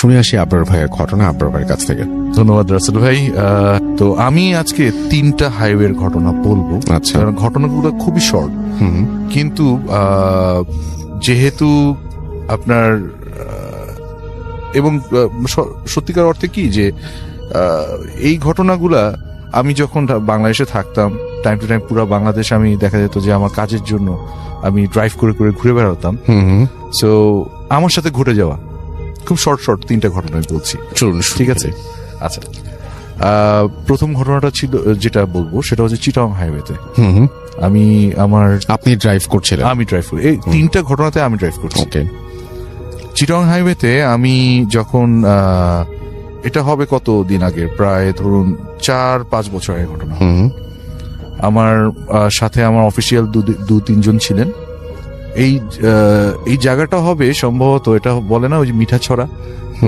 শুনে আসি আবরার ভাইয়ের ঘটনা আবরার ভাইয়ের কাছ থেকে। ধন্যবাদ রাসেল ভাই। তো আমি আজকে 3টা হাইওয়ের ঘটনা বলবো। আচ্ছা। কারণ ঘটনাগুলো খুবই শর্ট, কিন্তু যেহেতু আপনার এবং সত্যিকার অর্থে কি যে এই ঘটনাগুলা আমি যখন বাংলাদেশে থাকতাম টাইম টু টাইম পুরো বাংলাদেশ আমি দেখা যেত যে আমার কাজের জন্য আমি ড্রাইভ করে করে ঘুরে বেড়াতাম। সো আমার সাথে ঘটে যাওয়া খুব শর্ট 3টা ঘটনা আমি বলছি। চলুন, ঠিক আছে। আচ্ছা, প্রথম ঘটনাটা ছিল যেটা বলবো সেটা হচ্ছে চিটাগং হাইওয়েতে। আপনি ড্রাইভ করছিলেন? আমি ড্রাইভ করি। এই 3টা ঘটনাতে আমি ড্রাইভ করছি। ওকে। চিটাগং হাইওয়েতে আমি যখন এটা হবে কত দিন আগে, প্রায় ধরুন 4-5 বছর আগের ঘটনা। আমার সাথে আমার অফিসিয়াল 2-3 জন ছিলেন। এই জায়গাটা হবে সম্ভবত, এটা বলে না ওই যে মিঠাছড়া,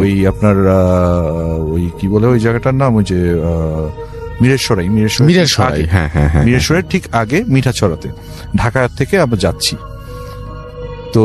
ওই আপনার ওই কি বলে ওই জায়গাটার নাম, ওই যে মিরেশ্বরের ঠিক আগে মিঠাছড়াতে, ঢাকা থেকে আমরা যাচ্ছি। তো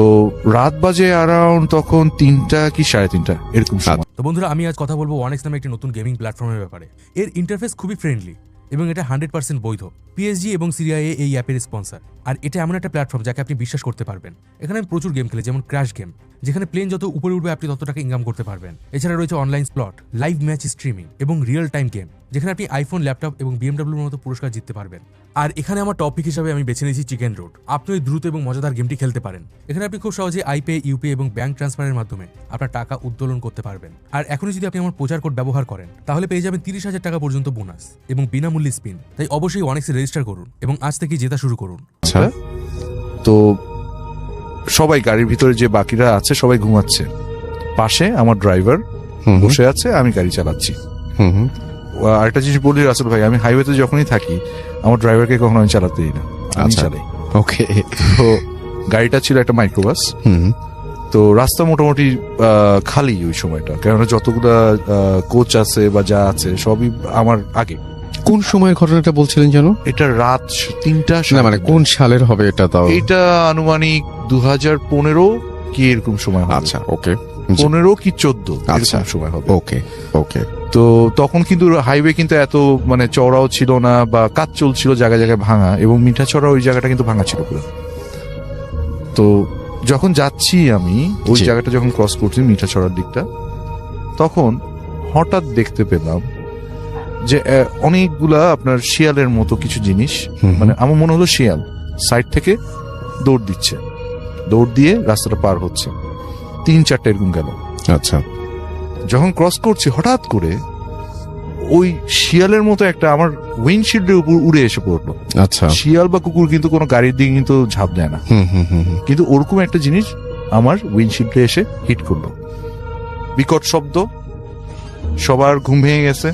রাত বাজে অ্যারাউন্ড তখন 3টা কি 3:30 এরকম সময়। তো বন্ধুরা, আমি আজ কথা বলবো ওয়ানেক্স নামে একটি নতুন গেমিং প্ল্যাটফর্মের ব্যাপারে। এর ইন্টারফেস খুবই ফ্রেন্ডলি এবং এটা 100% বৈধ। পিএসজি এবং সিরিয়াএ এই অ্যাপের স্পন্সর। আর এটা এমন একটা প্ল্যাটফর্ম যাকে আপনি বিশ্বাস করতে পারবেন। এখানে আমি প্রচুর গেম খেলি, যেমন ক্র্যাশ গেম, যেখানে প্লেন যত উপরে উঠবে আপনি তত টাকা ইনকাম করতে পারবেন। এছাড়া রয়েছে online slot, live match streaming এবং রিয়েল টাইম গেম, যেখানে আপনি আইফোন, ল্যাপটপ এবং বিএমডব্লিউর মতো পুরস্কার জিততে পারবেন। আর এখানে আমার টপিক হিসাবে আমি বেছে নিয়েছি চিকেন রোড। আপনি ওই দ্রুত এবং মজাদার গেমটি খেলতে পারেন। এখানে আপনি খুব সহজে আইপে, ইউপি এবং ব্যাংক ট্রান্সফারের মাধ্যমে আপনার টাকা উত্তোলন করতে পারবেন। আর এখনই যদি আপনি আমার প্রচার কোড ব্যবহার করেন তাহলে পেয়ে যাবেন 30,000 টাকা পর্যন্ত বোনাস এবং বিনামূল্যে স্পিন। তাই অবশ্যই ওয়ানেক্সে রেজিস্টার করুন এবং আজ থেকেই জেতা শুরু করুন। আচ্ছা। তো সবাই গাড়ির ভিতরে যে বাকিরা আছে সবাই ঘুমাচ্ছে, পাশে আমার ড্রাইভার বসে আছে, আমি গাড়ি চালাচ্ছি। আরেকটা জিনিস বলি রাসেল ভাই, আমি হাইওয়েতে যখনই থাকি আমার ড্রাইভারকে কখনো আমি চালাতে দিই না, আমি চালাই। ওকে। তো গাড়িটা ছিল একটা মাইক্রোবাস। তো রাস্তা মোটামুটি খালি ওই সময়টা, কেননা যতগুলা কোচ আছে বা যা আছে সবই আমার আগে। কোন সময়ের ঘটনাটা বলছিলেন যেন? এটা রাত 3টা, না মানে কোন সালের হবে এটা? তাও এটা আনুমানিক 2015 কি এরকম সময় হবে। আচ্ছা, ওকে। 15 কি 14 আচ্ছা এরকম সময় হবে। ওকে ওকে। তো তখন কিন্তু হাইওয়ে কিন্তু এত মানে চওড়াও ছিল না, বা কাজ চলছিল জায়গায় জায়গায় ভাঙা, এবং মিঠাছড়া ওই জায়গাটা কিন্তু ভাঙা ছিল পুরো। তো যখন যাচ্ছি আমি ওই জায়গাটা যখন ক্রস করছি মিঠাছড়ার দিকটা, তখন হঠাৎ দেখতে পেলাম যে অনেকগুলা আপনার শিয়ালের মতো কিছু জিনিস, মানে আমার মনে হলো শিয়াল সাইড থেকে দৌড় দিচ্ছে, দৌড় দিয়ে রাস্তাটা পার হচ্ছে। 3-4টা এরকম গেল। আচ্ছা। যখন ক্রস করছি হঠাৎ করে ওই শিয়ালের মতো একটা আমার উইন্ডশিল্ডের উপর উড়ে এসে পড়লো। আচ্ছা। শিয়াল বা কুকুর কিন্তু কোনো গাড়ির দিকে কিন্তু ঝাঁপ দেয় না, কিন্তু ওরকম একটা জিনিস আমার উইন্ডশিল্ডে এসে হিট করলো। বিকট শব্দ, সবার ঘুম ভেঙে গেছে।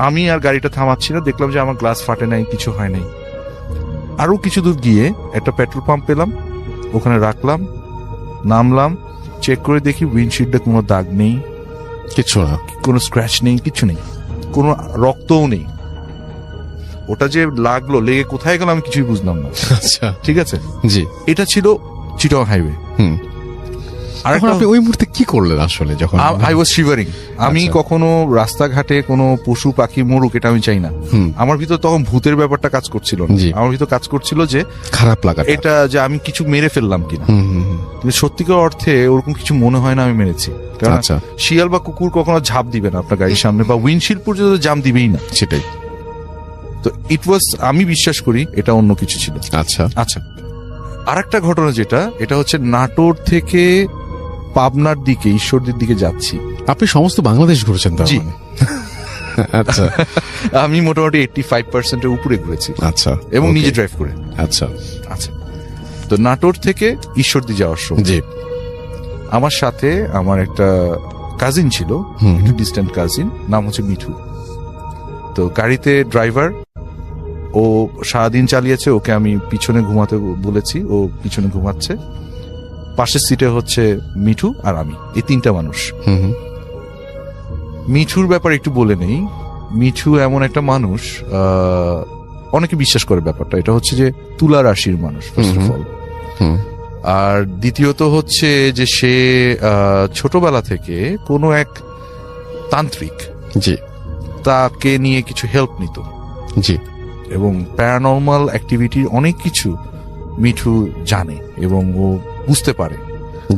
আমি আর গাড়িটা থামাচ্ছি না, দেখলাম যে আমার গ্লাস ফাটে নাই, কিছু হয় নাই। আরো কিছু দূর গিয়ে একটা পেট্রোল পাম্প পেলাম, ওখানে রাখলাম, নামলাম, চেক করে দেখি উইন্ডশিল্ডে কোনো দাগ নেই, কিছু না, কোনো স্ক্র্যাচ নেই, কিছু নেই, কোনো রক্তও নেই। ওটা যে লাগলো, লেগে কোথায় গেল আমি কিছুই বুঝলাম না। আচ্ছা, ঠিক আছে। জি। এটা ছিল চিটাগং হাইওয়ে। আর আপনি ওই মুহূর্তে কি করলেন আসলে? যখন আই ওয়াজ শিভারিং। আমি কখনো রাস্তাঘাটে কোনো পশু পাখি মরুক এটা আমি চাই না। আমার ভিতর তখন ভূতের ব্যাপারটা কাজ করছিল না, আমার ভিতর কাজ করছিল যে খারাপ লাগা, এটা যে আমি কিছু মেরে ফেললাম কিনা। কিন্তু সত্যিকার অর্থে ওরকম কিছু মনে হয় না আমি মেরেছি। কারণ শিয়াল বা কুকুর কখনো ঝাঁপ দিবে না আপনার গাড়ির সামনে, বা উইন্ডশিল্ড পর্যন্ত জাম দিবেই না। সেটাই তো ইট ওয়াজ, আমি বিশ্বাস করি এটা অন্য কিছু ছিল। আচ্ছা আচ্ছা। আরেকটা ঘটনা যেটা, এটা হচ্ছে নাটোর থেকে পাবনার দিকে, ঈশ্বরদীর দিকে যাচ্ছি। আপনি সমস্ত বাংলাদেশ ঘুরেছেন তার মানে? আচ্ছা। আমি মোটামুটি 85% উপরে ঘুরেছি। আচ্ছা। এবং নিজে ড্রাইভ করে। আচ্ছা আচ্ছা। তো নাটোর থেকে ঈশ্বরদী যাওয়ার সময় জি, আমার সাথে আমার একটা কাজিন ছিল, একটু ডিস্ট্যান্ট কাজিন, নাম হচ্ছে মিঠু। তো গাড়িতে ড্রাইভার, ও সারাদিন চালিয়েছে, ওকে আমি পিছনে ঘুমাতে বলেছি, ও পিছনে ঘুমাচ্ছে। পাশের সিটে হচ্ছে মিঠু আর আমি, এই 3টা মানুষ। মিঠুর ব্যাপারে একটু বলে নেই। মিঠু এমন একটা মানুষ, অনেকে বিশ্বাস করে ব্যাপারটা, এটা হচ্ছে যে তুলা রাশির মানুষ। ফার্স্ট অফ অল আর দ্বিতীয়ত হচ্ছে যে সে ছোটবেলা থেকে কোনো এক তান্ত্রিক জি তাকে নিয়ে কিছু হেল্প নিত, জি এবং প্যারানর্মাল অ্যাক্টিভিটির অনেক কিছু মিঠু জানে এবং ও বুঝতে পারে।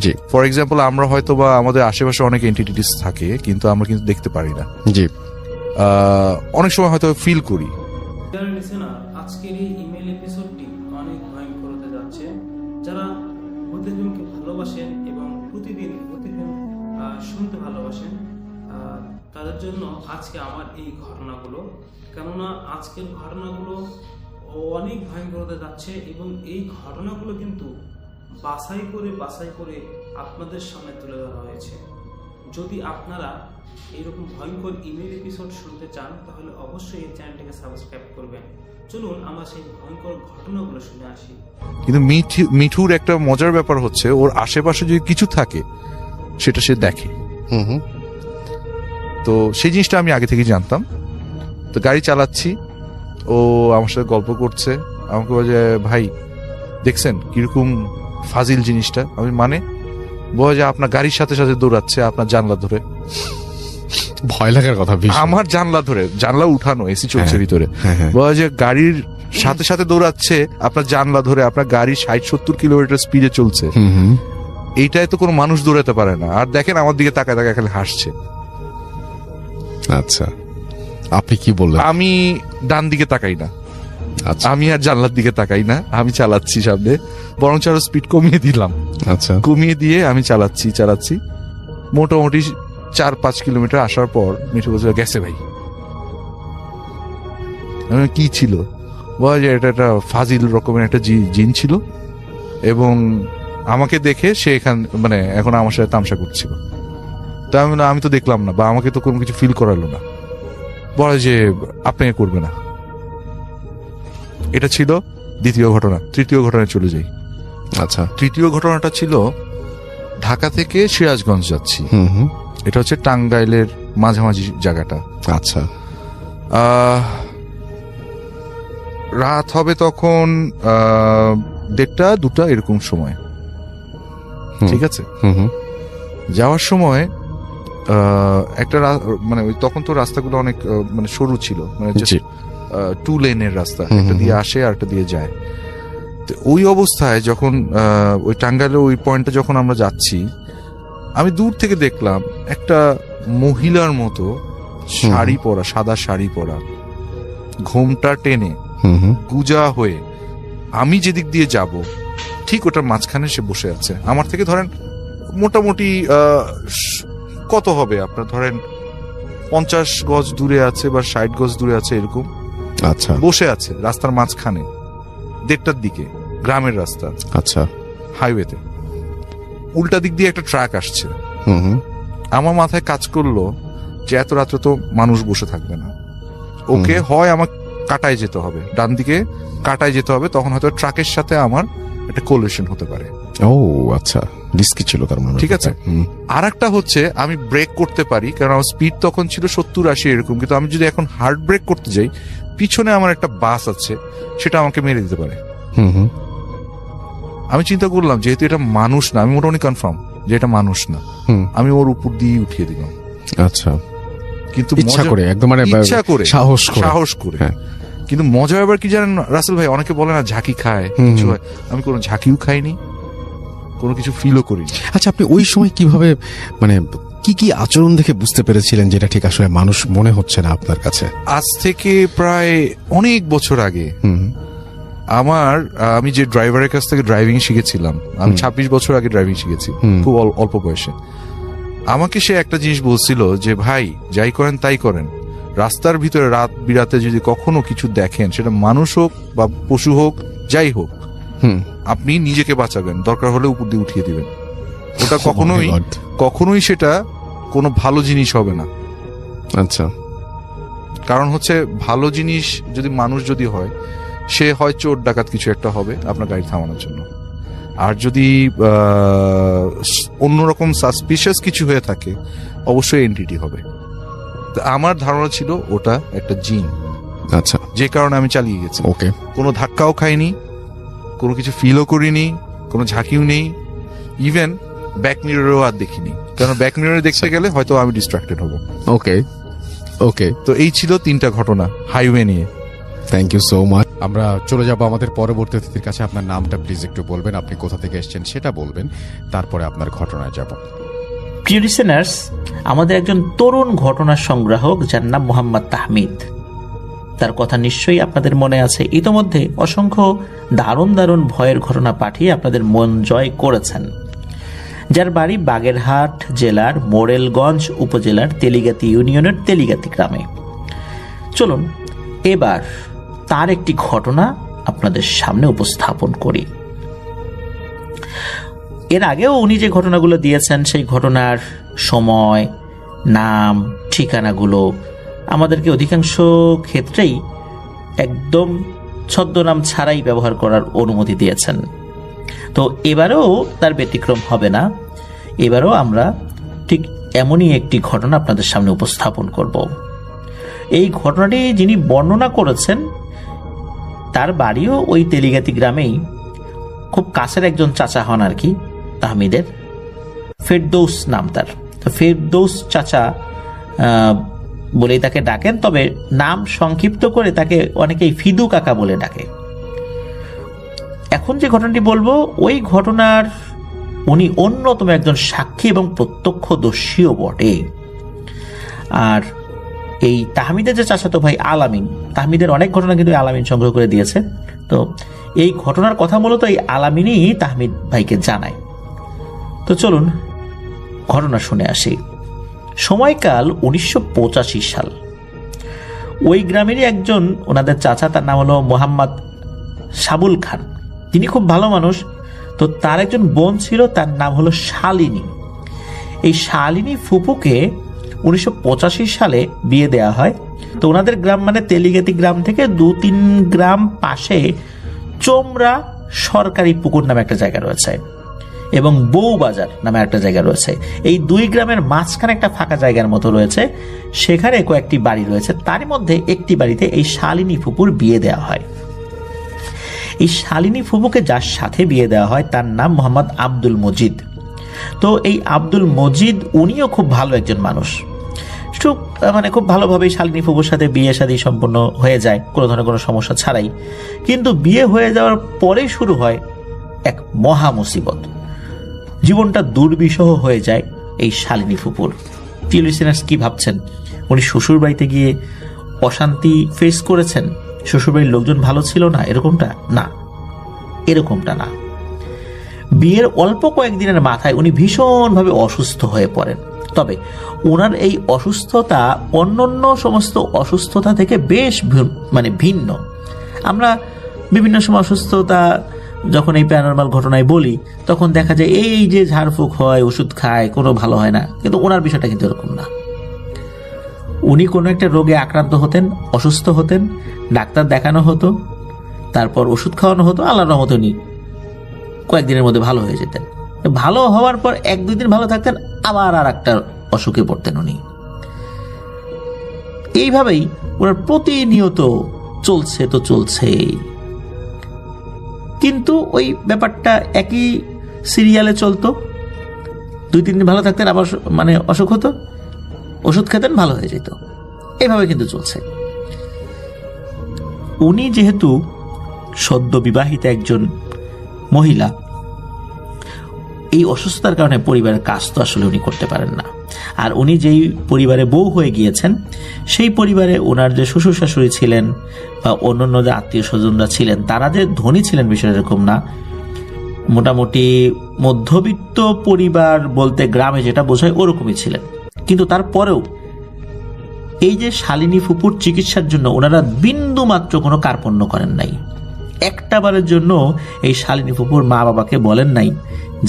জি ফর এক্সাম্পল, আমরা হয়তো বা আমাদের আশেপাশে অনেক এন্টিটিস থাকে কিন্তু আমরা কিন্তু দেখতে পারি না, জি অনেক সময় হয়তো ফিল করি। আজকের এই ইমেল এপিসোডটি অনেক ভয়ঙ্কর হতে যাচ্ছে। যারা প্রতিদিনকে ভালোবাসেন এবং প্রতিদিন শুনতে ভালোবাসেন, তাদের জন্য আজকে আমার এই ঘটনাগুলো, কেননা আজকের ঘটনাগুলো অনেক ভয়ঙ্কর হতে যাচ্ছে এবং এই ঘটনাগুলো কিন্তু বাছাই করে আপনাদের সামনে তুলে ধরা হয়েছে। যদি আপনারা এইরকম ভয়ঙ্কর ইমেল এপিসোড শুনতে চান তাহলে অবশ্যই এই চ্যানেলটিকে সাবস্ক্রাইব করবেন। চলুন আমরা সেই ভয়ঙ্কর ঘটনাগুলো শুনে আসি। কিন্তু মিঠুর একটা মজার ব্যাপার হচ্ছে, ওর আশেপাশে যদি কিছু থাকে সেটা সে দেখে। হুম হুম তো সেই জিনিসটা আমি আগে থেকে জানতাম। তো গাড়ি চালাচ্ছি, ও আমার সাথে গল্প করছে, আমাকে বলে, ভাই দেখছেন কিরকম ফাজিল জিনিসটা? আমি মানে বলে যে আপনার গাড়ির সাথে সাথে দৌড়াচ্ছে আপনার জানলা ধরে। ভয় লাগার কথা ভীষণ। আমার জানলা ধরে, জানলা উঠানো, এসি চলছে হ্যাঁ, ভিতরে, হ্যাঁ, হ্যাঁ। বলে যে গাড়ির সাথে সাথে দৌড়াচ্ছে আপনার জানলা ধরে, আপনার গাড়ি 60-70 কিলোমিটার স্পিডে চলছে। হুম হুম এইটাই তো কোনো মানুষ দৌড়াতে পারে না। আর দেখেন আমার দিকে তাকায় তাকায় খালি হাসছে। আচ্ছা, আপনি কি বললেন? আমি ডান দিকে তাকাই না, আচ্ছা আমি আর জানলার দিকে তাকাই না, আমি চালাচ্ছি সামনে, বরং আরো স্পিড কমিয়ে দিলাম। আচ্ছা কমিয়ে দিয়ে আমি চালাচ্ছি মোটামুটি 4-5 কিলোমিটার আসার পর মিঠু বলছে, গেছে ভাই। আমি, কি ছিল? বলে যে এটা একটা ফাজিল রকমের একটা জিন ছিল এবং আমাকে দেখে সে মানে এখন আমার সাথে তামসা করছিল। তা আমি বললাম, আমি তো দেখলাম না, বা আমাকে তো কোনো কিছু ফিল করালো না। বলে যে আপনাকে করবে না। এটা ছিল দ্বিতীয় ঘটনা। তৃতীয় ঘটনায় চলে যাই। আচ্ছা তৃতীয় ঘটনাটা ছিল ঢাকা থেকে সিরাজগঞ্জ যাচ্ছি। হুম হুম এটা হচ্ছে টাঙ্গাইলের মাঝামাঝি জায়গাটা। আচ্ছা রাত হবে তখন 1:30-2টা এরকম সময়। হুম। ঠিক আছে, হুম হুম যাওয়ার সময় একটা মানে ওই তখন তো রাস্তাগুলো অনেক মানে সরু ছিল, মানে জি 2 লেনের রাস্তা, হুম, একটা হুম, দিয়ে আসে আর একটা দিয়ে যায়। তো ওই অবস্থায় যখন ওই টাঙ্গাইলের ওই পয়েন্টে যখন আমরা যাচ্ছি, আমি দূর থেকে দেখলাম একটা মহিলার মতো শাড়ি পরা, সাদা শাড়ি পরা, ঘোমটা টেনে হুম হুম গুজা হয়ে, আমি যেদিক দিয়ে যাব ঠিক ওটার মাঝখানে সে বসে আছে। আমার থেকে ধরেন মোটামুটি কত হবে আপনার, ধরেন 50 গজ দূরে আছে বা 60 গজ দূরে আছে, এরকম আচ্ছা বসে আছে রাস্তার মাঝখানে, 1:30টার দিকে, গ্রামের রাস্তা, আচ্ছা হাইওয়েতে। উল্টা দিক দিয়ে একটা ট্রাক আসছে। হুম হুম আমার মাথায় কাজ করলো যে এত রাত্রে তো মানুষ বসে থাকবে না, ওকে হয় আমার কাটায় যেতে হবে, ডান দিকে কাটায় যেতে হবে, তখন হয়তো ট্রাকের সাথে আমার একটা কোলিশন হতে পারে। ও আচ্ছা, রিস্কি ছিল তার মানে। ঠিক আছে। হুম আর একটা হচ্ছে আমি ব্রেক করতে পারি, কারণ আমার স্পিড তখন ছিল 70-80 এরকম, কিন্তু আমি যদি এখন হার্ড ব্রেক করতে যাই, পিছনে আমার একটা বাস আছে, সেটা আমাকে মেরে দিতে পারে। হুম হুম আমি চিন্তা করলাম যেহেতু এটা মানুষ না, আমি মোটামুটি কনফার্ম যে এটা মানুষ না, হুম আমি ওর উপর দিয়ে উঠিয়ে দিলাম। আচ্ছা, কিন্তু ইচ্ছা মজা- করে একদম মানে ইচ্ছা করে, সাহস করে হ্যাঁ। কিন্তু মজা ব্যাপার কি জানেন রাসেল ভাই, অনেকে বলে না ঝাঁকি খায়, হুম, কিছু হুম। হয়, আমি কোনো ঝাঁকিও খাইনি, কোনো কিছু ফিলও করিনি। আচ্ছা, আপনি ওই সময় কিভাবে মানে কি আচরণ দেখে বুঝতে পেরেছিলেন যেটা ঠিক আসলে মানুষ মনে হচ্ছে না আপনার কাছে? আজ থেকে প্রায় অনেক বছর আগে হুম আমি যে ড্রাইভারের কাছ থেকে ড্রাইভিং শিখেছিলাম, আমি 26 বছর আগে ড্রাইভিং শিখেছি, হুম। খুব অল্প বয়সে। আমাকে সে একটা জিনিস বলছিল যে ভাই যাই করেন তাই করেন, রাস্তার ভিতরে রাত বিরাতে যদি কখনো কিছু দেখেন, সেটা মানুষ হোক বা পশু হোক, যাই হোক, হুম আপনি নিজেকে বাঁচাবেন, দরকার হলে উপর দিয়ে উঠিয়ে দিবেন। ওটা Oh my God. কখনোই সেটা কোনো ভালো জিনিস হবে না। আচ্ছা, কারণ হচ্ছে ভালো জিনিস যদি মানুষ যদি হয়, সে হয় চোর ডাকাত কিছু একটা হবে আপনার গাড়ি থামানোর জন্য। আর যদি অন্যরকম সাসপিশিয়াস কিছু হয়ে থাকে, অবশ্যই এন্টিটি হবে। তো আমার ধারণা ছিল ওটা একটা জিন, আচ্ছা, যে কারণে আমি চালিয়ে গেছি। ওকে। কোনো ধাক্কাও খাইনি, কোনো কিছু ফিলও করিনি, কোনো ঝাঁকিও নেই, ইভেন ব্যাক মিররেও আর দেখিনি, কারণ ব্যাক মিররে দেখতে গেলে হয়তো আমি ডিস্ট্রাক্টেড হব। ওকে ওকে, তো এই ছিল 3টা ঘটনা হাইওয়ে নিয়ে। Thank you so much. আমরা চলে যাব আমাদের পরবর্তী অতিথির কাছে। আপনার নামটা প্লিজ একটু বলবেন, আপনি কোথা থেকে এসেছেন সেটা বলবেন, তারপরে আপনার ঘটনায় যাব। প্রিয় লিসেনার্স, আমাদের একজন তরুণ ঘটনা সংগ্রাহক যার নাম মোহাম্মদ তাহমিদ, তার কথা নিশ্চয়ই আপনাদের মনে আছে। ইতোমধ্যে অসংখ্য দারুণ দারুণ ভয়ের ঘটনা পাঠিয়ে আপনাদের মন জয় করেছেন। যার বাড়ি বাগেরহাট জেলার মোরেলগঞ্জ উপজেলার তেলিগাতি ইউনিয়নের তেলিগাতি গ্রামে। চলুন এবার তার একটি ঘটনা আপনাদের সামনে উপস্থাপন করি। এর আগেও উনি যে ঘটনাগুলো দিয়েছেন সেই ঘটনার সময়, নাম, ঠিকানাগুলো আমাদেরকে অধিকাংশ ক্ষেত্রেই একদম ছদ্মনাম ছাড়াই ব্যবহার করার অনুমতি দিয়েছেন। তো এবারেও তার ব্যতিক্রম হবে না। এবারও আমরা ঠিক এমনই একটি ঘটনা আপনাদের সামনে উপস্থাপন করব। এই ঘটনাটি যিনি বর্ণনা করেছেন তার বাড়িও ওই তেলিগাতি গ্রামেই, খুব কাছের একজন চাচা হন আর কি তাহমিদের, ফেরদৌস নাম তার। তো ফেরদৌস চাচা বলেই তাকে ডাকেন, তবে নাম সংক্ষিপ্ত করে তাকে অনেকেই ফিদু কাকা বলে ডাকে। এখন যে ঘটনাটি বলবো ওই ঘটনার উনি অন্যতম একজন সাক্ষী এবং প্রত্যক্ষদর্শীও বটে। আর এই তাহমিদের যে চাচাতো ভাই আলামিন, তাহমিদের অনেক ঘটনা কিন্তু আলামিন সংগ্রহ করে দিয়েছে। তো এই ঘটনার কথা মূলত এই আলামিনই তাহমিদ ভাইকে জানায়। তো চলুন ঘটনা শুনে আসি। সময়কাল 1985 সাল। ওই গ্রামেরই একজন ওনাদের চাচা, তার নাম হলো মোহাম্মদ সাবুল খান। তিনি খুব ভালো মানুষ। তো তার একজন বোন ছিল, তার নাম হলো শালিনী। এই শালিনী ফুপুকে 1985 সালে বিয়ে দেয়া হয়। তো ওনাদের গ্রাম মানে তেলিগাতি গ্রাম থেকে 2-3 গ্রাম পাশে চোমরা সরকারি পুকুর নামে একটা জায়গা রয়েছে এবং বউবাজার নামে একটা জায়গা রয়েছে। এই 2 গ্রামের মাঝখানে একটা ফাঁকা জায়গার মতো রয়েছে, সেখানে কয়েকটি বাড়ি রয়েছে। তার মধ্যে একটি বাড়িতে এই শালিনী ফুপুর বিয়ে দেওয়া হয়। এই শালিনী ফুপুকে যার সাথে বিয়ে দেওয়া হয় তার নাম মোহাম্মদ আব্দুল মজিদ। তো এই আব্দুল মজিদ উনিও খুব ভালো একজন মানুষ। মানে খুব ভালোভাবেই শালিনী ফুপুর সাথে বিয়ে শাদী সম্পন্ন হয়ে যায় কোনো ধরনের কোনো সমস্যা ছাড়াই। কিন্তু বিয়ে হয়ে যাওয়ার পরেই শুরু হয় এক মহা মুসিবত। জীবনটা দুর্বিষহ হয়ে যায় এই শালিনী ফুপুর। লিসেনার্স, কি ভাবছেন উনি শ্বশুর বাড়িতে গিয়ে অশান্তি ফেস করেছেন, শ্বশুরবাড়ির লোকজন ভালো ছিল না, এরকমটা না, এরকমটা না। বিয়ের অল্প কয়েকদিনের মাথায় উনি ভীষণভাবে অসুস্থ হয়ে পড়েন। তবে ওনার এই অসুস্থতা অন্যান্য সমস্ত অসুস্থতা থেকে বেশ ভিন্ন। আমরা বিভিন্ন সময় অসুস্থতা যখন এই প্যারানরমাল ঘটনায় বলি তখন দেখা যায় এই যে ঝাড়ফুঁক হয়, ওষুধ খায়, কোনো ভালো হয় না, কিন্তু ওনার বিষয়টা কিন্তু এরকম না। উনি কোনো একটা রোগে আক্রান্ত হতেন, অসুস্থ হতেন, ডাক্তার দেখানো হতো, তারপর ওষুধ খাওয়ানো হতো, আল্লাহর রহমতে উনি কয়েকদিনের মধ্যে ভালো হয়ে যেতেন। ভালো হওয়ার পর 1-2 দিন ভালো থাকতেন, আবার আর একটা অসুখে পড়তেন উনি। এইভাবেই ওনার প্রতিনিয়ত চলছে তো চলছে। কিন্তু ওই ব্যাপারটা একই সিরিয়ালে চলতো। 2-3 দিন ভালো থাকতেন, আবার অসুখ হতো, ওষুধ খেতেন, ভালো হয়ে যেত। এইভাবে কিন্তু চলছে। উনি যেহেতু সদ্য বিবাহিত একজন মহিলা, এই অসুস্থতার কারণে পরিবারের কাজ তো আসলে উনি করতে পারেন না। আর উনি যেই পরিবারে বউ হয়ে গিয়েছেন সেই পরিবারে ওনার যে শ্বশুর শাশুড়ি ছিলেন বা অন্যান্য যে আত্মীয় স্বজনরা ছিলেন, তারা যে ধনী ছিলেন বিষয়টা এরকম না। মোটামুটি মধ্যবিত্ত পরিবার বলতে গ্রামে যেটা বোঝায় ওরকমই ছিলেন। কিন্তু তারপরেও এই যে শালিনী ফুপুর চিকিৎসার জন্য ওনারা বিন্দু মাত্র কোনো কার্পণ্য করেন নাই। একটা বারের জন্য এই শালিনী ফুপুর মা বাবাকে বলেন নাই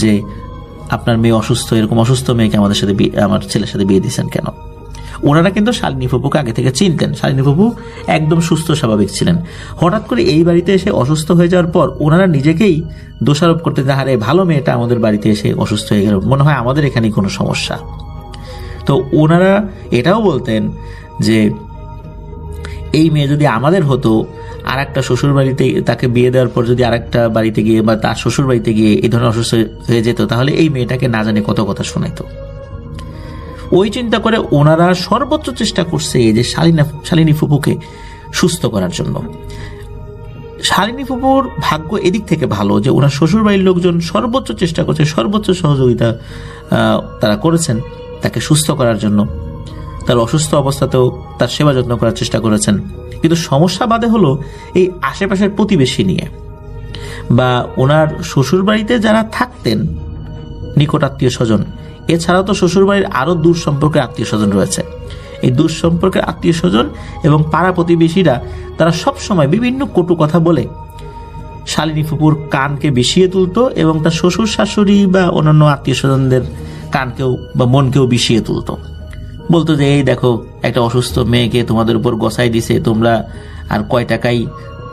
যে আপনার মেয়ে অসুস্থ, এরকম অসুস্থ মেয়েকে আমার ছেলের সাথে বিয়ে দিয়েছেন কেন। ওনারা কিন্তু শালিনী ফুপুকে আগে থেকে চিনতেন। শালিনী ফুপু একদম সুস্থ স্বাভাবিক ছিলেন। হঠাৎ করে এই বাড়িতে এসে অসুস্থ হয়ে যাওয়ার পর ওনারা নিজেকেই দোষারোপ করতে, আরে ভালো মেয়েটা আমাদের বাড়িতে এসে অসুস্থ হয়ে গেল, মনে হয় আমাদের এখানে কোনো সমস্যা। তো ওনারা এটাও বলতেন যে এই মেয়ে যদি আমাদের হতো, আর একটা শ্বশুর বাড়িতে তাকে বিয়ে দেওয়ার পর যদি আরেকটা বাড়িতে গিয়ে বা তার শ্বশুর বাড়িতে গিয়ে এই ধরনের অসুস্থ হয়ে যেত, তাহলে এই মেয়েটাকে না জানে কত কথা শোনাইতো। ওই চিন্তা করে ওনারা সর্বোচ্চ চেষ্টা করছে যে শালিনী ফুপুকে সুস্থ করার জন্য। শালিনী ফুপুর ভাগ্য এদিক থেকে ভালো যে ওনার শ্বশুর বাড়ির লোকজন সর্বোচ্চ চেষ্টা করছে, সর্বোচ্চ সহযোগিতা তারা করেছেন তাকে সুস্থ করার জন্য। তার অসুস্থ অবস্থাতেও তার সেবা যত্ন করার চেষ্টা করেছেন। কিন্তু সমস্যা বাদে হলো এই আশেপাশের প্রতিবেশী নিয়ে, বা ওনার শ্বশুর বাড়িতে যারা থাকতেন নিকট আত্মীয় স্বজন, এছাড়াও তো শ্বশুর বাড়ির আরো দূর সম্পর্কের আত্মীয় স্বজন রয়েছে। এই দূর সম্পর্কের আত্মীয় স্বজন এবং পাড়া প্রতিবেশীরা তারা সব সময় বিভিন্ন কটু কথা বলে শালিনী ফুপুর কানকে বিষিয়ে তুলতো এবং তার শ্বশুর শাশুড়ি বা অন্যান্য আত্মীয় স্বজনদের কানকেও বা মনকেও বিষিয়ে তুলতো। বলতো যে এই দেখো একটা অসুস্থ মেয়েকে তোমাদের উপর গসাই দিছে, তোমরা আর কয় টাকাই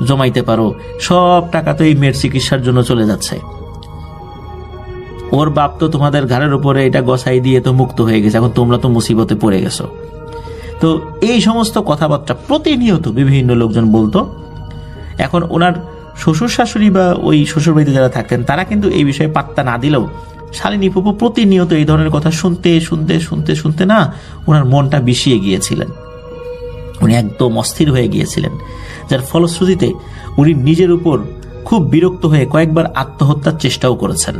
জমাইতে পারো, সব টাকা তো এই মেয়ের চিকিৎসার জন্য চলে যাচ্ছে, ওর বাপ তো তোমাদের ঘাড়ের উপরে এটা গসাই দিয়ে তো মুক্ত হয়ে গেছে, এখন তোমরা তো মুসিবতে পড়ে গেছো। তো এই সমস্ত কথাবার্তা প্রতিনিয়ত বিভিন্ন লোকজন বলতো। এখন ওনার শ্বশুর শাশুড়ি বা ওই শ্বশুর বাড়িতে যারা থাকতেন তারা কিন্তু এই বিষয়ে পাত্তা না দিলেও শালিনী ফুপু প্রতিনিয়ত এই ধরনের কথা শুনতে শুনতে শুনতে শুনতে না ওনার মনটা বিষিয়ে গিয়েছিলেন, উনি একদম অস্থির হয়ে গিয়েছিলেন, যার ফলশ্রুতিতে উনি নিজের উপর খুব বিরক্ত হয়ে কয়েকবার আত্মহত্যার চেষ্টাও করেছেন।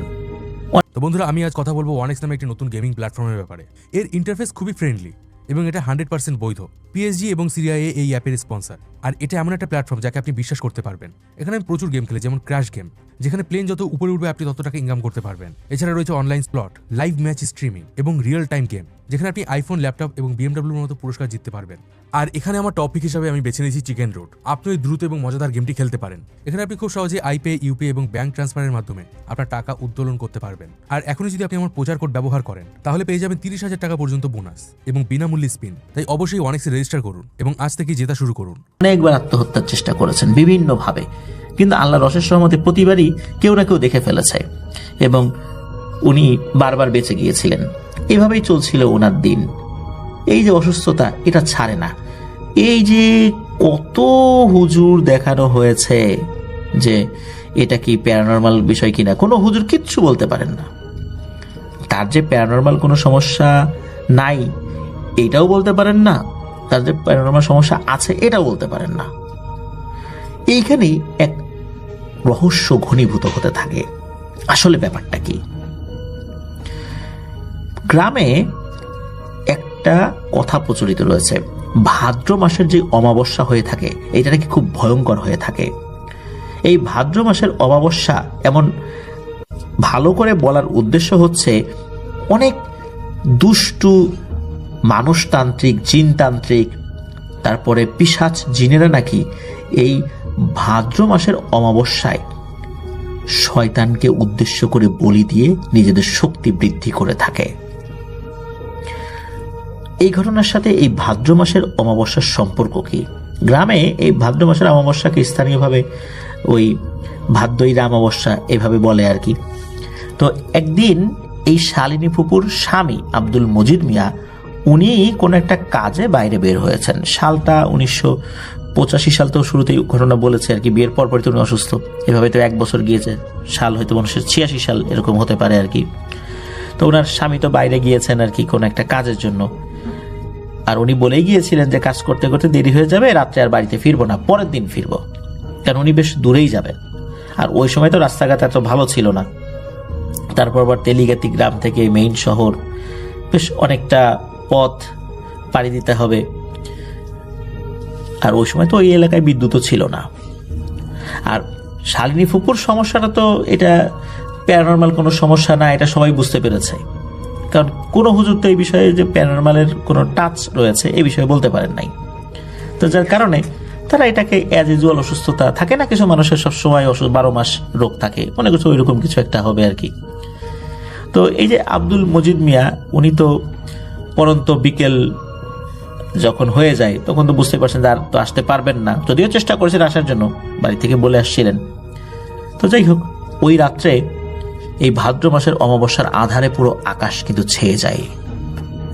তো বন্ধুরা, আমি আজ কথা বলবো ওয়ানেক্স নামে একটি নতুন গেমিং প্ল্যাটফর্মের ব্যাপারে। এর ইন্টারফেস খুবই ফ্রেন্ডলি এবং এটা 100% বৈধ। পিএসজি এবং সিরিয়াএ এই অ্যাপের স্পন্সর, আর এটা এমন একটা প্ল্যাটফর্ম যাকে আপনি বিশ্বাস করতে পারবেন। এখানে আমি প্রচুর গেম খেলি, যেমন ক্র্যাশ গেম, যেখানে প্লেন যত উপরে উঠবে আপনি তত টাকা ইনকাম করতে পারবেন। এছাড়া রয়েছে online slot, live match streaming এবং রিয়েল টাইম গেম, যেখানে আপনি আইফোন, ল্যাপটপ এবং বিএমডব্লিউর মতো পুরস্কার জিততে পারবেন। আর এখানে আমার টপিক হিসাবে আমি বেছে নিয়েছি চিকেন রোড। আপনি ওই দ্রুত এবং মজাদার গেমটি খেলতে পারেন। এখানে আপনি খুব সহজে আইপে, ইউপে এবং ব্যাংক ট্রান্সফারের মাধ্যমে আপনার টাকা উত্তোলন করতে পারবেন। আর এখনই যদি আপনি আমার প্রচার কোড ব্যবহার করেন তাহলে পেয়ে যাবেন 30,000 টাকা পর্যন্ত বোনাস এবং বিনামূল্যে স্পিন। তাই অবশ্যই ওয়ানেক্সে রেজিস্টার করুন এবং আজ থেকে জেতা শুরু করুন। অনেকবার আত্মহত্যার চেষ্টা করেছেন বিভিন্নভাবে, কিন্তু আল্লাহর অশেষ রহমতে প্রতিবারই কেউ না কেউ দেখে ফেলেছে এবং উনি বারবার বেঁচে গিয়েছিলেন। এভাবেই চলছিল ওনার দিন। এই যে অসুস্থতা, এটা ছাড়ে না। এই যে কত হুজুর দেখানো হয়েছে যে এটা কি প্যারানর্মাল বিষয় কিনা, কোনো হুজুর কিচ্ছু বলতে পারেন না। তার যে প্যারানর্মাল কোনো সমস্যা নাই এটাও বলতে পারেন না, তার যে প্যারানর্মাল সমস্যা আছে এটাও বলতে পারেন না। এইখানেই এক রহস্য ঘনীভূত হতে থাকে। আসলে ব্যাপারটা কি? গ্রামে একটা কথা প্রচলিত রয়েছে, ভাদ্র মাসের যে অমাবস্যা হয়ে থাকে এটা নাকি খুব ভয়ঙ্কর হয়ে থাকে। এই ভাদ্র মাসের অমাবস্যা এমন ভালো করে বলার উদ্দেশ্য হচ্ছে অনেক দুষ্টু মানুষতান্ত্রিক, জিনতান্ত্রিক, তারপরে পিশাচ জিনেরা নাকি এই ভাদ্র মাসের অমাবস্যায় শয়তানকে উদ্দেশ্য করে বলি দিয়ে নিজেদের শক্তি বৃদ্ধি করে থাকে। এই ঘটনার সাথে এই ভাদ্র মাসের অমাবস্যার সম্পর্ক কি? গ্রামে এই ভাদ্র মাসের অমাবস্যাকে স্থানীয়ভাবে ওই ভাদ্রইরা অমাবস্যা এভাবে বলে আর কি। তো একদিন এই শালিনী ফুপুর স্বামী আব্দুল মজিদ মিয়া উনি কোন একটা কাজে বাইরে বের হয়েছেন। সালটা 1985 সাল, তো শুরুতেই ঘটনা বলেছে আর কি, বিয়ের পর পরই তো উনি অসুস্থ। এভাবে তো 1 বছর গিয়েছে, সাল হয়তো 1986 সাল এরকম হতে পারে আর কি। তো ওনার স্বামী তো বাইরে গিয়েছেন আর কি কোন একটা কাজের জন্য, আর উনি বলেই গিয়েছিলেন যে কাজ করতে করতে দেরি হয়ে যাবে, রাত্রে আর বাড়িতে ফিরবো না, পরের দিন ফিরবো, কারণ উনি বেশ দূরেই যাবেন। আর ওই সময় তো রাস্তাঘাট এত ভালো ছিল না। তারপর আবার তেলিগাতি গ্রাম থেকে মেইন শহর, বেশ অনেকটা পথ পাড়ি দিতে হবে। আর ওই সময় তো ওই এলাকায় বিদ্যুৎও ছিল না। আর শালিনী ফুপুর সমস্যাটা তো এটা প্যারানর্মাল কোনো সমস্যা না, এটা সবাই বুঝতে পেরেছে, কারণ কোনো হুজুর তো এই বিষয়ে যে প্যারানর্মালের কোনো টাচ রয়েছে এই বিষয়ে বলতে পারেন নাই। তো যার কারণে তারা এটাকে অ্যাজ ইউজুয়াল অসুস্থতা থাকে না, কিছু মানুষের সবসময় 12 মাস রোগ থাকে, মনে করছে ওইরকম কিছু একটা হবে আর কি। তো এই যে আব্দুল মজিদ মিয়া উনি তো পরন্ত বিকেল যখন হয়ে যায় তখন তো বুঝতে পারছেন আর তো আসতে পারবেন না, যদিও চেষ্টা করেছেন আসার জন্য, বাড়ি থেকে বলে আসছিলেন। তো যাই হোক, ওই রাত্রে এই ভাদ্র মাসের অমাবস্যার আধারে পুরো আকাশ কিন্তু ছেয়ে যায়,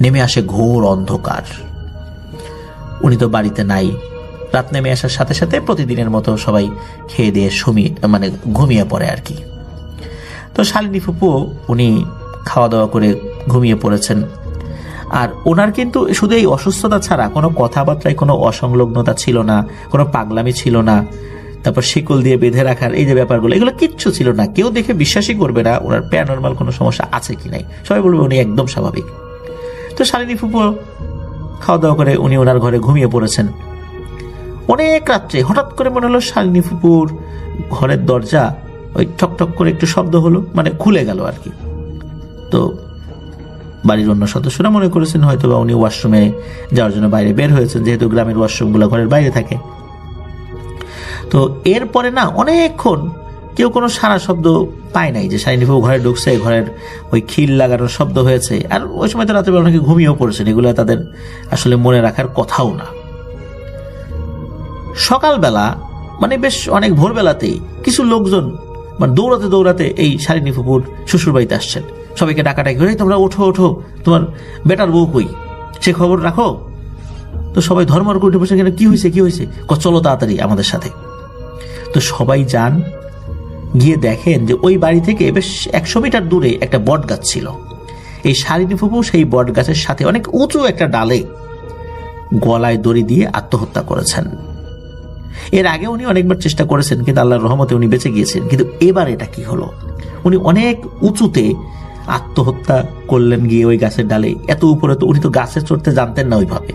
নেমে আসে ঘোর অন্ধকার। উনি তো বাড়িতে নাই, রাত নেমে আসার সাথে সাথে প্রতিদিনের মতো সবাই খেয়ে দিয়ে ঘুমিয়ে পড়ে আর কি। তো শালিনী ফুপু উনি খাওয়া দাওয়া করে ঘুমিয়ে পড়েছেন। আর ওনার কিন্তু শুধু এই অসুস্থতা ছাড়া কোনো কথাবার্তায় কোনো অসংলগ্নতা ছিল না, কোনো পাগলামি ছিল না, তারপর শিকল দিয়ে বেঁধে রাখার এই যে ব্যাপারগুলো, এগুলো কিচ্ছু ছিল না। কেউ দেখে বিশ্বাসই করবে না ওনার প্যারানরমাল কোনো সমস্যা আছে কি নাই, সবাই বলবে উনি একদম স্বাভাবিক। তো শালিনী ফুপু খাওয়া দাওয়া করে উনি ওনার ঘরে ঘুমিয়ে পড়েছেন। অনেক রাত্রে হঠাৎ করে মনে হলো শালিনী ফুপুর ঘরের দরজা ওই ঠক ঠক করে একটু শব্দ হলো, মানে খুলে গেল আর কি। তো বাড়ির অন্য সদস্যরা মনে করেছেন হয়তো বা উনি ওয়াশরুমে যাওয়ার জন্য বাইরে বের হয়েছেন, যেহেতু গ্রামের ওয়াশরুমগুলো ঘরের বাইরে থাকে। তো এরপরে না অনেকক্ষণ কেউ কোনো সারা শব্দ পায় নাই যে শালিনী ফুপু ঘরে ঢুকছে, ঘরের ওই খিল লাগানোর শব্দ হয়েছে। আর ওই সময় তো রাত্রে অনেকে ঘুমিয়েও পড়েছেন, এগুলো তাদের আসলে মনে রাখার কথাও না। সকালবেলা মানে বেশ অনেক ভোরবেলাতেই কিছু লোকজন মানে দৌড়াতে দৌড়াতে এই শালিনী ফুপুর শ্বশুর বাড়িতে আসছেন। সবাইকে ডাকাডাকি করে, তোমরা ওঠো ওঠো, তোমার বেটার বউ কই, সে খবর রাখো। তো সবাই ধর্মর করে উঠে বসে, কি হয়েছে কি হয়েছে, চলো তাড়াতাড়ি আমাদের সাথে। তো সবাই যান, গিয়ে দেখেন যে ওই বাড়ি থেকে বেশ 100 মিটার দূরে একটা বট গাছ ছিল। এই শালিনী ফুপু সেই বট গাছের সাথে অনেক উঁচু একটা ডালে গলায় দড়ি দিয়ে আত্মহত্যা করেছেন। এর আগে উনি অনেকবার চেষ্টা করেছেন, কিন্তু আল্লাহর রহমতে উনি বেঁচে গিয়েছেন। কিন্তু এবার এটা কি হলো, উনি অনেক উঁচুতে আত্মহত্যা করলেন গিয়ে ওই গাছের ডালে। এত উপরে তো উনি তো গাছে চড়তে জানতেন না ওইভাবে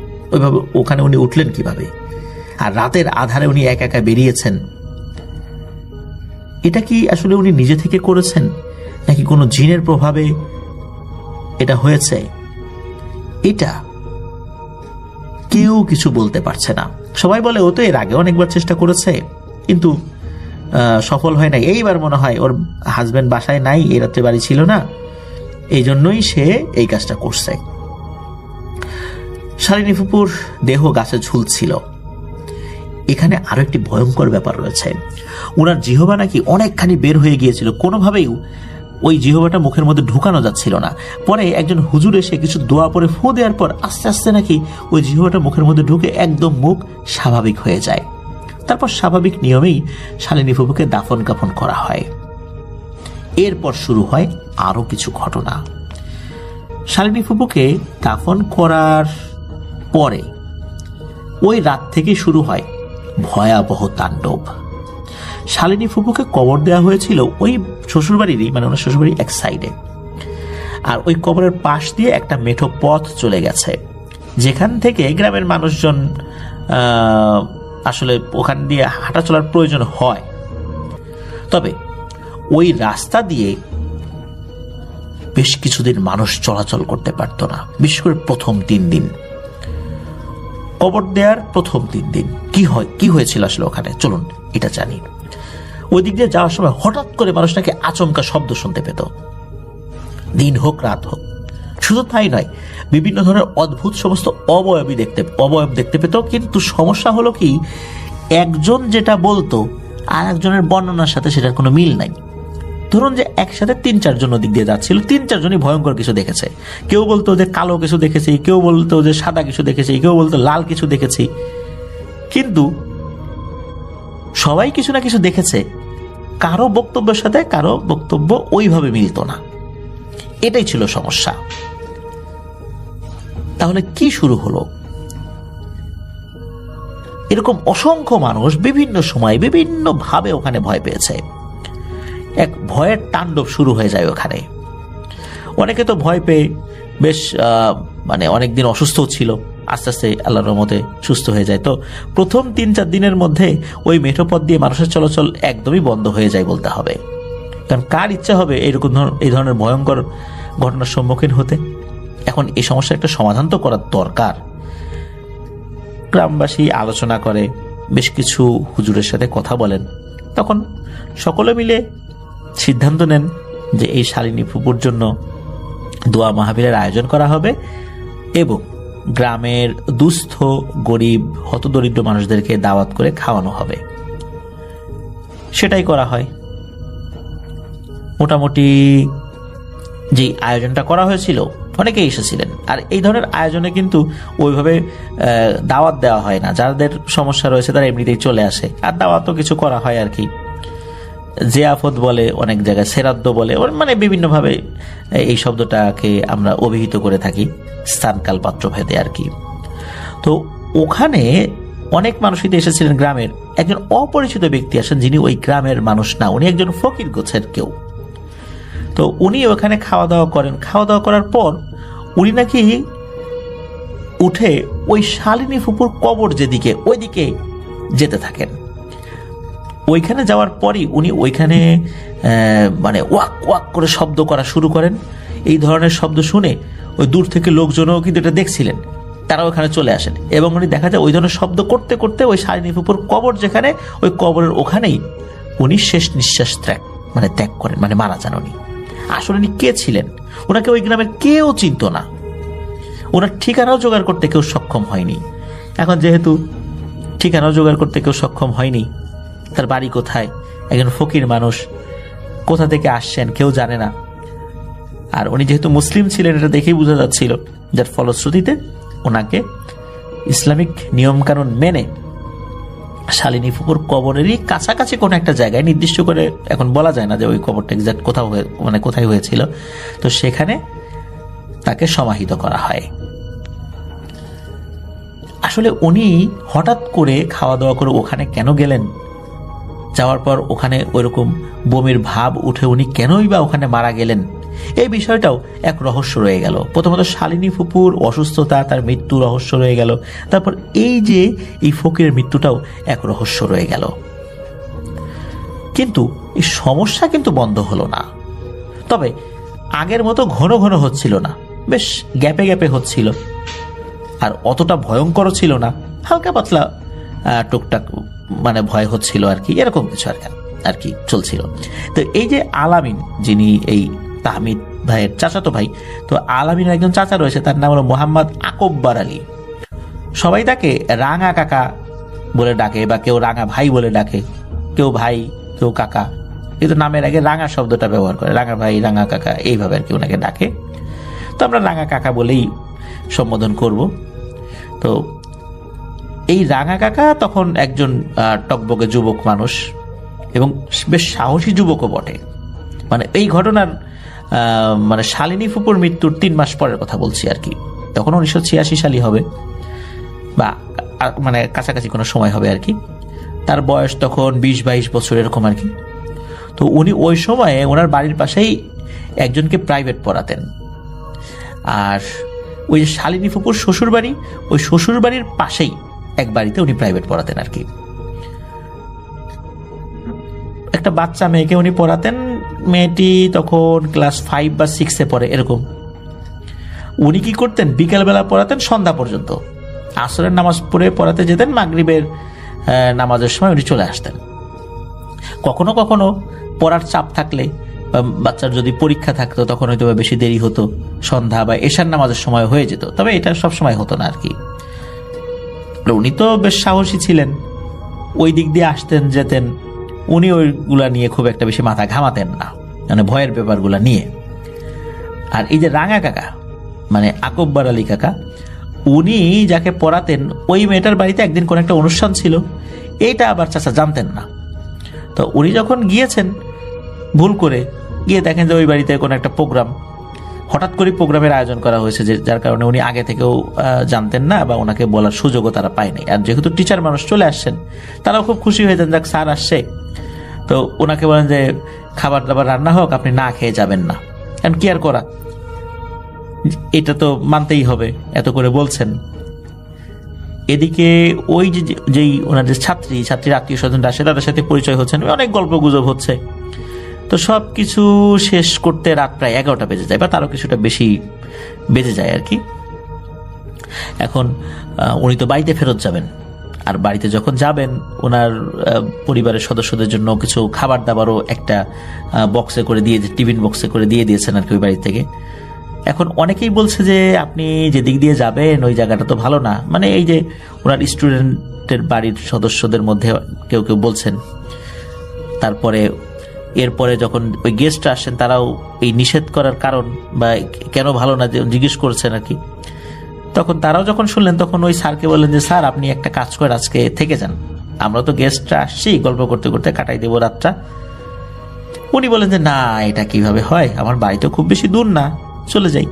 ওখানে উনি উঠলেন কিভাবে? আর রাতের আধারে উনি একা একা বেরিয়েছেন। এটা কি আসলে উনি নিজে থেকে করেছেন নাকি কোনো জিনের প্রভাবে এটা হয়েছে? এটা কেউ কিছু বলতে পারছে না। সবাই বলে ও তো এর আগে অনেকবার চেষ্টা করেছে, কিন্তু সফল হয় নাই। এইবার মনে হয় ওর হাজবেন্ড বাসায় নাই, এই রাত্রে বাড়ি ছিল না, এই জন্যই সে এই কাজটা করছে। শালিনী ফুপুর দেহ গাছে ঝুলছিল। এখানে আরো একটি ভয়ঙ্কর ব্যাপার রয়েছে। ওনার জিহবা নাকি অনেকখানি বের হয়ে গিয়েছিল, কোনোভাবেই ওই জিহবাটা মুখের মধ্যে ঢুকানো যাচ্ছিল না। পরে একজন হুজুর এসে কিছু দোয়া পরে ফু দেওয়ার পর আস্তে আস্তে নাকি ওই জিহবাটা মুখের মধ্যে ঢুকে একদম মুখ স্বাভাবিক হয়ে যায়। তারপর স্বাভাবিক নিয়মেই শালিনী ফুপুকে দাফন কাফন করা হয়। এরপর শুরু হয় আরো কিছু ঘটনা। শালিনী ফুপুকে দাফন করার পরে ওই রাত থেকে শুরু হয় ভয়াবহ তাণ্ডব। শালিনী ফুপুকে কবর দেওয়া হয়েছিল ওই শ্বশুরবাড়িরই, মানে ওনার শ্বশুরবাড়ির এক সাইডে। আর ওই কবরের পাশ দিয়ে একটা মেঠো পথ চলে গেছে, যেখান থেকে গ্রামের মানুষজন আসলে ওখান দিয়ে হাঁটা চলার প্রয়োজন হয়। তবে ওই রাস্তা দিয়ে বেশ কিছুদিন মানুষ চলাচল করতে পারত না, বিশেষ করে প্রথম 3 দিন। কবর দেওয়ার প্রথম 3 দিন কি হয়েছিল আসলে ওখানে, চলুন এটা জানি। ওই দিক দিয়ে যাওয়ার সময় হঠাৎ করে মানুষ নাকি আচমকা শব্দ শুনতে পেত, দিন হোক রাত হোক। শুধু তাই নয়, বিভিন্ন ধরনের অদ্ভুত সমস্ত অবয়ব দেখতে পেত। কিন্তু সমস্যা হলো কি, একজন যেটা বলতো আর একজনের বর্ণনার সাথে সেটার কোনো মিল নাই। ধরুন যে একসাথে 3-4 জন দিক দিয়ে যাচ্ছিল, 3-4 জনই ভয়ঙ্কর কিছু দেখেছে। কেউ বলতো যে কালো কিছু দেখেছি, কেউ বলতো যে সাদা কিছু দেখেছি, কেউ বলতো লাল কিছু দেখেছি। কিন্তু সবাই কিছু না কিছু দেখেছে, কারো বক্তব্যের সাথে কারো বক্তব্য ওইভাবে মিলত না। এটাই ছিল সমস্যা। তাহলে কি শুরু হলো? এরকম অসংখ্য মানুষ বিভিন্ন সময় বিভিন্ন ভাবে ওখানে ভয় পেয়েছে। এক ভয়ের তাণ্ডব শুরু হয়ে যায় ওখানে। অনেকে তো ভয় পেয়ে বেশ মানে অনেকদিন অসুস্থ ছিল, আস্তে আস্তে আল্লাহর রহমতে সুস্থ হয়ে যায়। তো প্রথম 3-4 দিনের মধ্যে ওই মেঠো পথ দিয়ে মানুষের চলাচল একদমই বন্ধ হয়ে যায় বলতে হবে। কারণ কার ইচ্ছা হবে এই ধরনের ভয়ঙ্কর ঘটনার সম্মুখীন হতে? এখন এই সমস্যার একটা সমাধান তো করার দরকার। গ্রামবাসী আলোচনা করে, বেশ কিছু হুজুরের সাথে কথা বলেন। তখন সকলে মিলে সিদ্ধান্ত নেন যে এই শালিনী ফুপুর জন্য দোয়া মাহফিলের আয়োজন করা হবে এবং গ্রামের দুস্থ গরিব হতদরিদ্র মানুষদেরকে দাওয়াত করে খাওয়ানো হবে। সেটাই করা হয়। মোটামুটি যে আয়োজনটা করা হয়েছিল অনেকেই এসেছিলেন। আর এই ধরনের আয়োজনে কিন্তু ওইভাবে দাওয়াত দেওয়া হয় না, যাদের সমস্যা রয়েছে তারা এমনিতেই চলে আসে, আর দাওয়াতও কিছু করা হয় আর কি, জিয়াফত বলে অনেক জায়গায়, সেরাদ্দ বলে, মানে বিভিন্নভাবে এই শব্দটাকে আমরা অভিহিত করে থাকি স্থানকাল পাত্রভেদে আর কি। তো ওখানে অনেক মানুষই তো এসেছিলেন গ্রামের, একজন অপরিচিত ব্যক্তি আসেন যিনি ওই গ্রামের মানুষ না, উনি একজন ফকির গোছের কেউ। তো উনি ওখানে খাওয়া দাওয়া করেন, খাওয়া দাওয়া করার পর উনি নাকি উঠে ওই শালিনী ফুপুর কবর যেদিকে ওইদিকে যেতে থাকেন। ওইখানে যাওয়ার পরই উনি ওইখানে মানে ওয়াক ওয়াক করে শব্দ করা শুরু করেন। এই ধরনের শব্দ শুনে ওই দূর থেকে লোকজনও কিন্তু এটা দেখছিলেন, তারা ওখানে চলে আসেন এবং উনি দেখা যায় ওই ধরনের শব্দ করতে করতে ওই শালিনী ফুপুর কবর যেখানে, ওই কবরের ওখানেই উনি শেষ নিঃশ্বাস ত্যাগ করেন, মানে মারা যান উনি। আসলে উনি কে ছিলেন, ওনাকে ওই গ্রামের কেউ চিনত না, ওনার ঠিকানাও জোগাড় করতে কেউ সক্ষম হয়নি। এখন যেহেতু ঠিকানাও জোগাড় করতে কেউ সক্ষম হয়নি, তার বাড়ি কোথায়, একজন ফকির মানুষ, কোথা থেকে আসছেন কেউ জানে না। আর উনি যেহেতু মুসলিম ছিলেন এটা দেখেই বোঝা যাচ্ছিল, যার ফলশ্রুতিতে ওনাকে ইসলামিক নিয়মকানুন মেনে শালিনী ফুপুর কবরেরই কাছাকাছি কোনো একটা জায়গায়, নির্দিষ্ট করে এখন বলা যায় না যে ওই কবরটা এক্সাক্ট কোথায় হয়েছিল, তো সেখানে তাকে সমাহিত করা হয়। আসলে উনি হঠাৎ করে খাওয়া দাওয়া করে ওখানে কেন গেলেন, যাওয়ার পর ওখানে ওইরকম বমির ভাব উঠে উনি কেনই বা ওখানে মারা গেলেন, এই বিষয়টাও এক রহস্য রয়ে গেল। প্রথমত শালিনী ফুপুর অসুস্থতা, তার মৃত্যু রহস্য রয়ে গেল, তারপর এই যে এই ফকিরের মৃত্যুটাও এক রহস্য রয়ে গেল। কিন্তু এই সমস্যা কিন্তু বন্ধ হলো না, তবে আগের মতো ঘন ঘন হচ্ছিল না, বেশ গ্যাপে গ্যাপে হচ্ছিল, আর অতটা ভয়ঙ্কর ছিল না, হালকা পাতলা টুকটাক মানে ভয় হচ্ছিল আর কি, এরকম কিছু আর কি চলছিল। তো এই যে আলামিন, যিনি এই তাহমিদ ভাইয়ের চাচাতো ভাই, তো আলামিনের একজন চাচা রয়েছে, তার নাম হলো মোহাম্মদ আকব্বর আলী। সবাই তাকে রাঙা কাকা বলে ডাকে, বা কেউ রাঙা ভাই বলে ডাকে, কেউ ভাই কেউ কাকা, কিন্তু নামের আগে রাঙা শব্দটা ব্যবহার করে, রাঙা ভাই রাঙা কাকা এইভাবে আর কি ওনাকে ডাকে। তো আমরা রাঙা কাকা বলেই সম্বোধন করব। তো এই রাঙা কাকা তখন একজন টকবকে যুবক মানুষ এবং বেশ সাহসী যুবকও বটে। মানে এই ঘটনার মানে শালিনী ফুপুর মৃত্যুর 3 মাস পরের কথা বলছি আর কি, তখন 1986 সালই হবে, বা মানে কাছাকাছি কোনো সময় হবে আর কি। তার বয়স তখন 20-22 বছর এরকম আর কি। তো উনি ওই সময়ে ওনার বাড়ির পাশেই একজনকে প্রাইভেট পড়াতেন, আর ওই যে শালিনী ফুপুর শ্বশুর বাড়ি, ওই শ্বশুর বাড়ির পাশেই এক বাড়িতে উনি প্রাইভেট পড়াতেন আর কি। একটা বাচ্চা মেয়েকে উনি পড়াতেন, মেয়েটি তখন ক্লাস 5 বা 6-এ পড়ে এরকম। উনি কি করতেন, বিকেলবেলা পড়াতেন সন্ধ্যা পর্যন্ত, আসরের নামাজ পড়ে পড়াতে যেতেন, মাগরিবের নামাজের সময় উনি চলে আসতেন। কখনো কখনো পড়ার চাপ থাকলে, বাচ্চার যদি পরীক্ষা থাকতো তখন হয়তো বেশি দেরি হতো, সন্ধ্যা বা এশার নামাজের সময় হয়ে যেত, তবে এটা সব সময় হতো না আর কি। উনি তো বেশ সাহসী ছিলেন, ওই দিক দিয়ে আসতেন যেতেন, উনি ওইগুলা নিয়ে খুব একটা বেশি মাথা ঘামাতেন না, মানে ভয়ের ব্যাপারগুলা নিয়ে। আর এই যে রাঙা কাকা মানে আকব্বর আলী কাকা, উনি যাকে পড়াতেন ওই মেয়েটার বাড়িতে একদিন কোন একটা অনুষ্ঠান ছিল, এইটা আবার চাচা জানতেন না। তো উনি যখন গিয়েছেন ভুল করে, গিয়ে দেখেন যে ওই বাড়িতে কোনো একটা প্রোগ্রাম, হঠাৎ করে প্রোগ্রামের আয়োজন করা হয়েছে, যার কারণে উনি আগে থেকেও জানতেন না বা ওনাকে বলার সুযোগও তারা পায়নি। আর যেহেতু টিচার মানুষ চলে আসছেন, তারাও খুব খুশি হয়েছেন যাক স্যার আসছে। তো ওনাকে বলেন যে খাবার দাবার রান্না হোক, আপনি না খেয়ে যাবেন না, কারণ কি আর করা, এটা তো মানতেই হবে, এত করে বলছেন। এদিকে ওই যেই ওনার যে ছাত্রীর আত্মীয় স্বজনরা আসে, তাদের সাথে পরিচয় হচ্ছেন, অনেক গল্প গুজব হচ্ছে। তো সব কিছু শেষ করতে রাত প্রায় 11টা বেজে যায়, বা তারও কিছুটা বেশি বেজে যায় আর কি। এখন উনি তো বাড়িতে ফেরত যাবেন, আর বাড়িতে যখন যাবেন ওনার পরিবারের সদস্যদের জন্য কিছু খাবার দাবারও একটা বক্সে করে দিয়ে, টিফিন বক্সে করে দিয়ে দিয়েছেন আর কি ওই বাড়ি থেকে। এখন অনেকেই বলছে যে আপনি যেদিক দিয়ে যাবেন ওই জায়গাটা তো ভালো না, মানে এই যে ওনার স্টুডেন্টের বাড়ির সদস্যদের মধ্যে কেউ কেউ বলছেন। তারপরে এরপরে যখন ওই গেস্ট আসেন, তারাও এই নিষেধ করার কারণ বা কেন ভালো না জিজ্ঞেস করছেন আর কি, তখন তারাও যখন শুনলেন তখন ওই স্যারকে বললেন যে স্যার আপনি একটা কাজ করে আজকে থেকে যান, আমরা তো গেস্টরা আসছি, গল্প করতে করতে কাটাই দেবো রাতটা। উনি বলেন যে না, এটা কিভাবে হয়, আমার বাড়ি তো খুব বেশি দূর না, চলে যাই।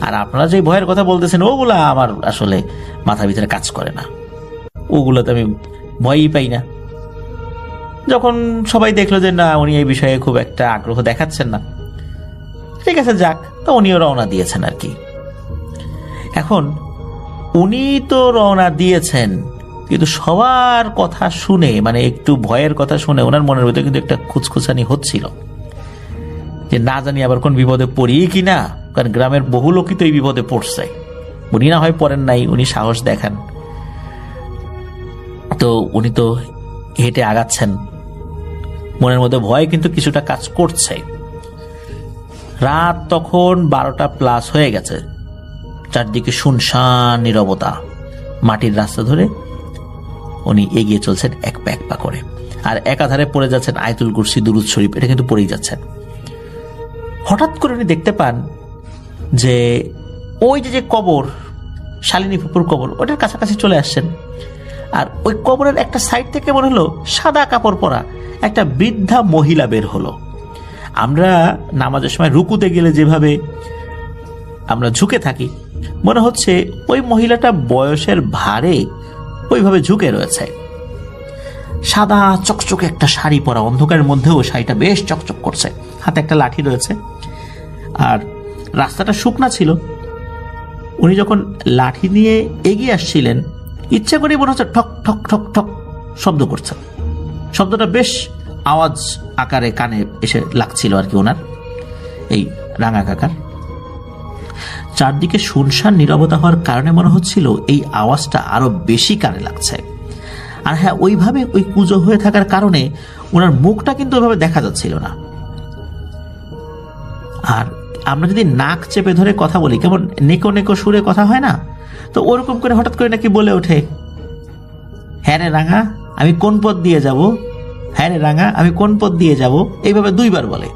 আর আপনারা যে ভয়ের কথা বলতেছেন ওগুলা আমার আসলে মাথার ভিতরে কাজ করে না, ওগুলোতে আমি ভয়ই পাই না। যখন সবাই দেখলো যে না উনি এই বিষয়ে খুব একটা আগ্রহ দেখাচ্ছেন না, ঠিক আছে যাক, তো উনিও রওনা দিয়েছেন আর কি। এখন উনি তো রওনা দিয়েছেন, কিন্তু সবার কথা শুনে, মানে একটু ভয়ের কথা শুনে ওনার মনের ভিতরে কিন্তু একটা খুচখুচানি হচ্ছিল যে না জানি আবার কোন বিপদে পড়ি কিনা, কারণ গ্রামের বহু লোকই তো এই বিপদে পড়ছে। উনি না হয় পড়েন নাই, উনি সাহস দেখান, তো উনি তো হেঁটে আগাচ্ছেন, মনের মধ্যে ভয় কিন্তু কিছুটা কাজ করছে। রাত তখন 12টা প্লাস হয়ে গেছে, চারদিকে শুনশান নীরবতা। মাটির রাস্তা ধরে উনি এগিয়ে চলছেন এক পা এক পা করে, আর একাধারে পড়ে যাচ্ছেন আয়াতুল কুরসি, দুরূদ শরীফ, এটা কিন্তু পড়েই যাচ্ছেন। হঠাৎ করে উনি দেখতে পান যে ওই যে কবর, শালিনী ফুপুর কবর, ওটার কাছাকাছি চলে আসছেন। আর ওই কবরের একটা সাইড থেকে মনে হলো সাদা কাপড় পরা একটা বৃদ্ধা মহিলা বের হলো। আমরা নামাজের সময় রুকুতে গেলে যেভাবে আমরা ঝুঁকে থাকি, মনে হচ্ছে ওই মহিলাটা বয়সের ভারে ওইভাবে ঝুঁকে রয়েছে। সাদা চকচকে একটা শাড়ি পরা, অন্ধকারের মধ্যেও শাড়িটা বেশ চকচক করছে, হাতে একটা লাঠি রয়েছে, আর রাস্তাটা শুকনা ছিল। উনি যখন লাঠি নিয়ে এগিয়ে আসছিলেন, ইচ্ছা করে মনে হচ্ছে ঠক ঠক ঠক ঠক শব্দ করছে। শব্দটা বেশ আওয়াজ আকারে কানে এসে লাগছিল আর কি ওনার, এই রাঙা কাকার। চারদিকে শুনশান নীরবতা হওয়ার কারণে মনে হচ্ছিল এই আওয়াজটা আরো বেশি কানে লাগছে। আর হ্যাঁ, ওইভাবে ওই কুজো হয়ে থাকার কারণে ওনার মুখটা কিন্তু ওইভাবে দেখা যাচ্ছিল না। আর আমরা যদি নাক চেপে ধরে কথা বলি, কেমন নেকো নেকো সুরে কথা হয় না, তো ওরকম করে হঠাৎ করে নাকি বলে ওঠে, হ্যাঁ রে রাঙা আমি কোন পথ দিয়ে যাব, হ্যাঁ রে রাঙা আমি কোন পথ দিয়ে যাব, এইভাবে 2 বার বলে।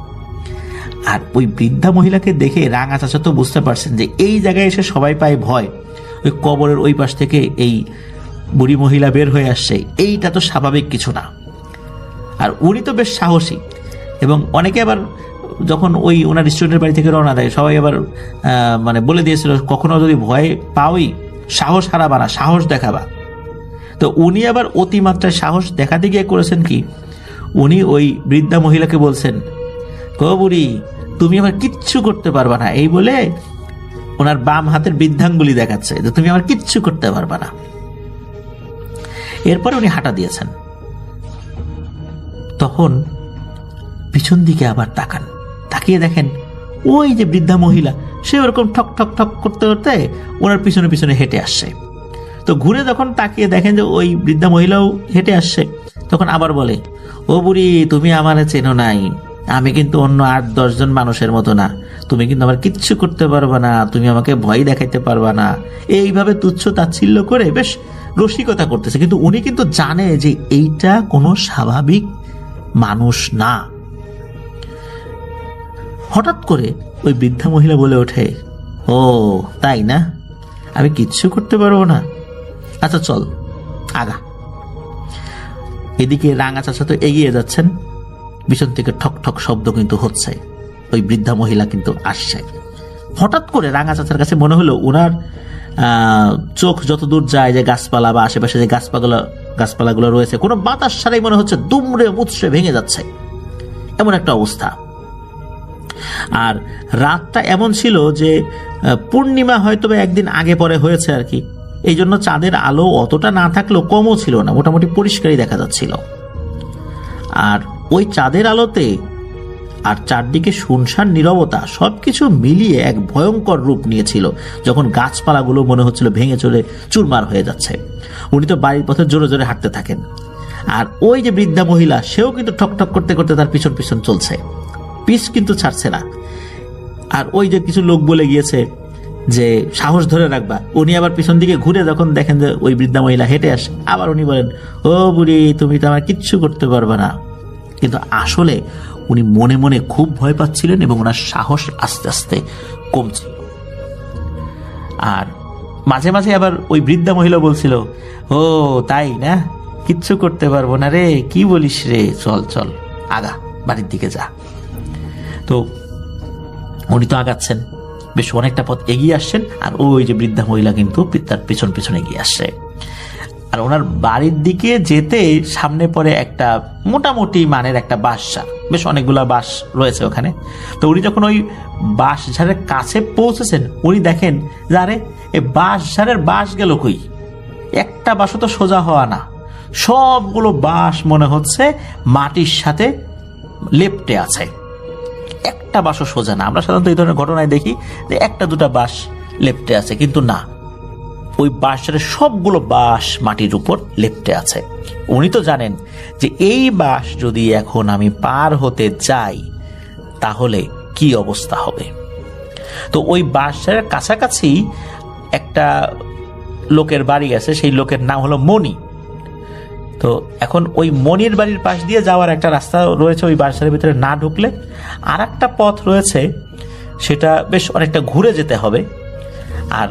আর ওই বৃদ্ধা মহিলাকে দেখে রাঙা চাচা তো বুঝতে পারছেন যে এই জায়গায় এসে সবাই পায় ভয়, ওই কবরের ওই পাশ থেকে এই বুড়ি মহিলা বের হয়ে আসছে, এইটা তো স্বাভাবিক কিছু না। আর উনি তো বেশ সাহসী, এবং অনেকে আবার যখন ওই ওনার স্টুডেন্টের বাড়ি থেকে রওনা দেয়, সবাই আবার মানে বলে দিয়েছিল কখনো যদি ভয় পাওই সাহস হারাবা না, সাহস দেখাবা। তো উনি আবার অতিমাত্রায় সাহস দেখাতে গিয়ে করেছেন কি, উনি ওই বৃদ্ধা মহিলাকে বলছেন, কো বুড়ি তুমি আমার কিচ্ছু করতে পারবা না, এই বলে ওনার বাম হাতের বৃদ্ধাঙ্গুলি দেখাচ্ছে যে তুমি আমার কিচ্ছু করতে পারবা না। এরপরে উনি হাঁটা দিয়েছেন। তখন পিছন দিকে আবার তাকান, তাকিয়ে দেখেন ওই যে বৃদ্ধা মহিলা, সে ওরকম ঠক ঠক ঠক করতে করতে ওনার পিছনে পিছনে হেঁটে আসছে। তো ঘুরে যখন তাকিয়ে দেখেন যে ওই বৃদ্ধা মহিলাও হেঁটে আসছে, তখন আবার বলে, ও বুড়ি তুমি আমার চেনো নাই, আমি কিন্তু অন্য 8-10 জন মানুষের মতো না, তুমি কিন্তু আমার কিচ্ছু করতে পারবা না, তুমি আমাকে ভয় দেখাইতে পারবা না। এইভাবে তুচ্ছ তাচ্ছিল্য করে বেশ রসিকতা করতেছে, কিন্তু উনি কিন্তু জানে যে এইটা কোনো স্বাভাবিক মানুষ না। হঠাৎ করে ওই বৃদ্ধা মহিলা বলে ওঠে, ও তাই না, আমি কিচ্ছু করতে পারবো না, আচ্ছা চল আগা। এদিকে রাঙা চাচা তো এগিয়ে যাচ্ছেন, পিছন থেকে ঠক ঠক শব্দ কিন্তু হচ্ছে, ওই বৃদ্ধা মহিলা কিন্তু আসছে। হঠাৎ করে রাঙা চাচার কাছে মনে হলো ওনার চোখ যত দূর যায়, যে গাছপালা বা আশেপাশে যে গাছপালাগুলো রয়েছে, কোনো বাতাস ছাড়াই মনে হচ্ছে দুমড়ে মুচড়ে ভেঙে যাচ্ছে, এমন একটা অবস্থা। আর রাতটা এমন ছিল যে পূর্ণিমা হয়তো একদিন আগে পরে হয়েছে আর কি, এই জন্য চাঁদের আলো অতটা না থাকলেও কমও ছিল না, মোটামুটি পরিষ্কারই দেখা যাচ্ছিল। আর ওই চাঁদের আলোতে আর চারদিকে শুনশান নীরবতা সবকিছু মিলিয়ে এক ভয়ঙ্কর রূপ নিয়েছিল, যখন গাছপালাগুলো মনে হচ্ছিল ভেঙে চলে চুরমার হয়ে যাচ্ছে। উনি তো বাড়ির পথে জোরে জোরে হাঁটতে থাকেন, আর ওই যে বৃদ্ধা মহিলা সেও কিন্তু ঠক ঠক করতে করতে তার পিছন পিছন চলছে, পিছ কিন্তু ছাড়ছে না। আর ওই যে কিছু লোক বলে গিয়েছে যে সাহস ধরে রাখবা, উনি আবার পিছন দিকে ঘুরে যখন দেখেন যে ওই বৃদ্ধা মহিলা হেঁটে আসে, আবার উনি বলেন, ও বুড়ি তুমি তো আমার কিচ্ছু করতে পারবে না। কিন্তু আসলে উনি মনে মনে খুব ভয় পাচ্ছিলেন এবং ওনার সাহস আস্তে আস্তে কমছিল। আর মাঝে মাঝে আবার ওই বৃদ্ধা মহিলা বলছিল, ও তাই না, কিচ্ছু করতে পারবো না রে, কি বলিস রে, চল চল আগা, বাড়ির দিকে যা। তো উনি তো আগাচ্ছেন, বেশ অনেকটা পথ এগিয়ে আসছেন, আর ওই যে বৃদ্ধা মহিলা কিন্তু তার পেছন পেছন এগিয়ে আসছে। আর ওনার বাড়ির দিকে যেতে সামনে পড়ে একটা মোটামুটি মানের একটা বাঁশঝাড়, বেশ অনেকগুলা বাঁশ রয়েছে ওখানে। তো উনি যখন ওই বাঁশঝাড়ের কাছে পৌঁছেছেন, উনি দেখেন যে আরে এই বাঁশঝাড়ের বাঁশ গেল কই, একটা বাঁশও তো সোজা হওয়া না, সবগুলো বাঁশ মনে হচ্ছে মাটির সাথে লেপ্টে আছে, একটা বাঁশও সোজা না। আমরা সাধারণত এই ধরনের ঘটনায় দেখি যে একটা দুটা বাঁশ লেপ্টে আছে, কিন্তু না, ওই বাঁশের সবগুলো বাঁশ মাটির উপর লেপ্টে আছে। উনি তো জানেন যে এই বাঁশ যদি এখন আমি পার হতে যাই তাহলে কি অবস্থা হবে। তো ওই বাঁশের কাছাকাছি একটা লোকের বাড়ি আছে, সেই লোকের নাম হলো মণি। তো এখন ওই মনির বাড়ির পাশ দিয়ে যাওয়ার একটা রাস্তা রয়েছে, ওই বাঁশের ভিতরে না ঢুকলে আর একটা পথ রয়েছে, সেটা বেশ অনেকটা ঘুরে যেতে হবে। আর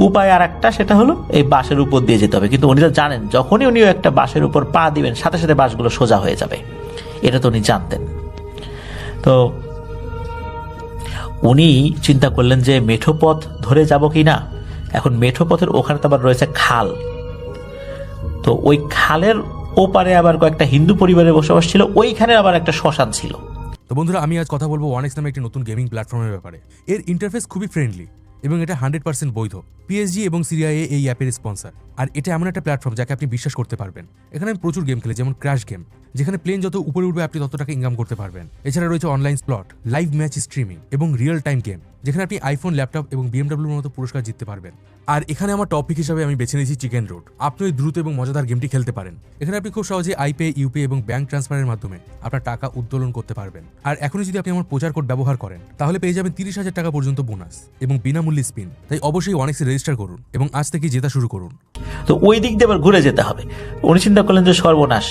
উপায় আর একটা, সেটা হলো এই বাঁশের উপর দিয়ে যেতে হবে। কিন্তু উনি তো জানেন যখনই উনি একটা বাঁশের উপর পা দিবেন সাথে সাথে বাঁশগুলো সোজা হয়ে যাবে, এটা তো উনি জানতেন। তো উনি চিন্তা করলেন যে মেঠো পথ ধরে যাব কি না। এখন মেঠো পথের ওখানে তো আবার রয়েছে খাল, তো ওই খালের ওপারে আবার কয়েকটা হিন্দু পরিবারের বসবাস ছিল, ওইখানে আবার একটা শ্মশান ছিল। তো বন্ধুরা, আমি আজ কথা বলবো 1x নামে একটি নতুন গেমিং প্ল্যাটফর্মের ব্যাপারে। এর ইন্টারফেস খুবই ফ্রেন্ডলি এবং এটা 100% বৈধ। পিএসজি এবং সিরিয়াএ এই অ্যাপের স্পন্সর, আর এটা এমন একটা প্ল্যাটফর্ম যাকে আপনি বিশ্বাস করতে পারবেন। এখানে আমি প্রচুর গেম খেলি, যেমন ক্র্যাশ গেম, যেখানে প্লেন যত উপরে উঠবে আপনি তত টাকা ইনকাম করতে পারবেন। এছাড়া রয়েছে online slot, live match streaming এবং রিয়েল টাইম গেম, যেখানে আপনি আইফোন, ল্যাপটপ এবং বিএমডব্লিউর মতো পুরস্কার জিততে পারবেন। আর এখানে আমার টপিক হিসাবে আমি বেছে নিয়েছি চিকেন রোড। আপনি ওই দ্রুত এবং মজাদার গেমটি খেলতে পারেন। এখানে আপনি খুব সহজে আইপে, ইউপি এবং ব্যাংক ট্রান্সফারের মাধ্যমে আপনার টাকা উত্তোলন করতে পারবেন। আর এখনই যদি আপনি আমার প্রচার কোড ব্যবহার করেন তাহলে পেয়ে যাবেন 30,000 টাকা পর্যন্ত বোনাস এবং বিনামূল্যে স্পিন। তাই অবশ্যই 1xে রেজিস্টার করুন এবং আজ থেকে জেতা শুরু করুন। তো ওই দিক দিয়ে আবার ঘুরে যেতে হবে। উনি চিন্তা করলেন যে সর্বনাশ,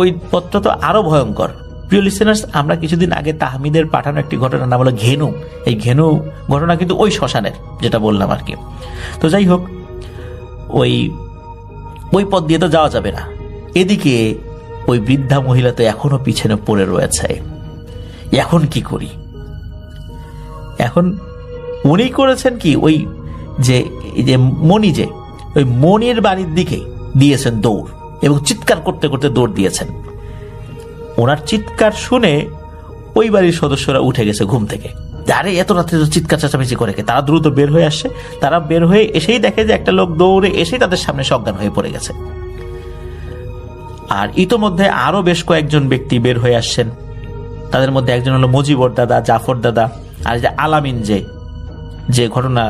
ওই পথটা তো আরো ভয়ঙ্কর। প্রিয় লিসেনার্স, আমরা কিছুদিন আগে তাহমিদের পাঠানো একটি ঘটনার নাম হলো ঘেনু। এই ঘেনু ঘটনা কিন্তু ওই শ্মশানের, যেটা বললাম আর কি। তো যাই হোক, ওই পথ দিয়ে তো যাওয়া যাবে না। এদিকে ওই বৃদ্ধা মহিলা তো এখনো পিছনে পড়ে রয়েছে। এখন কি করি? এখন উনি করেছেন কি, ওই যে মণি, যে ওই মণির বাড়ির দিকে দিয়েছেন দৌড়, এবং চিৎকার করতে করতে দৌড় দিয়েছেন। ওনার চিৎকার শুনে ওই বাড়ির সদস্যরা উঠে গেছে ঘুম থেকে। আরে এত রাত্রে চিৎকার চেঁচামেচি করে কে? তারা দ্রুত বের হয়ে আসছে। তারা বের হয়ে এসেই দেখে যে একটা লোক দৌড়ে এসেই তাদের সামনে সজ্ঞান হয়ে পড়ে গেছে। আর ইতোমধ্যে আরো বেশ কয়েকজন ব্যক্তি বের হয়ে আসছেন। তাদের মধ্যে একজন হলো মজিবর দাদা, জাফর দাদা, আর যে আলামিন যে ঘটনা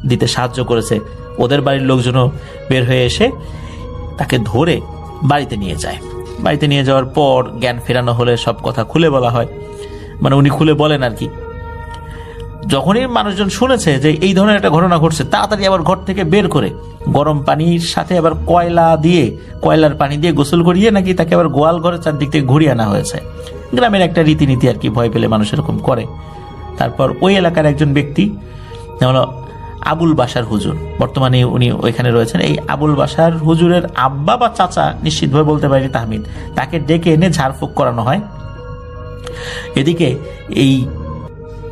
দিতে সাহায্য করেছে, ওদের বাড়ির লোকজনও বের হয়ে এসে তাকে ধরে বাড়িতে নিয়ে যায়। বাড়িতে নিয়ে যাওয়ার পর জ্ঞান ফেরানো হলে সব কথা খুলে বলা হয়, মানে উনি খুলে বলেন আর কি। যখনই মানুষজন শুনেছে যে এই ধরনের একটা ঘটনা ঘটছে, তাড়াতাড়ি আবার ঘর থেকে বের করে গরম পানির সাথে আবার কয়লার পানি দিয়ে গোসল করিয়ে নাকি তাকে আবার গোয়াল ঘরের চারদিক থেকে ঘুরিয়ে আনা হয়েছে। গ্রামের একটা রীতিনীতি আর কি, ভয় পেলে মানুষ এরকম করে। তারপর ওই এলাকার একজন ব্যক্তি হলো আবুল বাশার হুজুর, বর্তমানে উনি ওইখানে রয়েছেন। এই আবুল বাশার হুজুরের আব্বা বা চাচা, নিশ্চিতভাবে বলতে পারি তাহমিদ, তাকে ডেকে এনে ঝাড়ফুঁক করানো হয়। এদিকে এই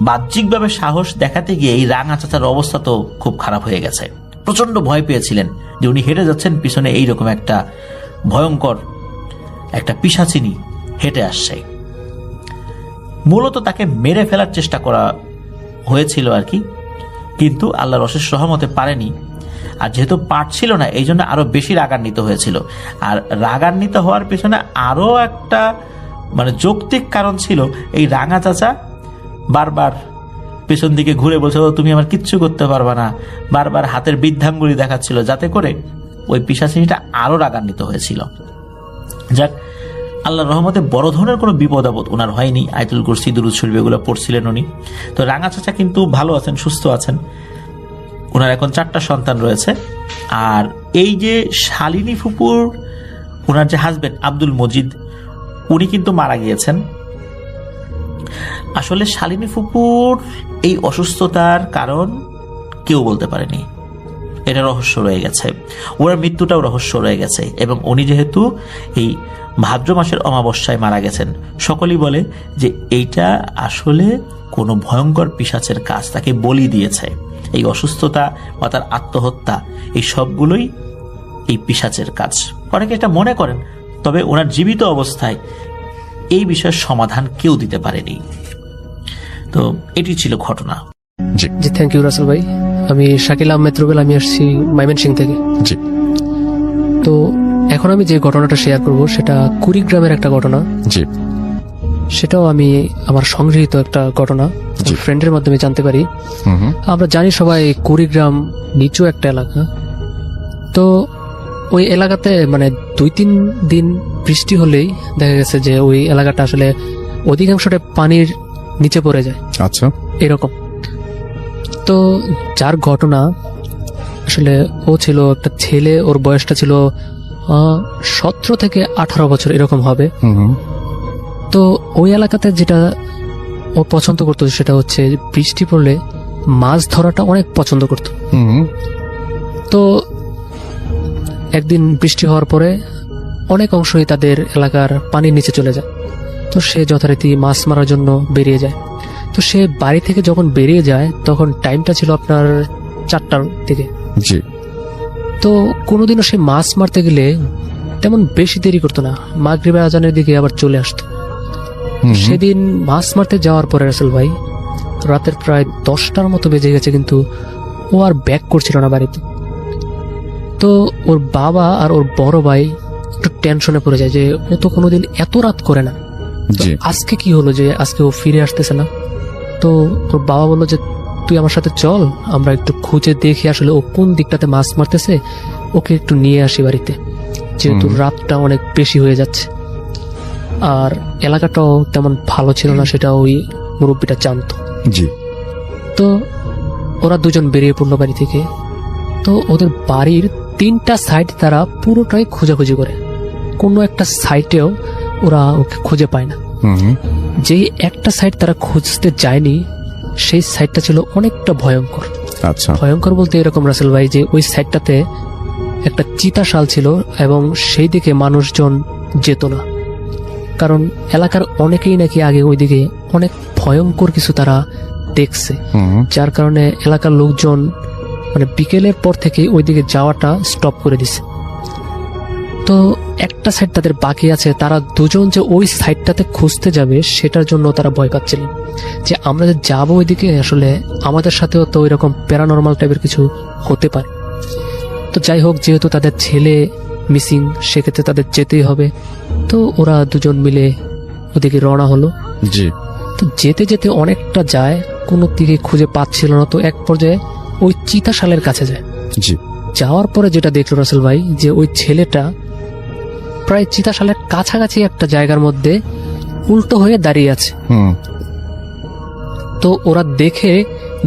বাহ্যিকভাবে সাহস দেখাতে গিয়ে এই রাঙা চাচার অবস্থা তো খুব খারাপ হয়ে গেছে। প্রচন্ড ভয় পেয়েছিলেন যে উনি হেঁটে যাচ্ছেন, পিছনে এইরকম একটা ভয়ঙ্কর একটা পিশাচিনী হেঁটে আসছে। মূলত তাকে মেরে ফেলার চেষ্টা করা হয়েছিল আর কি, কিন্তু আল্লাহর অশেষ রহমতে পারেনি। আর যেহেতু পারছিল না, এই জন্য আরো বেশি রাগান্বিত হয়েছিল। আর রাগান্বিত হওয়ার পেছনে আরো একটা মানে যৌক্তিক কারণ ছিল। এই রাঙা চাচা বারবার পেছন দিকে ঘুরে বলছিল, তুমি আমার কিচ্ছু করতে পারবা না, বারবার হাতের বৃদ্ধাঙ্গুলি দেখাচ্ছিল, যাতে করে ওই পিশাচিনীটা আরো রাগান্বিত হয়েছিল। যাক, আল্লাহর রহমতে বড় ধরনের কোনো বিপদ আপদ ওনার হয়নি। আয়াতুল কুরসি, দুরূদ শরীফ এগুলো পড়ছিলেন উনি। তো রাঙা চাচা কিন্তু ভালো আছেন, সুস্থ আছেন। ওনার এখন 4টা সন্তান রয়েছে। আর এই যে শালিনী ফুপুর, ওনার যে হাজবেন্ড আব্দুল মজিদ, উনি কিন্তু মারা গিয়েছেন। আসলে শালিনী ফুপুর এই অসুস্থতার কারণ কেউ বলতে পারেনি। এটা রহস্য রয়ে গেছে, ওনার মৃত্যুটাও রহস্য রয়ে গেছে। এবং উনি যেহেতু এই ভাদ্র মাসের অমাবস্যায় মারা গেছেন, সকলেই বলে যে এইটা আসলে কোনো ভয়ঙ্কর পিশাচের কাজ, তাকে বলি দিয়েছে। এই অসুস্থতা বা তার আত্মহত্যা, এই সবগুলোই এই পিশাচের কাজ, অনেকে এটা মনে করেন। তবে ওনার জীবিত অবস্থায় এই বিষয়ের সমাধান কেউ দিতে পারেনি। তো এটি ছিল ঘটনা। জি জি, থ্যাংক ইউ রাসেল ভাই। আমি শাকিল আহমেদ রুবেল, আমি আসছি ময়মনসিংহ থেকে। জি তো এখন আমি যে ঘটনাটা শেয়ার করব সেটা কুড়িগ্রামের একটা ঘটনা। জি সেটাও আমি আমার সংগৃহীত একটা ঘটনা, জি। ফ্রেন্ডের মাধ্যমে জানতে পারি। হুম হুম আমরা জানি সবাই কুড়িগ্রাম নিচু একটা এলাকা। তো ওই এলাকাতে মানে 2-3 দিন বৃষ্টি হলেই দেখা গেছে যে ওই এলাকাটা আসলে অধিকাংশটা পানির নিচে পড়ে যায়, আচ্ছা এরকম। তো যার ঘটনা আসলে ও ছিল একটা ছেলে, ওর বয়সটা ছিল 17 থেকে 18 বছর এরকম হবে। হুম হুম তো ওই এলাকাতে যেটা ও পছন্দ করতো সেটা হচ্ছে বৃষ্টি পড়লে মাছ ধরাটা অনেক পছন্দ করতো। হুম হুম তো একদিন বৃষ্টি হওয়ার পরে অনেক অংশই তাদের এলাকার পানির নিচে চলে যায়। তো সে যথারীতি মাছ মারার জন্য বেরিয়ে যায়। তো সে বাড়ি থেকে যখন বেরিয়ে যায় তখন টাইমটা ছিল আপনার 4টার দিকে। জি তো কোনোদিনও সে মাছ মারতে গেলে তেমন বেশি দেরি করতো না, মাগরিবের আজানের দিকে আবার চলে আসতো। হুম হুম সেদিন মাছ মারতে যাওয়ার পরে রাসেল ভাই রাতের প্রায় 10টার মতো বেজে গেছে, কিন্তু ও আর ব্যাক করছিল না বাড়িতে। তো ওর বাবা আর ওর বড় ভাই একটু টেনশনে পড়ে যায় যে ও তো কোনোদিন এত রাত করে না, তো জি আজকে কি হলো যে আজকে ও ফিরে আসতেছে না। তো ওর বাবা বললো যে তুই আমার সাথে চল, আমরা একটু খুঁজে দেখি আসলে ও কোন দিকটাতে মাছ মারতেছে, ওকে একটু নিয়ে আসি বাড়িতে, যেহেতু রাতটা অনেক বেশি হয়ে যাচ্ছে। আর এলাকাটাও তেমন ভালো ছিল না, সেটা ওই মুরব্বীটা জানতো। জি তো ওরা দুজন বেরিয়ে পড়লো বাড়ি থেকে। তো ওদের বাড়ির 3টা সাইড তারা পুরোটাই খোঁজাখুঁজি করে, কোনো একটা সাইটেও ওরা ওকে খুঁজে পায় না। হুম হুম যেই একটা সাইড তারা খুঁজতে যায়নি সেই সাইডটা ছিল অনেকটা ভয়ঙ্কর। আচ্ছা ভয়ঙ্কর বলতে এরকম রাসেল ভাই যে ওই সাইডটাতে একটা চিতাশাল ছিল এবং সেই দিকে মানুষজন যেত না, কারণ এলাকার অনেকেই নাকি আগে ওইদিকে অনেক ভয়ঙ্কর কিছু তারা দেখছে, হুম হুম যার কারণে এলাকার লোকজন মানে বিকেলের পর থেকে ওইদিকে যাওয়াটা স্টপ করে দিছে। তো একটা সাইড তাদের বাকি আছে, তারা দুজন যে ওই সাইডটাতে খুঁজতে যাবে সেটার জন্য তারা ভয় পাচ্ছিলেন যে আমরা যে যাবো ওইদিকে আসলে আমাদের সাথেও তো ওইরকম প্যারানর্মাল টাইপের কিছু হতে পারে। তো যাই হোক, যেহেতু তাদের ছেলে মিসিং সেক্ষেত্রে তাদের যেতেই হবে। তো ওরা দুজন মিলে ওদিকে রওনা হলো। জি তো যেতে যেতে অনেকটা যায়, কোনো দিকে খুঁজে পাচ্ছিল না। তো এক পর্যায়ে ওই চিতাশালের কাছে যায়। জি যাওয়ার পরে যেটা দেখলো রাসেল ভাই যে ওই ছেলেটা প্রায় চিতাশালের কাছাকাছি একটা জায়গার মধ্যে উল্টো হয়ে দাঁড়িয়ে আছে। হুম তো ওরা দেখে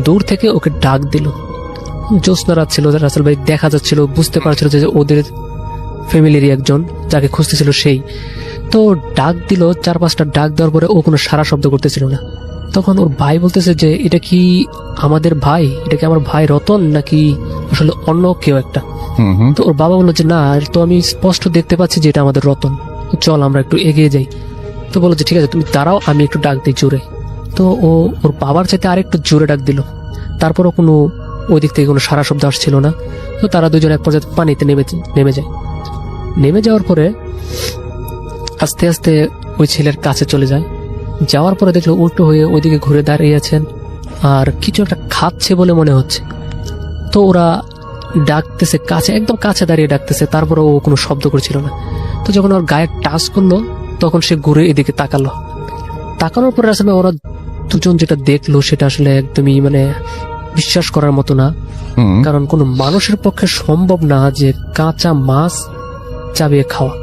দূর থেকে ওকে ডাক দিল। জ্যোৎস্না রাত ছিল, রাসেল ভাই দেখা যাচ্ছিল, বুঝতে পারছিল যে ওদের ফ্যামিলিরই একজন যাকে খুঁজতেছিল সেই। তো ডাক দিল, 4-5টা ডাক দেওয়ার পরে ও কোনো সারা শব্দ করতেছিল না। তখন ওর ভাই বলতেছে যে এটা কি আমাদের ভাই, এটা কি আমার ভাই রতন নাকি আসলে অন্য কেউ একটা। হুম হুম তো ওর বাবা বললো যে না, তো আমি স্পষ্ট দেখতে পাচ্ছি যে এটা আমাদের রতন, চল আমরা একটু এগিয়ে যাই। তো বললো যে ঠিক আছে তুমি দাঁড়াও, আমি একটু ডাক দিই জোরে। তো ও ওর বাবার চাইতে আরেকটু জোরে ডাক দিল, তারপরও কোনো ওই দিক থেকে কোনো সারা শব্দ আসছিল না। তো তারা দুজন এক পর্যায়ে পানিতে নেমে যায়। নেমে যাওয়ার পরে আস্তে আস্তে ওই ছেলের কাছে চলে যায়। যাওয়ার পরে দেখলো উল্টো হয়ে ওইদিকে ঘুরে দাঁড়িয়ে আছেন আর কিছু একটা খাচ্ছে বলে মনে হচ্ছে। তো ওরা ডাকতেছে, কাছে একদম কাছে দাঁড়িয়ে ডাকতেছে, তারপরে ও কোনো শব্দ করছিল না। তো যখন ওর গায়ে টাচ করলো তখন সে ঘুরে এদিকে তাকালো। তাকানোর পরে আসলে ওরা দুজন যেটা দেখলো সেটা আসলে একদমই মানে বিশ্বাস করার মতো না, হুম কারণ কোনো মানুষের পক্ষে সম্ভব না যে কাঁচা মাছ চাবিয়ে খাওয়া।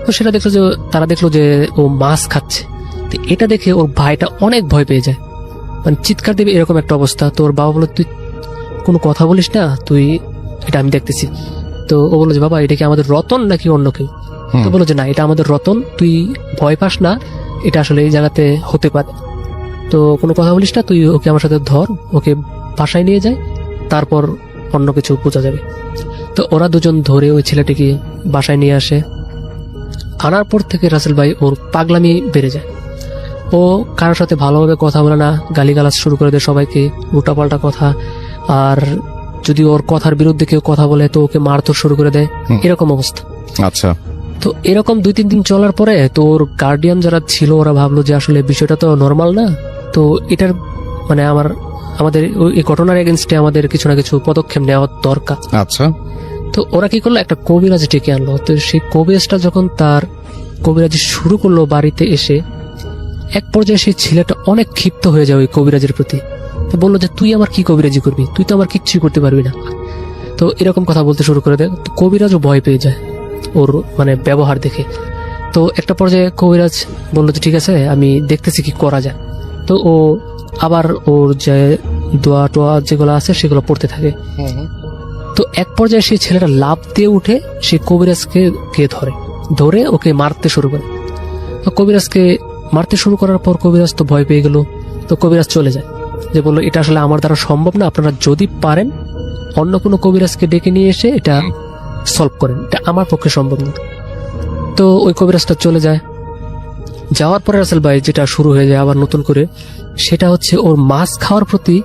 তো সেটা দেখলো যে তারা দেখলো যে ও মাছ খাচ্ছে। তো এটা দেখে ওর ভাইটা অনেক ভয় পেয়ে যায়, মানে চিৎকার দেবে এরকম একটা অবস্থা। তো ওর বাবা বলল তুই কোনো কথা বলিস না, তুই এটা আমি দেখতেছি। তো ও বললো যে বাবা এটা কি আমাদের রতন নাকি অন্য কেউ। তো বললো যে না, এটা আমাদের রতন, তুই ভয় পাস না, এটা আসলে এই জায়গাতে হতে পারে। তো কোনো কথা বলিস না, তুই ওকে আমার সাথে ধর, ওকে বাসায় নিয়ে যায়, তারপর অন্য কিছু বোঝা যাবে। তো ওরা দুজন ধরে ওই ছেলেটিকে বাসায় নিয়ে আসে। আনার পর থেকে রাসেল ভাই ওর পাগলামি বেড়ে যায়। ও কারোর সাথে ভালোভাবে কথা বলে না, গালিগালাজ শুরু করে দেয় সবাইকে, উল্টাপাল্টা কথা। আর যদি ওর কথার বিরুদ্ধে কেউ কথা বলে তো ওকে মারধর শুরু করে দেয়, এরকম অবস্থা। আচ্ছা, তো এরকম 2-3 দিন চলার পরে তো ওর গার্ডিয়ান যারা ছিল ওরা ভাবলো যে আসলে বিষয়টা তো নর্মাল না, তো এটার মানে আমাদের এই ঘটনার এগেনস্টে আমাদের কিছু না কিছু পদক্ষেপ নেওয়া দরকার। আচ্ছা, তো ওরা কি করলো, একটা কবিরাজ ডেকে আনলো। তো সেই কবিরাজটা যখন তার কবিরাজি শুরু করলো বাড়িতে এসে, এক পর্যায়ে সেই ছেলেটা অনেক ক্ষিপ্ত হয়ে যায় ওই কবিরাজের প্রতি। তো বললো যে তুই আমার কি কবিরাজি করবি, তুই তো আমার কিচ্ছুই করতে পারবি না। তো এরকম কথা বলতে শুরু করে দেয়। তো কবিরাজও ভয় পেয়ে যায় ওর মানে ব্যবহার দেখে। তো একটা পর্যায়ে কবিরাজ বললো যে ঠিক আছে, আমি দেখতেছি কি করা যায়। তো ও আবার ওর যে দোয়া টোয়া যেগুলো আছে সেগুলো পড়তে থাকে। তো এক পর্যায়ে সেই ছেলেটা লাফ দিয়ে উঠে সেই কবিরাজকে ধরে ওকে মারতে শুরু করে। তো কবিরাজকে মারতে শুরু করার পর কবিরাজ তো ভয় পেয়ে গেল। তো কবিরাজ চলে যায়, যে বললো এটা আসলে আমার দ্বারা সম্ভব না, আপনারা যদি পারেন অন্য কোনো কবিরাজকে ডেকে নিয়ে এসে এটা সলভ করেন, এটা আমার পক্ষে সম্ভব না। তো ওই কবিরাজটা চলে যায়। যাওয়ার পরে রাসেল ভাই যেটা শুরু হয়ে যায় আবার নতুন করে, সেটা হচ্ছে ওর মাছ খাওয়ার প্রতি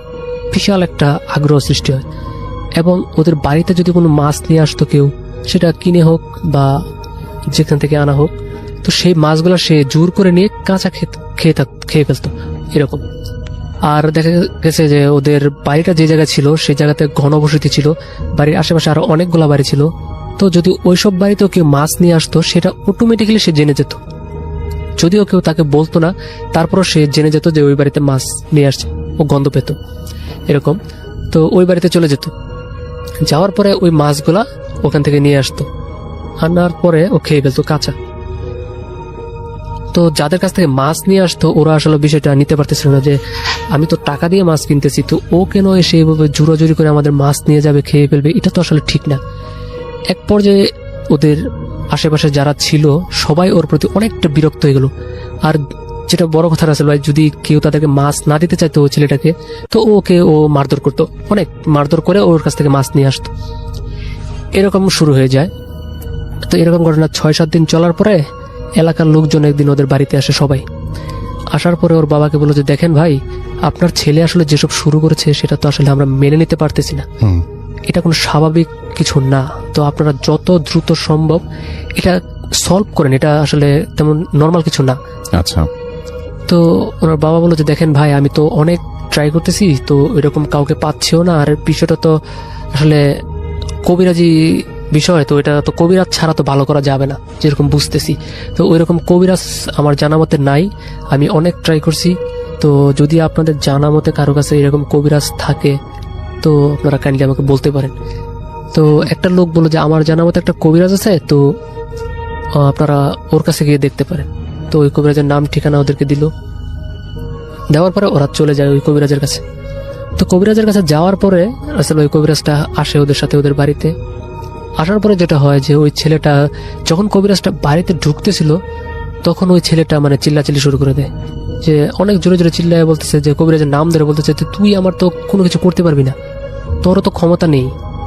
বিশাল একটা আগ্রহ সৃষ্টি হয়। এবং ওদের বাড়িতে যদি কোনো মাছ নিয়ে আসতো কেউ, সেটা কিনে হোক বা যেখান থেকে আনা হোক, তো সেই মাছগুলো সে জোর করে নিয়ে কাঁচা খেয়ে ফেলতো এরকম। আর দেখা গেছে যে ওদের বাড়িটা যে জায়গায় ছিল সেই জায়গাতে ঘনবসতি ছিল, বাড়ির আশেপাশে আরো অনেকগুলা বাড়ি ছিল। তো যদি ওইসব বাড়িতেও কেউ মাছ নিয়ে আসতো সেটা অটোমেটিক্যালি সে জেনে যেত, যদিও কেউ তাকে বলতো না, তারপরও সে জেনে যেত যে ওই বাড়িতে মাছ নিয়ে আসছে, ও গন্ধ পেত এরকম। তো ওই বাড়িতে চলে যেত, যাওয়ার পরে ওই মাছগুলা ওখান থেকে নিয়ে আসতো, আনার পরে ও খেয়ে ফেলতো কাঁচা। তো যাদের কাছ থেকে মাছ নিয়ে আসতো ওরা আসলে বিষয়টা নিতে পারতেছিল না, যে আমি তো টাকা দিয়ে মাছ কিনতেছি, তো ও কেন এসে এইভাবে জোরাজুরি করে আমাদের মাছ নিয়ে যাবে, খেয়ে ফেলবে, এটা তো আসলে ঠিক না। এক পর্যায়ে ওদের আশেপাশে যারা ছিল সবাই ওর প্রতি অনেকটা বিরক্ত হয়ে গেল। আর যেটা বড় কথা রাসেল ভাই, যদি কেউ তাদেরকে মাছ না দিতে চাইতো ওই ছেলেটাকে, তো ওকে ও মারধর করতো, অনেক মারধর করে ওর কাছ থেকে মাছ নিয়ে আসতো। এরকম শুরু হয়ে যায়। তো এরকম ঘটনা 6-7 দিন চলার পরে এলাকার লোকজন একদিন ওদের বাড়িতে আসে। সবাই আসার পরে ওর বাবাকে বলল যে দেখেন ভাই, আপনার ছেলে আসলে যেসব শুরু করেছে সেটা তো আসলে আমরা মেনে নিতে পারতেছি না, এটা কোনো স্বাভাবিক কিছু না। তো আপনারা যত দ্রুত সম্ভব এটা সলভ করেন, এটা আসলে তেমন নর্মাল কিছু না। আচ্ছা। তো ওনার বাবা বলল যে দেখেন ভাই, আমি তো অনেক ট্রাই করতেছি, তো এরকম কাউকে পাচ্ছিও না। আর বিষয়টা তো আসলে কবিরাজি বিষয়, তো এটা তো কবিরাজ ছাড়া তো ভালো করা যাবে না, যেরকম বুঝতেছি। তো ওইরকম কবিরাজ আমার জানা মতে নাই, আমি অনেক ট্রাই করছি। তো যদি আপনাদের জানা মতে কারো কাছে এরকম কবিরাজ থাকে তো আপনারা কাইন্ডলি আমাকে বলতে পারেন। তো একটা লোক বলল যে আমার জানা মতে একটা কবিরাজ আছে, তো আপনারা ওর কাছে গিয়ে দেখতে পারেন। তো ওই কবিরাজের নাম ঠিকানা ওদেরকে দিল, দেওয়ার পরে ওরা চলে যায় ওই কবিরাজের কাছে। তো কবিরাজের কাছে যাওয়ার পরে আসলে ওই কবিরাজটা আসে ওদের সাথে ওদের বাড়িতে। আসার পরে যেটা হয় যে ওই ছেলেটা যখন কবিরাজটা বাড়িতে ঢুকতেছিল তখন ওই ছেলেটা মানে চিল্লাচিল্লি শুরু করে দেয়, যে অনেক জোরে জোরে চিল্লায় বলতেছে, যে কবিরাজের নাম ধরে বলতেছে তুই আমার তো কোনো কিছু করতে পারবি না, তোরও তো ক্ষমতা নেই,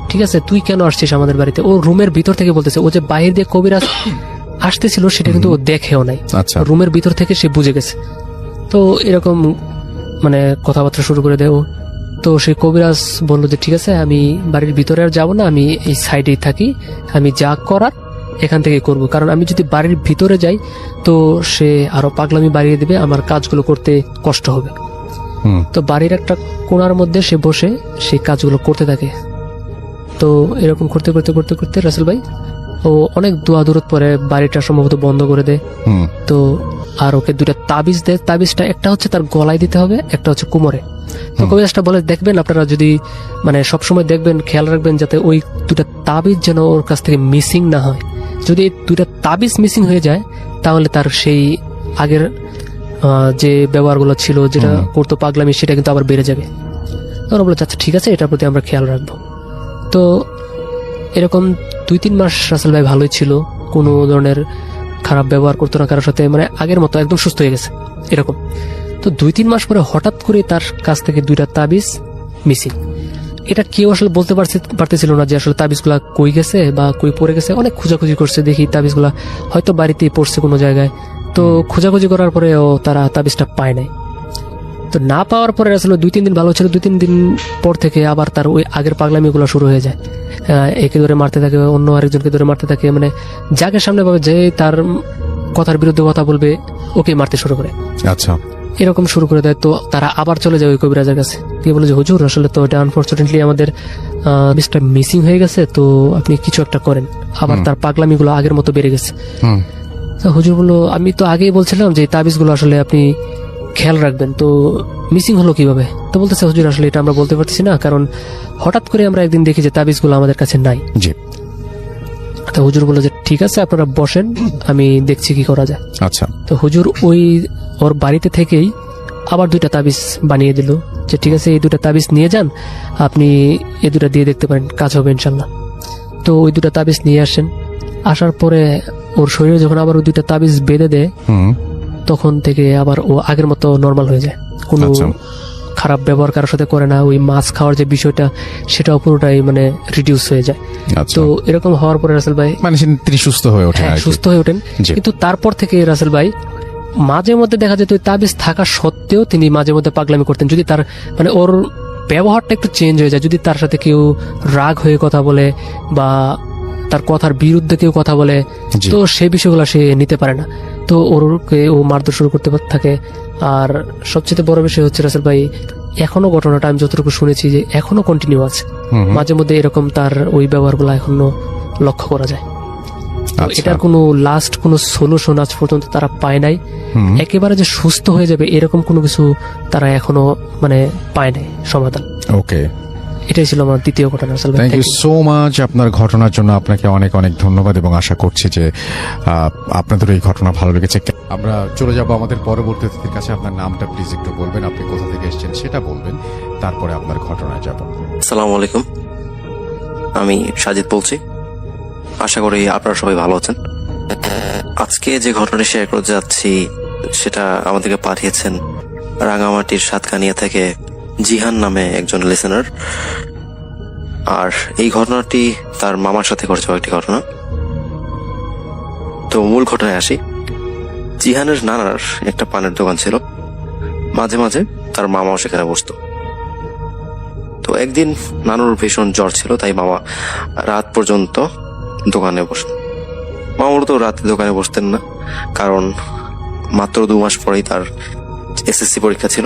ঠিক আছে, তুই কেন আসছিস আমাদের বাড়িতে। ও রুমের ভিতর থেকে বলতেছে, ও যে বাইরে দিয়ে কবিরাজ আসতেছিল সেটা কিন্তু ও দেখেও নাই, রুমের ভিতর থেকে সে বুঝে গেছে। তো এরকম মানে কথাবার্তা শুরু করে দেয় ও। তো সেই কবিরাজ বললো যে ঠিক আছে, আমি বাড়ির ভিতরে আর যাবো না, আমি এই সাইডেই থাকি, আমি যা করার এখান থেকে করব, কারণ আমি যদি বাড়ির ভিতরে যাই তো সে আরো পাগলামি বাড়িয়ে দিবে, আমার কাজগুলো করতে কষ্ট হবে। তো বাড়ির একটা কোণার মধ্যে সে বসে সেই কাজগুলো করতে থাকে। তো এরকম করতে করতে করতে করতে রাসেল ভাই ও অনেক দোয়া দূরত পরে বাড়িটা সম্ভবত বন্ধ করে দেয়। তো আর ওকে 2টা তাবিজ দেয়, তাবিজটা একটা হচ্ছে তার গলায় দিতে হবে, একটা হচ্ছে কোমরে। তো কবিরাজটা বলে দেখবেন আপনারা যদি মানে সবসময় দেখবেন, খেয়াল রাখবেন যাতে ওই 2টা তাবিজ যেন ওর কাছ থেকে মিসিং না হয়। যদি এই 2টা তাবিজ মিসিং হয়ে যায় তাহলে তার সেই আগের যে ব্যবহারগুলো ছিল, যেটা করতো পাগলামি, সেটা কিন্তু আবার বেড়ে যাবে। তখন বলে আচ্ছা ঠিক আছে, এটার প্রতি আমরা খেয়াল রাখবো। তো এরকম 2-3 মাস রাসেল ভাই ভালোই ছিল, কোনো ধরনের খারাপ ব্যবহার করতো না কারোর সাথে, মানে আগের মতো একদম সুস্থ হয়ে গেছে এরকম। তো 2-3 মাস পরে হঠাৎ করে তার কাছ থেকে 2টা তাবিজ মিসিং। এটা কেউ আসলে বলতে পারতেছিল না যে আসলে তাবিজগুলা কই গেছে বা কই পড়ে গেছে। অনেক খোঁজাখুঁজি করছে, দেখি তাবিজগুলা হয়তো বাড়িতেই পড়ছে কোনো জায়গায়। তো খোঁজাখুঁজি করার পরেও তারা তাবিজটা পায় নাই। তো না পাওয়ার পরে আসলে 2-3 দিন ভালো ছিল, 2-3 দিন পর থেকে আবার তার ওই আগের পাগলামিগুলো শুরু হয়ে যায়। একে ধরে মারতে থাকে, অন্য আরেকজনকে ধরে মারতে থাকে, মানে যাকে সামনে পাবে যে তার কথার বিরুদ্ধে কথা বলবে ওকে মারতে শুরু করে। আচ্ছা, এরকম শুরু করে দেয়। তো তারা আবার চলে যায় ওই কবিরাজের কাছে, দিয়ে বলে যে হুজুর আসলে তো এটা আনফরচুনেটলি আমাদের তাবিজটা মিসিং হয়ে গেছে, তো আপনি কিছু একটা করেন। আবার তার পাগলামিগুলো আগের মতো বেড়ে গেছে। হুম, তো হুজুর বললো, আমি তো আগেই বলছিলাম যে এই তাবিজগুলো আসলে আপনি খেয়াল রাখবেন, তো মিসিং হলো কিভাবে? তো বলতেছে হুজুর আসলে এটা আমরা বলতে পারতেছি না, কারণ হঠাৎ করে আমরা একদিন দেখি যে তাবিজগুলো আমাদের কাছে নাই। জি, তো হুজুর বললো যে ঠিক আছে আপনারা বসেন, আমি দেখছি কি করা যায়। আচ্ছা, তো হুজুর ওর বাড়িতে থেকেই আবার 2টা তাবিজ বানিয়ে দিল, যে ঠিক আছে এই 2টা তাবিজ নিয়ে যান, আপনি এই 2টা দিয়ে দেখতে পারেন, কাজ হবে ইনশাল্লাহ। তো ওই 2টা তাবিজ নিয়ে আসেন। আসার পরে ওর শরীরে যখন আবার ওই 2টা তাবিজ বেঁধে দেয়, হুম, তখন থেকে আবার ও আগের মতো নর্মাল হয়ে যায়। কোনো আচ্ছা। খারাপ ব্যবহার কারোর সাথে করে না। ওই মাছ খাওয়ার যে বিষয়টা সেটাও পুরোটাই মানে রিডিউস হয়ে যায়। আচ্ছা, তো এরকম হওয়ার পরে রাসেল ভাই মানে তিনি সুস্থ হয়ে ওঠেন হ্যাঁ আর কি। সুস্থ হয়ে ওঠেন। জি। কিন্তু তারপর থেকে রাসেল ভাই মাঝে মধ্যে দেখা যেত ওই তাবিজ থাকা সত্ত্বেও তিনি মাঝে মধ্যে পাগলামি করতেন। যদি তার মানে ওর ব্যবহারটা একটু চেঞ্জ হয়ে যায়, যদি তার সাথে কেউ রাগ হয়ে কথা বলে বা তার কথার বিরুদ্ধে কেউ কথা বলে, জি। তো সেই বিষয়গুলো সে নিতে পারে না। তো ওরকে ও মারধর শুরু করতে থাকে। আর সবচেয়ে বড় বিষয় হচ্ছে রাসেল ভাই, এখনো ঘটনাটা আমি যতটুকু শুনেছি যে এখনো কন্টিনিউ আছে। হুম, হুম, মাঝে মধ্যে এরকম তার ওই ব্যবহারগুলো এখনো লক্ষ্য করা যায়। তো আচ্ছা। এটার কোনো লাস্ট কোনো সলিউশন আজ পর্যন্ত তারা পায় নাই। হুম, একেবারে যে সুস্থ হয়ে যাবে এরকম কোনো কিছু তারা এখনো মানে পায় নাই সমাধান। ওকে, এটাই ছিল আমার দ্বিতীয় ঘটনা। আসলে থ্যাংক ইউ সো মাচ আপনার ঘটনার জন্য। আপনাকে অনেক অনেক ধন্যবাদ এবং আশা করছি যে আপনাদের এই ঘটনা ভালো লেগেছে। আমরা চলে যাব আমাদের পরবর্তী অতিথির কাছে। আপনার নামটা প্লিজ একটু বলবেন, আপনি কোথা থেকে এসেছেন সেটা বলবেন, তারপরে আপনার ঘটনায় যাব। আসসালামু আলাইকুম, আমি সাজিদ বলছি। আশা করি আপনারা সবাই ভালো আছেন। আজকে যে ঘটনাটি শেয়ার করতে যাচ্ছি সেটা আমাদেরকে পাঠিয়েছেন রাঙামাটির সাতকানিয়া থেকে জিহান নামে একজন লিসেনার। আর এই ঘটনাটি তার মামার সাথে ঘটেছে একটি ঘটনা। তো মূল ঘটনায় আসি। জিহানের নানার একটা পানের দোকান ছিল, মাঝে মাঝে তার মামাও সেখানে বসতো। তো একদিন নানুর ভীষণ জ্বর ছিল, তাই মামা রাত পর্যন্ত দোকানে বসেন। মামার তো রাতে দোকানে বসতেন না, কারণ মাত্র 2 মাস পরেই তার এসএসসি পরীক্ষা ছিল।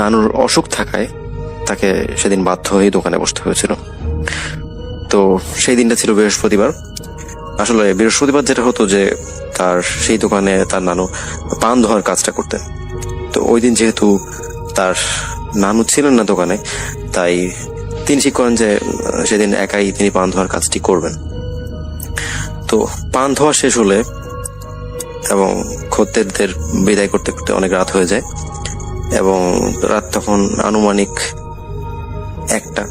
নানুর অসুখ থাকায় তাকে সেদিন বাধ্য হয়ে দোকানে বসতে হয়েছিল। তো সেই দিনটা ছিল বৃহস্পতিবার। আসলে বৃহস্পতিবার যেটা হতো যে তার সেই দোকানে তার নানু পান ধোয়ার কাজটা করতেন। তো ওই দিন যেহেতু তার নানু ছিলেন না দোকানে, তাই তিনি ঠিক করেন যে সেদিন একাই তিনি পান ধোয়ার কাজটি করবেন। তো পান ধোয়া শেষ হলে এবং খদ্দেরদের বিদায় করতে করতে অনেক রাত হয়ে যায় এবং রাত তখন আনুমানিক 1টা।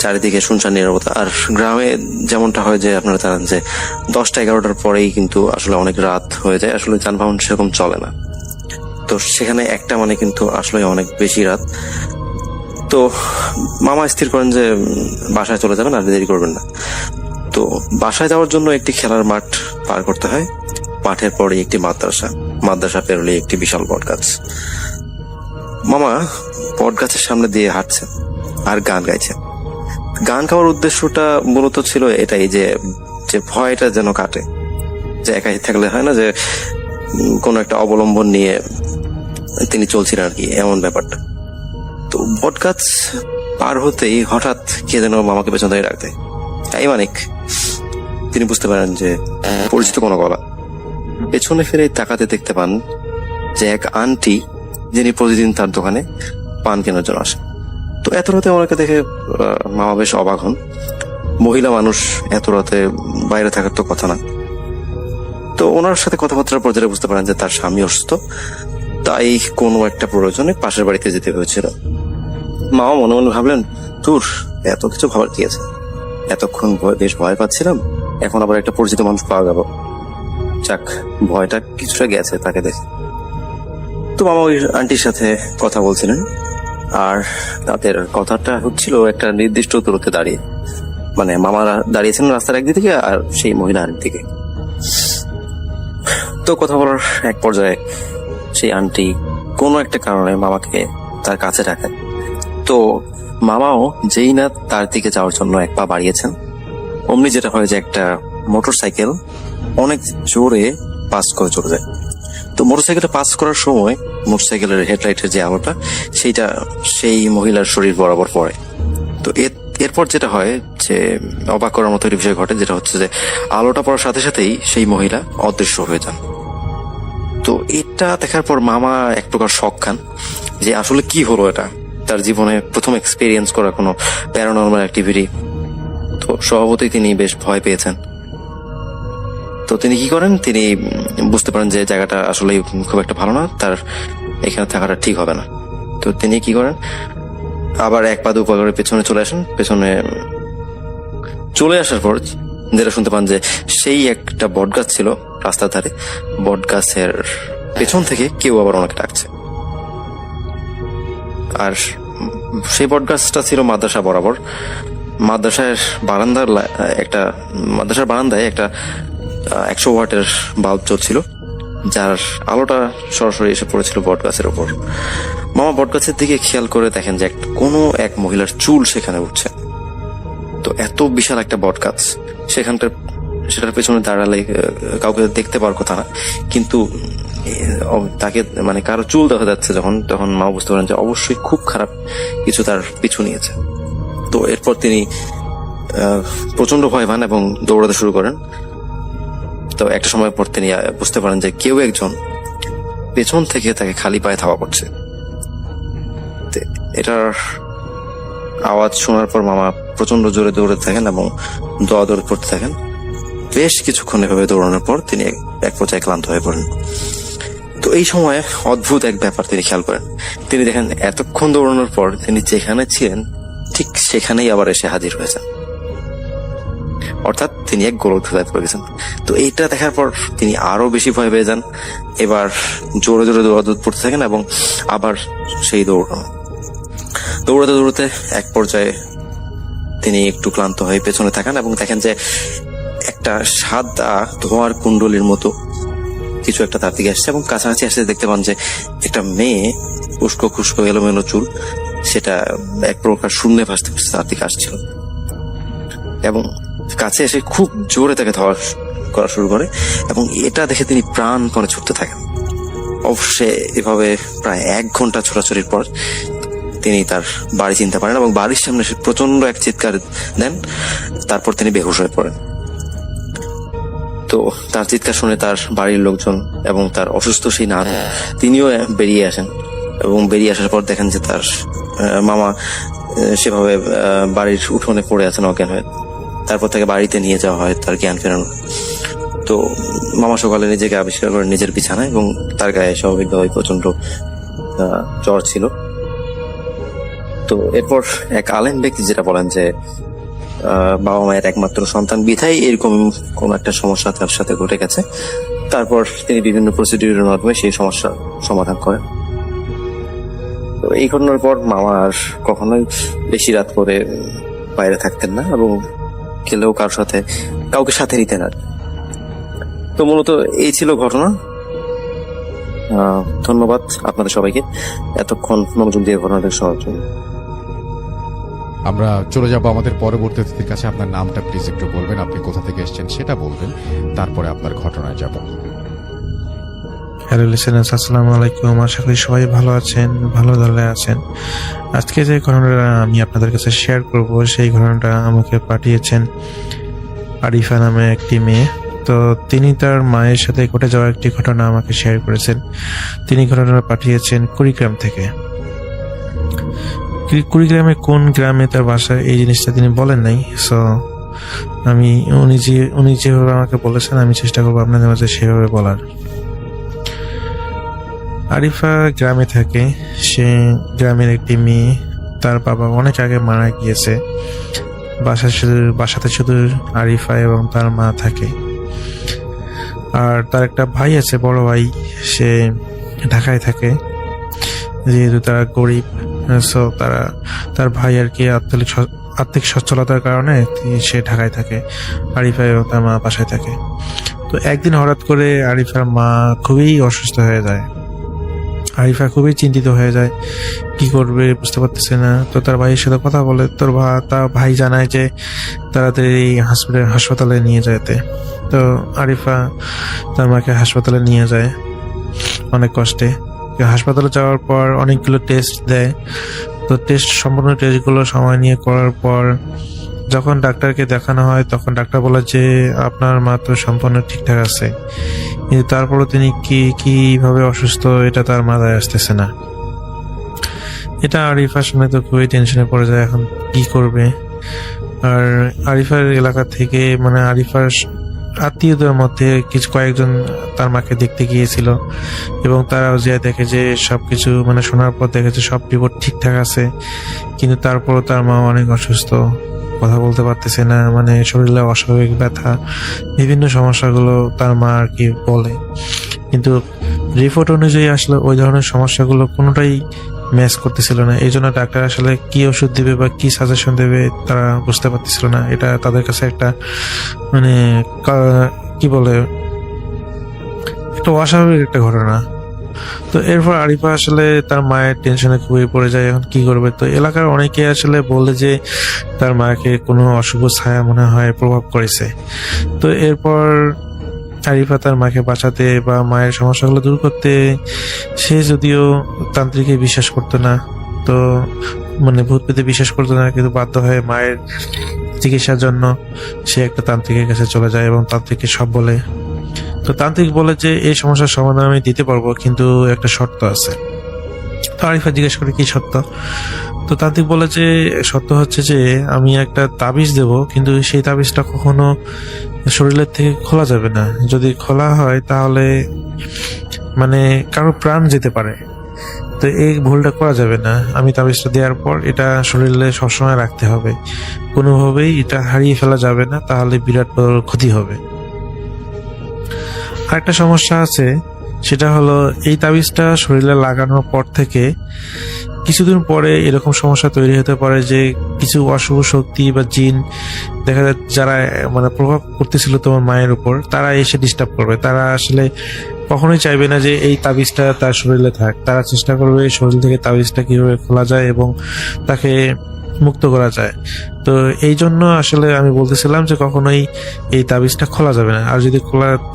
চারিদিকে শুনশান নীরবতা। আর গ্রামে যেমনটা হয় যে আপনারা জানেন যে 10টা-11টার পরেই কিন্তু আসলে অনেক রাত হয়ে যায়, আসলে যানবাহন সেরকম চলে না। তো সেখানে 1টা মানে কিন্তু আসলে অনেক বেশি রাত। তো মামা স্থির করেন যে বাসায় চলে যাবেন, আর দেরি করবেন না। তো বাসায় যাওয়ার জন্য একটি খেলার মাঠ পার করতে হয়, মাঠের পরে একটি মাদ্রাসা পেরোলে একটি বিশাল বট গাছ। মামা বট গাছের সামনে দিয়ে হাঁটছেন আর গান গাইছেন। গান গাওয়ার উদ্দেশ্যটা মূলত ছিল এটাই যে ভয়টা যেন কাটে, যে একাই থাকলে হয় না যে কোনো একটা অবলম্বন নিয়ে তিনি চলছিলেন আর কি, এমন ব্যাপারটা। তো বট গাছ পার হতেই হঠাৎ কে যেন মামাকে পেছন থেকে ডাক দেয়, এই মানিক। তিনি বুঝতে পারেন যে পরিচিত কোনো গলা। পেছনে ফিরে তাকাতে দেখতে পান যে এক আন্টি, যিনি প্রতিদিন তার দোকানে পান কেনার জন্য আসেন। তো এত রাতে ওনাকে দেখে মামা বেশ অবাক হন। মহিলা মানুষ এত রাতে বাইরে থাকার তো কথা না। তো ওনার সাথে কথাবার্তার পর্যায়ে বুঝতে পারেন যে তার স্বামী অসুস্থ, তাই কোনো একটা প্রয়োজনে পাশের বাড়িতে যেতে হয়েছিল। মামা মনে মনে ভাবলেন, তোর এত কিছু ভাবার কি আছে, এতক্ষণ বেশ ভয় পাচ্ছিলাম, এখন আবার একটা পরিচিত মানুষ পাওয়া গেল, যাক ভয়টা কিছুটা গেছে তাকে দেখে। তো মামা ওই আন্টির সাথে কথা বলছিলেন আর তাদের কথাটা হচ্ছিল একটা নির্দিষ্ট দূরত্বে দাঁড়িয়ে, মানে মামারা দাঁড়িয়েছেন রাস্তার একদিকে থেকে আর সেই মহিলা আরেক দিকে। তো কথা বলার এক পর্যায়ে সেই আন্টি কোনো একটা কারণে মামাকে তার কাছে রাখেন। তো মামাও যেই না তার দিকে যাওয়ার জন্য এক পা বাড়িয়েছেন, অমনি যেটা হয় যে একটা মোটরসাইকেল অনেক জোরে পাস করে চলে যায়। তো মোটরসাইকেলটা পাস করার সময় মোটরসাইকেলের হেডলাইটের যে আলোটা সেইটা সেই মহিলার শরীর বরাবর পড়ে। তো এরপর যেটা হয় যে অবাক করার মতো একটা বিষয় ঘটে, যেটা হচ্ছে যে আলোটা পড়ার সাথে সাথেই সেই মহিলা অদৃশ্য হয়ে যান। তো এটা দেখার পর মামা এক প্রকার শক খান যে আসলে কি হলো এটা, তার জীবনে প্রথম এক্সপিরিয়েন্স করা কোনো প্যারানর্মাল অ্যাক্টিভিটি। তো স্বভাবতই তিনি বেশ ভয় পেয়েছেন। তো তিনি কি করেন, তিনি বুঝতে পারেন যে জায়গাটা আসলে খুব একটা ভালো না, তার এখানে থাকাটা ঠিক হবে না। তো তিনি কি করেন, আবার এক পা দু পা করে পেছনে চলে আসেন। পেছনে চলে আসার পর যেটা শুনতে পান যে সেই একটা বট গাছ ছিল রাস্তার ধারে, বট গাছের পেছন থেকে কেউ আবার ওনাকে ডাকছে। আর সেই বট গাছটা ছিল মাদ্রাসা বরাবর। মাদ্রাসার বারান্দায় একটা 100 ওয়াটের বাল্ব জ্বলছিল, যার আলোটা সরাসরি এসে পড়েছিল বট গাছের উপর। মামা বট গাছের দিকে খেয়াল করে দেখেন যে কোনো এক মহিলার চুল সেখানে উঠছে। তো এত বিশাল একটা বট গাছ, সেটার পেছনে দাঁড়ালে কাউকে দেখতে পাওয়ার কথা না, কিন্তু তাকে মানে কারো চুল দেখা যাচ্ছে তখন মা বুঝতে পারেন যে অবশ্যই খুব খারাপ কিছু তার পিছু নিয়েছে। তো এরপর তিনি প্রচন্ড ভয় পান এবং দৌড়াতে শুরু করেন। তো একটা সময় পর তিনি বুঝতে পারেন যে কেউ একজন পেছন থেকে তাকে খালি পায়ে ধাওয়া করছে। এটার আওয়াজ শোনার পর মামা প্রচন্ড জোরে দৌড়াতে থাকেন এবং দৌড় করতে থাকেন। বেশ কিছুক্ষণ এভাবে দৌড়ানোর পর তিনি এক পর্যায়ে ক্লান্ত হয়ে পড়েন। তো এই সময় অদ্ভুত এক ব্যাপার তিনি খেয়াল করেন। তিনি দেখেন এতক্ষণ দৌড়ানোর পর তিনি যেখানে ছিলেন ঠিক সেখানেই আবার এসে হাজির হয়েছেন, অর্থাৎ তিনি এক গোলকধাঁধায় পড়ে গেছেন। তো এইটা দেখার পর তিনি আরো বেশি ভয় পেয়ে যান। এবার জোরে জোরে দৌড়াদৌড় পড়তে থাকেন এবং আবার সেই দৌড়াতে এক পর্যায়ে তিনি একটু ক্লান্ত হয়ে পেছনে থাকেন এবং দেখেন যে একটা সাদা ধোঁয়ার কুণ্ডলীর মতো কিছু একটা তার দিকে আসছে এবং কাছাকাছি আসতে দেখতে পান যে একটা মেয়ে উস্কো খুস্কো এলোমেলো চুল, সেটা এক প্রকার শূন্যে ভাসতে ভাসতে তার দিকে আসছিল এবং কাছে এসে খুব জোরে তাকে ধাওয়া করা শুরু করে এবং এটা দেখে তিনি প্রাণপণে ছুটতে থাকেন। অবশ্যই এভাবে প্রায় 1 ঘন্টা ছোটাছুটির পর তিনি তার বাড়ি চিনতে পারেন এবং বাড়ির সামনে এসে প্রচন্ড এক চিৎকার দেন। তারপর তিনি বেহুশ হয়ে পড়েন। তো তার চিৎকার শুনে তার বাড়ির লোকজন এবং তার অসুস্থ সেই নানু তিনিও বেরিয়ে আসেন এবং বেরিয়ে আসার পর দেখেন যে তার মামা সেভাবে বাড়ির উঠোনে পড়ে আছেন অজ্ঞান হয়ে। তারপর তাকে বাড়িতে নিয়ে যাওয়া হয় তার জ্ঞান ফেরানো। তো মামা সকালে নিজেকে আবিষ্কার করেন নিজের বিছানায় এবং তার গায়ে স্বাভাবিকভাবে প্রচন্ড জ্বর ছিল। তো এরপর এক আলেম ব্যক্তি যেটা বলেন যে বাবা মায়ের একমাত্র সন্তান বিধায় এরকম কোন একটা সমস্যা তার সাথে ঘটে গেছে। তারপর তিনি বিভিন্ন প্রসিডিউরের মাধ্যমে সেই সমস্যার সমাধান করেন। তো এই ঘটনার পর মামা আর কখনোই বেশি রাত করে বাইরে থাকতেন না এবং গেলেও কাউকে সাথে নিতেন না। তো মূলত এই ছিল ঘটনা। ধন্যবাদ আপনাদের সবাইকে এতক্ষণ মনোযোগ দিয়ে ঘটনাটা শোনার জন্য। আমরা চলে যাব আমাদের পরবর্তী অতিথির কাছে। আপনার নামটা প্লিজ একটু বলবেন, আপনি কোথা থেকে এসেছেন সেটা বলবেন, তারপরে আপনার ঘটনায় যাব। হ্যালো লিসেনার্স, আসসালামু আলাইকুম। আশা করি সবাই ভালো আছেন, ভালো দলে আছেন। আজকে যে ঘটনাটা আমি আপনাদের কাছে শেয়ার করব সেই ঘটনাটা আমাকে পাঠিয়েছেন আরিফা নামে একটি মেয়ে। তো তিনি তার মায়ের সাথে ঘটে যাওয়া একটি ঘটনা আমাকে শেয়ার করেছেন। তিনি ঘটনাটা পাঠিয়েছেন কুড়িগ্রাম থেকে। কুড়িগ্রামে কোন গ্রামে তার বাসা এই জিনিসটা তিনি বলেন নাই। সো উনি যেভাবে আমাকে বলেছেন আমি চেষ্টা করবো আপনাদের মাঝে সেভাবে বলার। আরিফা গ্রামে থাকে। সে গ্রামের একটি মেয়ে। তার বাবা অনেক আগে মারা গিয়েছে। বাসাতে শুধু আরিফা এবং তার মা থাকে। আর তার একটা ভাই আছে, বড় ভাই। সে ঢাকায় থাকে। যেহেতু তারা গরিব সো তার ভাই আর কি আর্থিক সচ্ছলতার কারণে সে ঢাকায় থাকে, আরিফা এবং তার মা বাসায় থাকে। তো একদিন হঠাৎ করে আরিফার মা খুবই অসুস্থ হয়ে যায়। আরিফা খুবই চিন্তিত হয়ে যায়, কি করবে বুঝতে পারতেছে না। তো তার ভাইয়ের সাথে কথা বলে, তার ভাই জানায় যে তাড়াতাড়ি হাসপাতালে নিয়ে যেতে। তো আরিফা তার মাকে হাসপাতালে নিয়ে যায় অনেক কষ্টে। হাসপাতালে যাওয়ার পর অনেকগুলো টেস্ট দেয়। তো সম্পূর্ণ টেস্টগুলো সময় নিয়ে করার পর যখন ডাক্তারকে দেখানো হয়, তখন ডাক্তার বলে যে আপনার মা তো সম্পূর্ণ ঠিকঠাক আছে, কিন্তু তারপরও তিনি কিভাবে অসুস্থ এটা তার মাথায় আসতেছে না। এটা আরিফা শুনে তো খুবই টেনশনে পড়ে যায়, এখন কি করবে। আর আরিফার এলাকা থেকে মানে আরিফার আত্মীয়দের মধ্যে কয়েকজন তার মাকে দেখতে গিয়েছিল এবং তারাও যে দেখে যে সবকিছু মানে শোনার পর দেখে যে সব রিপোর্ট ঠিকঠাক আছে, কিন্তু তারপরও তার মা অনেক অসুস্থ, কথা বলতে পারতেছে না, মানে শরীরে অস্বাভাবিক ব্যথা, বিভিন্ন সমস্যাগুলো তার মা আর কি বলে। কিন্তু রিপোর্ট অনুযায়ী আসলে ওই ধরনের সমস্যাগুলো কোনোটাই ম্যাচ করতেছিল না। এই জন্য ডাক্তার আসলে কি ওষুধ দেবে বা কি সাজেশন দেবে তারা বুঝতে পারতেছিল না। এটা তাদের কাছে একটা মানে কি বলে একটা অস্বাভাবিক একটা ঘটনা। তো এরপর আরিফা আসলে তার মায়ের টেনশনে খুবই পড়ে যায়, এখন কি করবে। তো এলাকার অনেকে আসলে বলে যে তার মাকে কোনো অশুভ ছায়া মনে হয় প্রভাব করেছে। তো এরপর আরিফা তার মাকে বাঁচাতে বা মায়ের সমস্যাগুলো দূর করতে, সে যদিও তান্ত্রিকে বিশ্বাস করতো না, তো মানে ভূত পেতে বিশ্বাস করতো না, কিন্তু বাধ্য হয়ে মায়ের চিকিৎসার জন্য সে একটা তান্ত্রিকের কাছে চলে যায় এবং তান্ত্রিককে সব বলে। তো তান্ত্রিক বলে যে এই সমস্যার সমাধান আমি দিতে পারবো, কিন্তু একটা শর্ত আছে। তো আরিফা জিজ্ঞেস করে কি শর্ত। তো তান্ত্রিক বলে যে শর্ত হচ্ছে যে আমি একটা তাবিজ দেব, কিন্তু সেই তাবিজটা কখনো শরীরের থেকে খোলা যাবে না। যদি খোলা হয় তাহলে মানে কারো প্রাণ যেতে পারে। তো এই ভুলটা করা যাবে না। আমি তাবিজটা দেওয়ার পর এটা শরীরে সবসময় রাখতে হবে, কোনোভাবেই এটা হারিয়ে ফেলা যাবে না, তাহলে বিরাট বড় ক্ষতি হবে। আরেকটা সমস্যা আছে, সেটা হলো এই তাবিজটা শরীরে লাগানোর পর থেকে কিছুদিন পরে এরকম সমস্যা তৈরি হতে পারে যে কিছু অশুভ শক্তি বা জিন দেখা যায় যারা মানে প্রভাব করতেছিল তোমার মায়ের উপর, তারা এসে ডিস্টার্ব করবে। তারা আসলে কখনোই চাইবে না যে এই তাবিজটা তার শরীরে থাক। তারা চেষ্টা করবে শরীর থেকে তাবিজটা কিভাবে খোলা যায় এবং তাকে মুক্ত করা যায়। তো এই জন্য আসলে আমি বলতেছিলাম যে কখনোই এই তাবিজটা খোলা যাবে না। আর যদি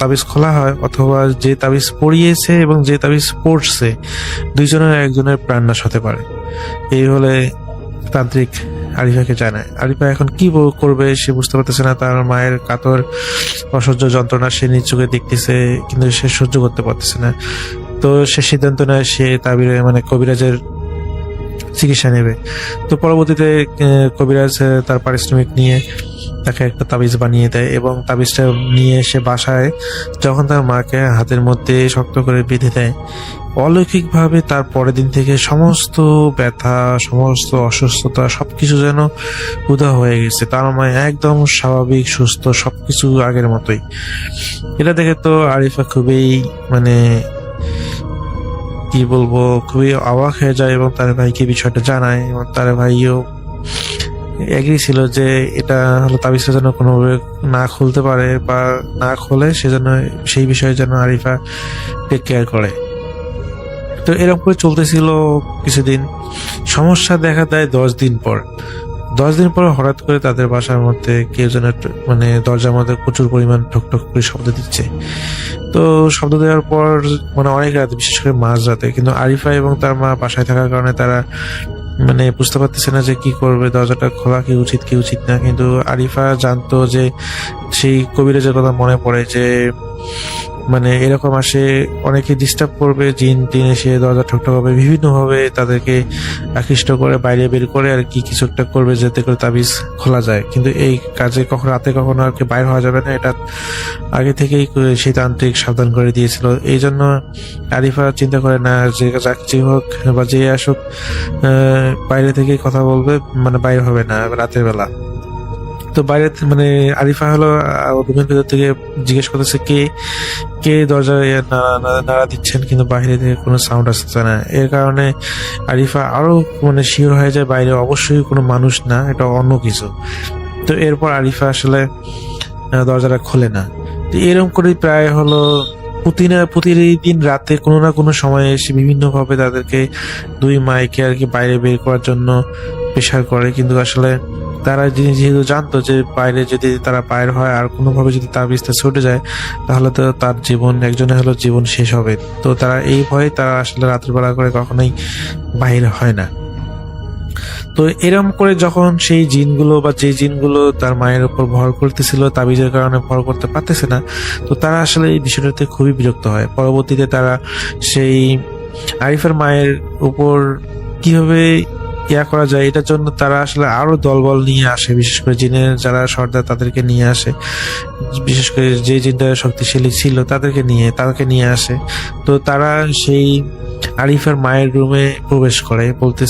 তাবিজ খোলা হয়, অথবা যে তাবিজ পরিয়েছে এবং যে তাবিজ পড়ছে, দুইজনের একজনের প্রাণনাশ হতে পারে। এই হলে তান্ত্রিক আরিফাকে জানায়। আরিফা এখন কি করবে সে বুঝতে পারতেছে না। তার মায়ের কাতর অসহ্য যন্ত্রণা সে নিজ চোখে দেখতেছে, কিন্তু সে সহ্য করতে পারতেছে না। তো সে সিদ্ধান্ত নেয় সে তাবিরে মানে কবিরাজের চিকিৎসা নেবে। তো পরবর্তীতে কবিরাজ তার পারিশ্রমিক নিয়ে তাকে একটা তাবিজ বানিয়ে দেয় এবং তাবিজটা নিয়ে সে বাসায় যখন তার মাকে হাতের মধ্যে শক্ত করে বেঁধে দেয়, অলৌকিকভাবে তার পরের দিন থেকে সমস্ত ব্যথা, সমস্ত অসুস্থতা সবকিছু যেন উধাও হয়ে গেছে। তার মা একদম স্বাভাবিক, সুস্থ, সবকিছু আগের মতোই। এটা দেখে তো আরিফা খুবই মানে কি বলবো, খুবই অবাক হয়ে যায় এবং তার ভাইকে বিষয়টা জানায় এবং তার ভাইও এগ্রি ছিল যে এটা হলো তাবিজটা যেন কোনোভাবে না খুলতে পারে বা না খোলে, সেজন্য সেই বিষয়ে যেন আরিফা টেক কেয়ার করে। তো এরকম করে চলতেছিল কিছুদিন। সমস্যা দেখা দেয় 10 দিন পর। 10 দিন পর হঠাৎ করে তাদের বাসার মধ্যে কেউ যেন মানে দরজার মধ্যে প্রচুর পরিমাণ ঠকঠক করে শব্দ দিচ্ছে। তো শব্দ দেওয়ার পর মানে অনেক রাতে, বিশেষ করে মাঝ রাতে, কিন্তু আরিফা এবং তার মা বাসায় থাকার কারণে তারা মানে বুঝতে পারতেছে না যে কি করবে, দরজাটা খোলা কি উচিত না। কিন্তু আরিফা জানতো যে সেই কবিরাজের কথা মনে পড়ে যে মানে এরকম আসে অনেকে ডিস্টার্ব করবে, জিন টিন এসে দরজা ঠকঠক হবে, বিভিন্নভাবে তাদেরকে আকৃষ্ট করে বাইরে বের করে আর কি কিছু একটা করবে যাতে করে তাবিজ খোলা যায়। কিন্তু এই কাজে কখনো আর কি বাইর হওয়া যাবে না, এটা আগে থেকেই সেই তান্ত্রিক সাবধান করে দিয়েছিল। এই জন্য আরিফা চিন্তা করে না যে যাচ্ছি হোক বা যে আসুক বাইরে থেকেই কথা বলবে, মানে বাইরে হবে না রাতের বেলা। তো তো বাইরে মানে আরিফা হলো রুমের ভেতর থেকে জিজ্ঞেস করতেছে কে কে দরজায় নাড়া দিচ্ছেন, কিন্তু বাইরে থেকে কোনো সাউন্ড আসছে না। এর কারণে আরিফা আরো মানে শিওর হয়ে যায় বাইরে অবশ্যই কোনো মানুষ না, এটা অন্য কিছু। তো এরপর আরিফা আসলে দরজাটা খোলে না। তো এরকম করে প্রায় হলো প্রতিদিন রাতে কোনো না কোনো সময়ে এসে বিভিন্ন ভাবে তাদেরকে দুই মাইকে আর কি বাইরে বের করার জন্য প্রেশার করে, কিন্তু আসলে তারা যেহেতু জানতো যে বাইরে যদি তারা বাইর হয় আর কোনোভাবে যদি তাবিজটা ছুটে যায় তাহলে তো তার একজনের হলো জীবন শেষ হবে। তো তারা এই ভয়ে তারা আসলে রাত্রিবেলা করে কখনোই বাইরে হয় না। তো এরম করে যখন সেই জিনগুলো বা যে জিনগুলো তার মায়ের উপর ভর করতেছিল তাবিজের কারণে ভর করতে পারতেছে না, তো তারা আসলে এই বিষয়টাতে খুবই বিরক্ত হয়। পরবর্তীতে তারা সেই আরিফার মায়ের উপর কিভাবে করা যায় এটার জন্য তারা আসলে আরো দলবল নিয়ে আসে, বিশেষ করে জিনের যারা সর্দার তাদেরকে নিয়ে আসে, বিশেষ করে যে জিনটা শক্তিশালী ছিল তাদেরকে নিয়ে আসে। তো তারা সেই আরিফার মায়ের রুমে প্রবেশ করে, বলতে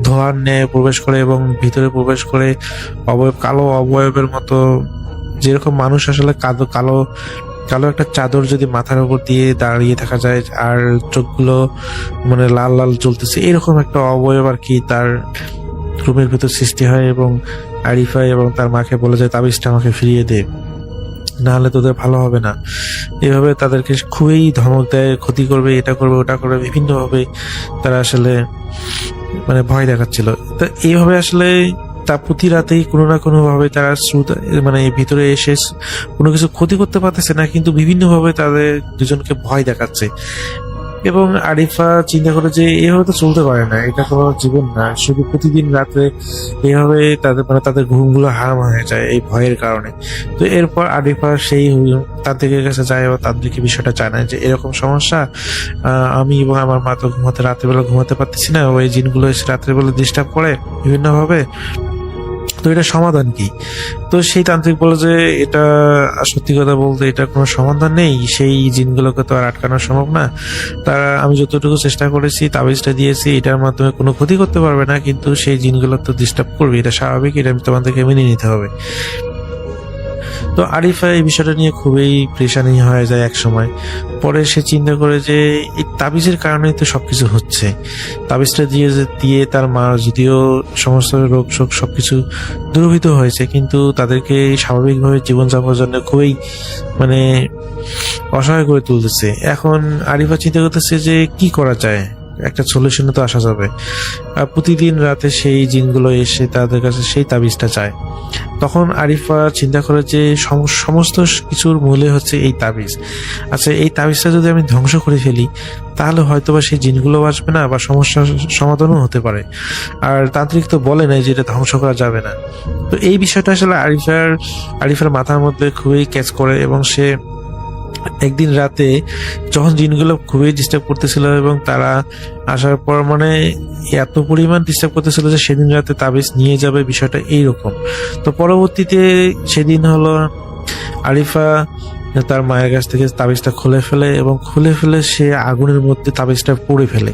ধোয়ার ন্যায় প্রবেশ করে এবং ভিতরে প্রবেশ করে কালো অবয়বের মতো, যেরকম মানুষ আসলে কালো একটা চাদর যদি মাথার উপর দিয়ে দাঁড়িয়ে থাকা যায় আর চোখগুলো মানে লাল লাল জ্বলতেছে, এরকম একটা অবয়ব আর কি তার রুমের ভিতর সৃষ্টি হয়। এবং আরিফা এবং তার মাকে বলে যায় তাবিজটা আমাকে ফিরিয়ে দে, না হলে তোদের ভালো হবে না। এভাবে তাদেরকে খুবই ধমক দেয়, ক্ষতি করবে, এটা করবে, ওটা করবে, বিভিন্ন ভাবে তারা আসলে মানে ভয় দেখাচ্ছিল। তো এইভাবে আসলে তা প্রতি রাতেই কোনো না কোনো ভাবে তারা মানে ভিতরে এসে কোনো কিছু ক্ষতি করতে পারতেছে না, কিন্তু বিভিন্ন ভাবে তাদের দুজনকে ভয় দেখাচ্ছে। এবং আরিফা চিন্তা করে যে এভাবে তো চলতে পারে না, এটা কোনো জীবন না, শুধু প্রতিদিন রাতে এভাবে তাদের ঘুমগুলো হারাম হয়ে যায় এই ভয়ের কারণে। তো এরপর আরিফা সেই তান্ত্রিকের কাছে যায় এবং তান্ত্রিক বিষয়টা জানায় যে এরকম সমস্যা, আমি এবং আমার মা তো রাত্রেবেলা ঘুমাতে পারতেছি না, ওই জিনগুলো এসে রাত্রেবেলা ডিস্টার্ব করে বিভিন্ন ভাবে, তো এটা সমাধান কি? তো সেই তান্ত্রিক বলে যে এটা সত্যি কথা বলতে এটা কোনো সমাধান নেই, সেই জিনগুলোকে তো আর আটকানো সম্ভব না। আমি যতটুকু চেষ্টা করেছি তাবিজটা দিয়েছি, এটার মাধ্যমে কোনো ক্ষতি করতে পারবে না, কিন্তু সেই জিনগুলো তো ডিস্টার্ব করবে, এটা স্বাভাবিক, এটা তোমাদেরকে মেনে নিতে হবে। তো আরিফা এই বিষয়টা নিয়ে খুবই প্রেশানি হয়ে যায় এক সময়। পরে সে চিন্তা করে যে এই তাবিজের কারণেই তো সবকিছু হচ্ছে, তাবিজটা দিয়ে তার মা যদিও সমস্ত রোগ শোক সবকিছু দূরীভূত হয়েছে, কিন্তু তাদেরকে স্বাভাবিকভাবে জীবনযাপনের জন্য খুবই মানে অসহায় করে তুলতেছে। এখন আরিফা চিন্তা করতেছে যে কি করা যায়, একটা সলিউশনে তো আসা যাবে। প্রতিদিন রাতে সেই জিনগুলো এসে তাদের কাছে সেই তাবিজটা চায়। তখন আরিফা চিন্তা করে যে সমস্ত কিছুর মূলে হচ্ছে এই তাবিজ। আচ্ছা, এই তাবিজটা যদি আমি ধ্বংস করে ফেলি তাহলে হয়তোবা সেই জিনগুলো আসবে না বা সমস্যার সমাধানও হতে পারে। আর তান্ত্রিক তো বলে নাই যে এটা ধ্বংস করা যাবে না। তো এই বিষয়টা আসলে আরিফার মাথার মধ্যে খুবই ক্যাচ করে এবং সে একদিন রাতে যখন জিনগুলো খুবই ডিস্টার্ব করতেছিল এবং তারা আসার পর মানে এত পরিমাণ ডিস্টার্ব করতেছিল যে সেদিন রাতে তাবিজ নিয়ে যাবে, বিষয়টা এইরকম। তো পরবর্তীতে সেদিন হলো আরিফা তার মায়ের কাছ থেকে তাবিজটা খুলে ফেলে সে আগুনের মধ্যে তাবিজটা পুড়ে ফেলে।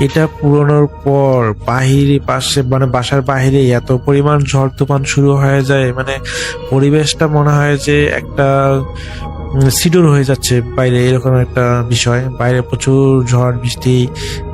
এটা পুড়ানোর পর বাসার বাহিরে এত পরিমাণ ঝড় তুফান শুরু হয়ে যায়, মানে পরিবেশটা মনে হয় যে একটা সিডোর হয়ে যাচ্ছে বাইরে, এরকম একটা বিষয়। বাইরে প্রচুর ঝড় বৃষ্টি,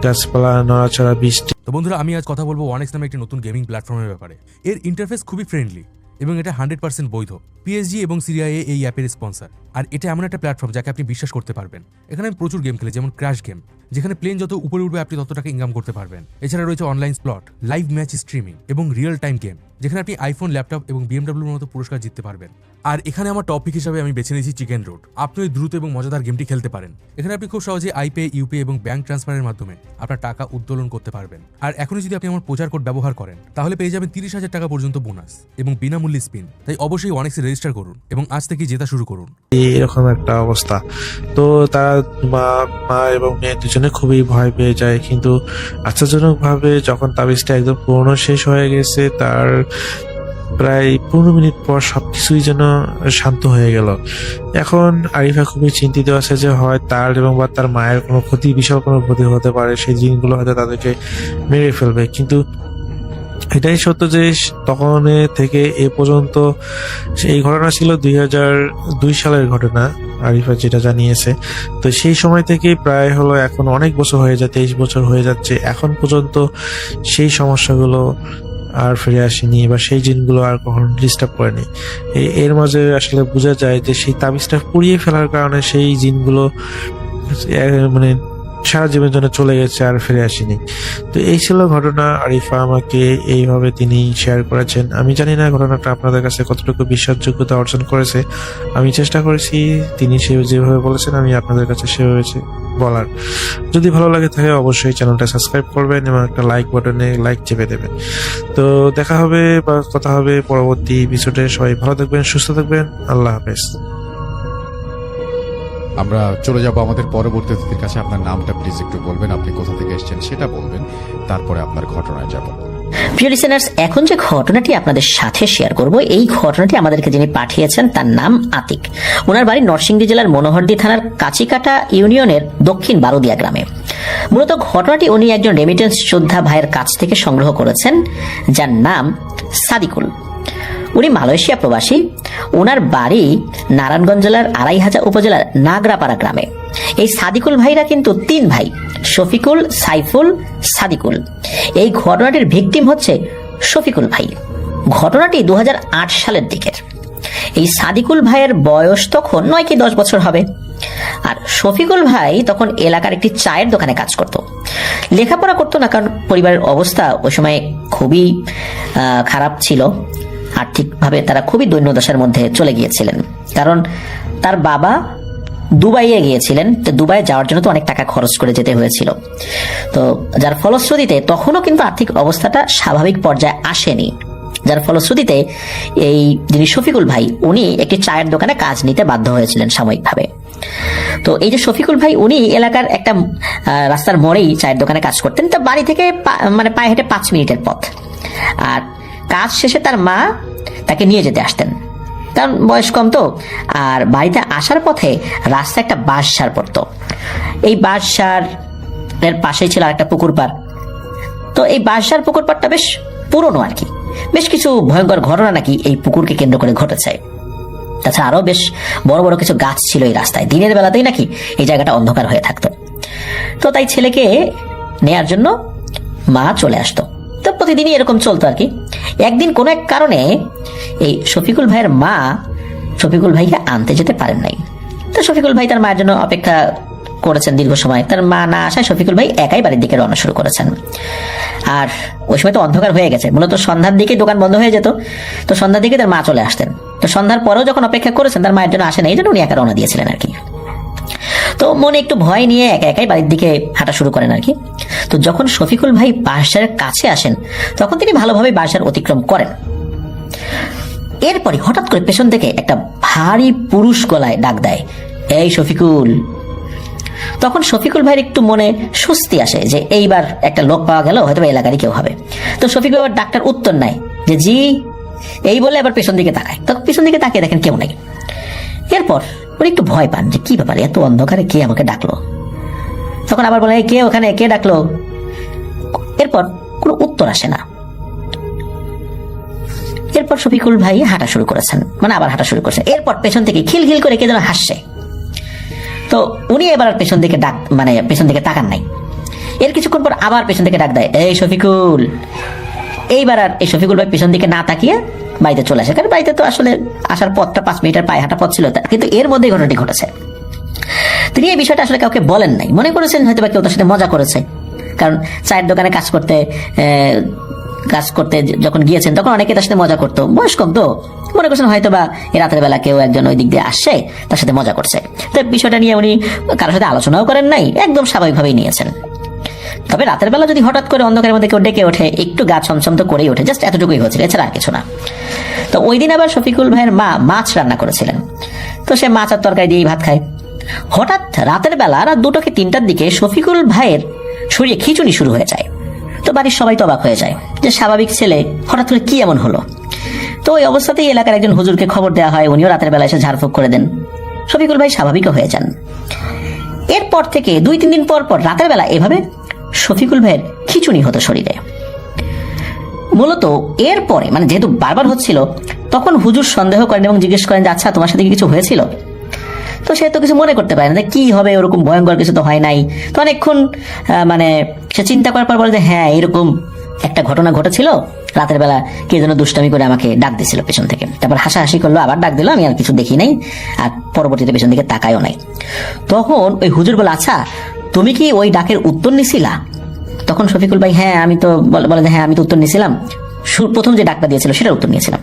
গাছপালা নড়াচড়া, বৃষ্টি। তো বন্ধুরা, আমি আজ কথা বলবো ওয়ানেক্স নামে একটি নতুন গেমিং প্ল্যাটফর্মের ব্যাপারে। এর ইন্টারফেস খুবই ফ্রেন্ডলি এবং এটা 100% বৈধ। পিএসজি এবং সিরিয়াএ এই অ্যাপের স্পন্সর। আর এটা এমন একটা প্ল্যাটফর্ম যাকে আপনি বিশ্বাস করতে পারবেন। এখানে আমি প্রচুর গেম খেলি, যেমন ক্র্যাশ গেম, যেখানে প্লেন যত উপরে উঠবে আপনি তত টাকা ইনকাম করতে পারবেন। এছাড়া রয়েছে online slot, live match streaming এবং রিয়েল টাইম গেম, যেখানে আপনি আইফোন, ল্যাপটপ এবং বিএমডব্লিউর মতো পুরস্কার জিততে পারবেন। আর এখানে আমার টপিক হিসাবে আমি বেছে নিয়েছি চিকেন রোড। আপনি ওই দ্রুত এবং মজাদার গেমটি খেলতে পারেন। এখানে আপনি খুব সহজে আইপে, ইউপে এবং ব্যাংক ট্রান্সফারের মাধ্যমে আপনার টাকা উত্তোলন করতে পারবেন। আর এখনই যদি আপনি আমার প্রচার কোড ব্যবহার করেন তাহলে পেয়ে যাবেন 30,000 টাকা পর্যন্ত বোনাস এবং বিনামূল্যে স্পিন। তাই অবশ্যই ওয়ানেক্সে রেজিস্টার করুন এবং আজ থেকে জেতা শুরু করুন। এরকম একটা অবস্থা। তো তারা মা এবং মেয়ে দুজনে খুবই ভয় পেয়ে যায়, কিন্তু আশ্চর্যজনক ভাবে যখন তাবিজটা একদম পুরনো শেষ হয়ে গেছে তার প্রায় 15 মিনিট পর সবকিছুই যেন শান্ত হয়ে গেল। এখন আরিফা খুবই চিন্তিত আছে যে হয় তার এবং বা তার মায়ের কোনো বিশাল কোনো ক্ষতি হতে পারে, সেই জিনগুলো হয়তো তাদেরকে মেরে ফেলবে। কিন্তু এটাই সত্য যে তখন থেকে এ পর্যন্ত এই ঘটনা ছিল 2002 সালের ঘটনা, আরিফা যেটা জানিয়েছে। তো সেই সময় থেকে প্রায় হলো এখন অনেক বছর হয়ে যায়, 23 বছর হয়ে যাচ্ছে, এখন পর্যন্ত সেই সমস্যাগুলো আর ফিরে আসেনি বা সেই জিনগুলো আর কখনো ডিস্টার্ব করেনি। এর মাঝে আসলে বোঝা যায় যে সেই তাবিজটা পুড়িয়ে ফেলার কারণে সেই জিনগুলো মানে সারা জীবনের জন্য চলে গেছে আর ফিরে আসেনি। তো এই ছিল ঘটনা, আরিফা আমাকে এইভাবে তিনি শেয়ার করেছেন। আমি জানি না ঘটনাটা আপনাদের কাছে কতটুকু বিশ্বাসযোগ্যতা অর্জন করেছে। আমি চেষ্টা করেছি তিনি যেভাবে বলেছেন আমি আপনাদের কাছে সেভাবে বলার। যদি ভালো লাগে তাহলে অবশ্যই চ্যানেলটা সাবস্ক্রাইব করবেন এবং একটা লাইক বাটনে লাইক চেপে দেবেন। তো দেখা হবে বা কথা হবে পরবর্তী এপিসোডে। সবাই ভালো থাকবেন, সুস্থ থাকবেন, আল্লাহ হাফেজ। আমরা চলে যাব আমাদের পরবর্তী অতিথির কাছে। আপনার নামটা প্লিজ একটু বলবেন, আপনি কোথা থেকে এসেছেন সেটা বলবেন, তারপরে আপনার ঘটনায় যাব। প্রিয় লিসেনার্স, এখন যে ঘটনাটি আপনাদের সাথে শেয়ার করব, এই ঘটনাটি আমাদেরকে যিনি পাঠিয়েছেন তার নাম আতিক। ওনার বাড়ি নরসিংদী জেলার মনোহরদী থানার কাচিকাটা ইউনিয়নের দক্ষিণ বারুদিয়া গ্রামে। মূলত ঘটনাটি উনি একজন রেমিটেন্স যোদ্ধা ভাইয়ের কাছ থেকে সংগ্রহ করেছেন, যার নাম সাদিকুল। উনি মালয়েশিয়া প্রবাসী। ওনার বাড়ি নারায়ণগঞ্জ জেলার আড়াইহাজা উপজেলার নাগরাপাড়া গ্রামে। এই সাদিকুল ভাইরা কিন্তু 3 ভাই, শফিকুল, সাইফুল, সাদিকুল। এই ঘটনাটির ভিকটিম হচ্ছে শফিকুল ভাই। ঘটনাটি 2008 সালের দিকের। এই সাদিকুল ভাইয়ের বয়স তখন 9 কি 10 বছর হবে। আর শফিকুল ভাই তখন এলাকার একটি চায়ের দোকানে কাজ করত। লেখাপড়া করতো না, কারণ পরিবারের অবস্থা ওই সময় খুবই খারাপ ছিল। আর্থিকভাবে তারা খুবই দৈন্যদশার মধ্যে চলে গিয়েছিলেন, কারণ তার বাবা দুবাইয়ে গিয়েছিলেন। তো দুবাই যাওয়ার জন্য তো অনেক টাকা খরচ করে যেতে হয়েছিল। তো যার ফলশ্রুতিতে তখনও কিন্তু আর্থিক অবস্থাটা স্বাভাবিক পর্যায়ে আসেনি। যার ফলশ্রুতিতে এই যিনি শফিকুল ভাই, উনি একটি চায়ের দোকানে কাজ নিতে বাধ্য হয়েছিলেন সাময়িকভাবে। তো এই যে শফিকুল ভাই, উনি এলাকার একটা রাস্তার মোড়েই চায়ের দোকানে কাজ করতেন। তো বাড়ি থেকে মানে পায়ে হেঁটে 5 মিনিটের পথ। আর কাজ শেষে তার মা তাকে নিয়ে যেতে আসতেন, কারণ বয়স কম তো। আর বাড়িতে আসার পথে রাস্তায় একটা বাঁশঝাড় পড়তো। এই বাঁশঝাড়ের পাশেই ছিল একটা পুকুর পাড়। তো এই বাঁশঝাড় পুকুর পাড়টা বেশ পুরনো আর কি। বেশ কিছু ভয়ঙ্কর ঘটনা নাকি এই পুকুরকে কেন্দ্র করে ঘটেছে। তাছাড়া আরো বেশ বড় বড় কিছু গাছ ছিল এই রাস্তায়। দিনের বেলাতেই নাকি এই জায়গাটা অন্ধকার হয়ে থাকতো। তো তাই ছেলেকে নেয়ার জন্য মা চলে আসতো। তো প্রতিদিনই এরকম চলতো আর কি। একদিন কোনো এক কারণে এই শফিকুল ভাইয়ের মা শফিকুল ভাইকে আনতে যেতে পারেন নাই। তো শফিকুল ভাই তার মায়ের জন্য অপেক্ষা করেছেন দীর্ঘ সময়। তার মা না আসায় শফিকুল ভাই একাই বাড়ির দিকে রওনা শুরু করেছেন। আর ওই সময় তো অন্ধকার হয়ে গেছে, মূলত সন্ধ্যার দিকে দোকান বন্ধ হয়ে যেত। তো সন্ধ্যার দিকে তার মা চলে আসতেন। তো সন্ধ্যার পরেও যখন অপেক্ষা করেছেন, তার মায়ের জন্য আসেন, এই জন্য উনি একা রওনা দিয়েছিলেন আর কি। তো মনে একটু ভয় নিয়ে একা একাই বাড়ির দিকে হাঁটা শুরু করেন আর কি। তো যখন শফিকুল ভাই বাঁশঝাড়ের কাছে আসেন, তখন তিনি ভালোভাবে বাঁশঝাড় অতিক্রম করেন। এরপরে হঠাৎ করে পেছন থেকে একটা ভারী পুরুষ গলায় ডাক দেয়, এই শফিকুল। তখন শফিকুল ভাইয়ের একটু মনে স্বস্তি আসে যে এইবার একটা লোক পাওয়া গেল, হয়তো এলাকারই কেউ হবে। তো শফিকুল আবার ডাক্তার উত্তর নাই যে জি, এই বলে আবার পেছন দিকে তাকায়। তখন পেছন দিকে তাকিয়ে দেখেন কেউ নাই। এরপর উনি একটু ভয় পান যে কি ব্যাপার, এত অন্ধকারে কে আমাকে ডাকলো। তখন আবার বলে, কে ওখানে, কে ডাকলো? এরপর কোনো উত্তর আসে না। এরপর শফিকুল ভাই হাঁটা শুরু করেছেন, মানে আবার হাঁটা শুরু করেছেন। এরপর পেছন থেকে খিলখিল করে কে যেন হাসছে। তো উনি এবার আর পেছন দিকে পেছন দিকে তাকান নাই। এর কিছুক্ষণ পর আবার পেছন দিকে ডাক দেয়, এই শফিকুল। এইবার আর এই শফিকুল ভাই পেছন দিকে না তাকিয়ে বাড়িতে চলে আসে, কারণ বাড়িতে তো আসলে আসার পথটা 5 মিনিটের পায়ে হাঁটা পথ ছিল। কিন্তু এর মধ্যেই ঘটনাটি ঘটেছে। তিনি এই বিষয়টা আসলে কাউকে বলেন নাই, মনে করেছেন হয়তো বা কেউ তার সাথে মজা করেছে। কারণ চায়ের দোকানে কাজ করতে যখন গিয়েছেন, তখন অনেকে তার সাথে মজা করতো, বয়স কম তো, মনে করছেন হয়তো বা এই রাতের বেলা কেউ একজন ওই দিক দিয়ে আসছে, তার সাথে মজা করছে। তো বিষয়টা নিয়ে উনি কারোর সাথে আলোচনাও করেন নাই, একদম স্বাভাবিকভাবেই নিয়েছেন। তবে রাতের বেলা যদি হঠাৎ করে অন্ধকারের মধ্যে কেউ ডেকে ওঠে, একটু গা ছমছম তো করেই ওঠে, জাস্ট এতটুকুই হয়েছিল, এছাড়া আর কিছু না। তো ওই দিন আবার শফিকুল ভাইয়ের মা মাছ রান্না করেছিলেন। তো সে মাছ আর তরকারি দিয়েই ভাত খায়। হঠাৎ রাতের বেলা রাত 2টা কি 3টার দিকে শফিকুল ভাইয়ের শরীরে খিঁচুনি শুরু হয়ে যায়। তো বাড়ির সবাই তো অবাক হয়ে যায় যে স্বাভাবিক ছেলে হঠাৎ করে কি এমন হলো। তো ওই অবস্থাতেই এলাকার একজন হুজুরকে খবর দেওয়া হয়, উনিও রাতের বেলা এসে ঝাড়ফুঁক করে দেন। শফিকুল ভাই স্বাভাবিকও হয়ে যান। এরপর থেকে 2-3 দিন পর পর রাতের বেলা এভাবে শফিকুল ভাইয়ের খিঁচুনি হতো শরীরে। মূলত এরপরে মানে যেহেতু বারবার হচ্ছিল, তখন হুজুর সন্দেহ করেন এবং জিজ্ঞেস করেন যে আচ্ছা তোমার সাথে কি কিছু হয়েছিল? তো সে তো কিছু মনে করতে পারে না যে কি হবে, ওরকম ভয়ঙ্কর কিছু তো হয় নাই। তো অনেকক্ষণ মানে সে চিন্তা করার পর বলে যে হ্যাঁ, এরকম একটা ঘটনা ঘটেছিল, রাতের বেলা কে যেন দুষ্টামি করে আমাকে ডাক দিছিল পেছন থেকে, তারপর হাসাহাসি করলো, আবার ডাক দিল, আমি আর কিছু দেখি নাই, আর পরবর্তীতে পেছন দিকে তাকায়ও নাই। তখন ওই হুজুর বলে আচ্ছা তুমি কি ওই ডাকের উত্তর নিছিলা? তখন শফিকুল ভাই হ্যাঁ আমি তো বলে যে হ্যাঁ আমি তো উত্তর নিয়েছিলাম, প্রথম যে ডাকটা দিয়েছিল সেটার উত্তর নিয়েছিলাম।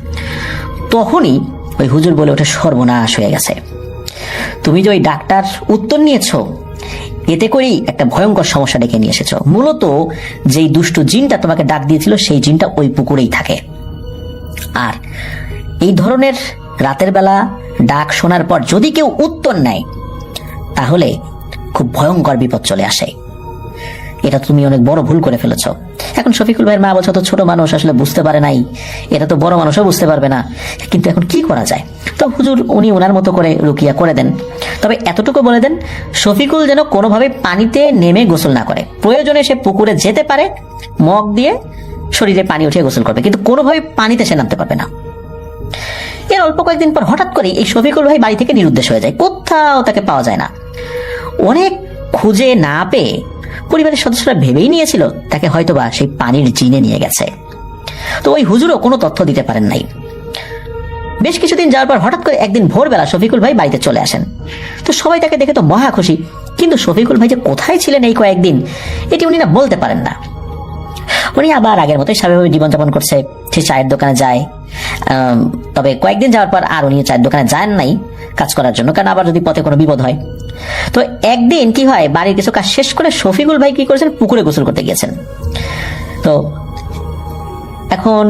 তখনই ওই হুজুর বলে ওঠে সর্বনাশ হয়ে গেছে, তুমি যে ওই ডাকটার উত্তর নিয়েছো এতে করেই একটা ভয়ঙ্কর সমস্যা ডেকে নিয়ে এসেছো। মূলত যেই দুষ্ট জিনটা তোমাকে ডাক দিয়েছিল সেই জিনটা ওই পুকুরেই থাকে, আর এই ধরনের রাতের বেলা ডাক শোনার পর যদি কেউ উত্তর নেয় তাহলে খুব ভয়ঙ্কর বিপদ চলে আসে। এটা তুমি অনেক বড় ভুল করে ফেলেছ। এখন শফিকুল ভাইয়ের মা বলছে তো ছোট মানুষ আসলে বুঝতে পারে নাই, এটা তো বড় মানুষও বুঝতে পারবে না, কিন্তু এখন কি করা যায়? তো হুজুর উনি ওনার মতো করে রুকিয়া করে দেন, তবে এতটুকু বলে দেন শফিকুল যেন কোনোভাবে পানিতে নেমে গোসল না করে, প্রয়োজনে সে পুকুরে যেতে পারে, মগ দিয়ে শরীরে পানি উঠিয়ে গোসল করবে, কিন্তু কোনোভাবে পানিতে সে নামতে পারবে না। এর অল্প কয়েকদিন পর হঠাৎ করে এই শফিকুল ভাই বাড়ি থেকে নিরুদ্দেশ হয়ে যায়, কোথাও তাকে পাওয়া যায় না। অনেক খুঁজে না পেয়ে পরিবারের সদস্যরা ভেবেই নিয়েছিল তাকে হয়তোবা সেই পানির জিনে নিয়ে গেছে। তো ওই হুজুরও কোনো তথ্য দিতে পারেন নাই। বেশ কিছুদিন যাওয়ার পর হঠাৎ করে একদিন ভোরবেলা শফিকুল ভাই বাড়িতে চলে আসেন। তো সবাই তাকে দেখে তো মহা খুশি, কিন্তু শফিকুল ভাই যে কোথায় ছিলেন এই কয়েকদিন এটি উনি না বলতে পারেন না। উনি আবার আগের মতোই স্বাভাবিক জীবনযাপন করছে, সে চায়ের দোকানে যায়, তবে কয়েকদিন যাওয়ার পর আর উনি চায়ের দোকানে যান নাই কাজ করার জন্য, কারণ আবার যদি পথে কোনো বিপদ হয়। তো একদিন কি হয়, বাড়ির কিছু কাজ শেষ করে শফিকুল ভাই কি করেছেন, পুকুরে গোসল করতে গিয়েছেন। তো এখন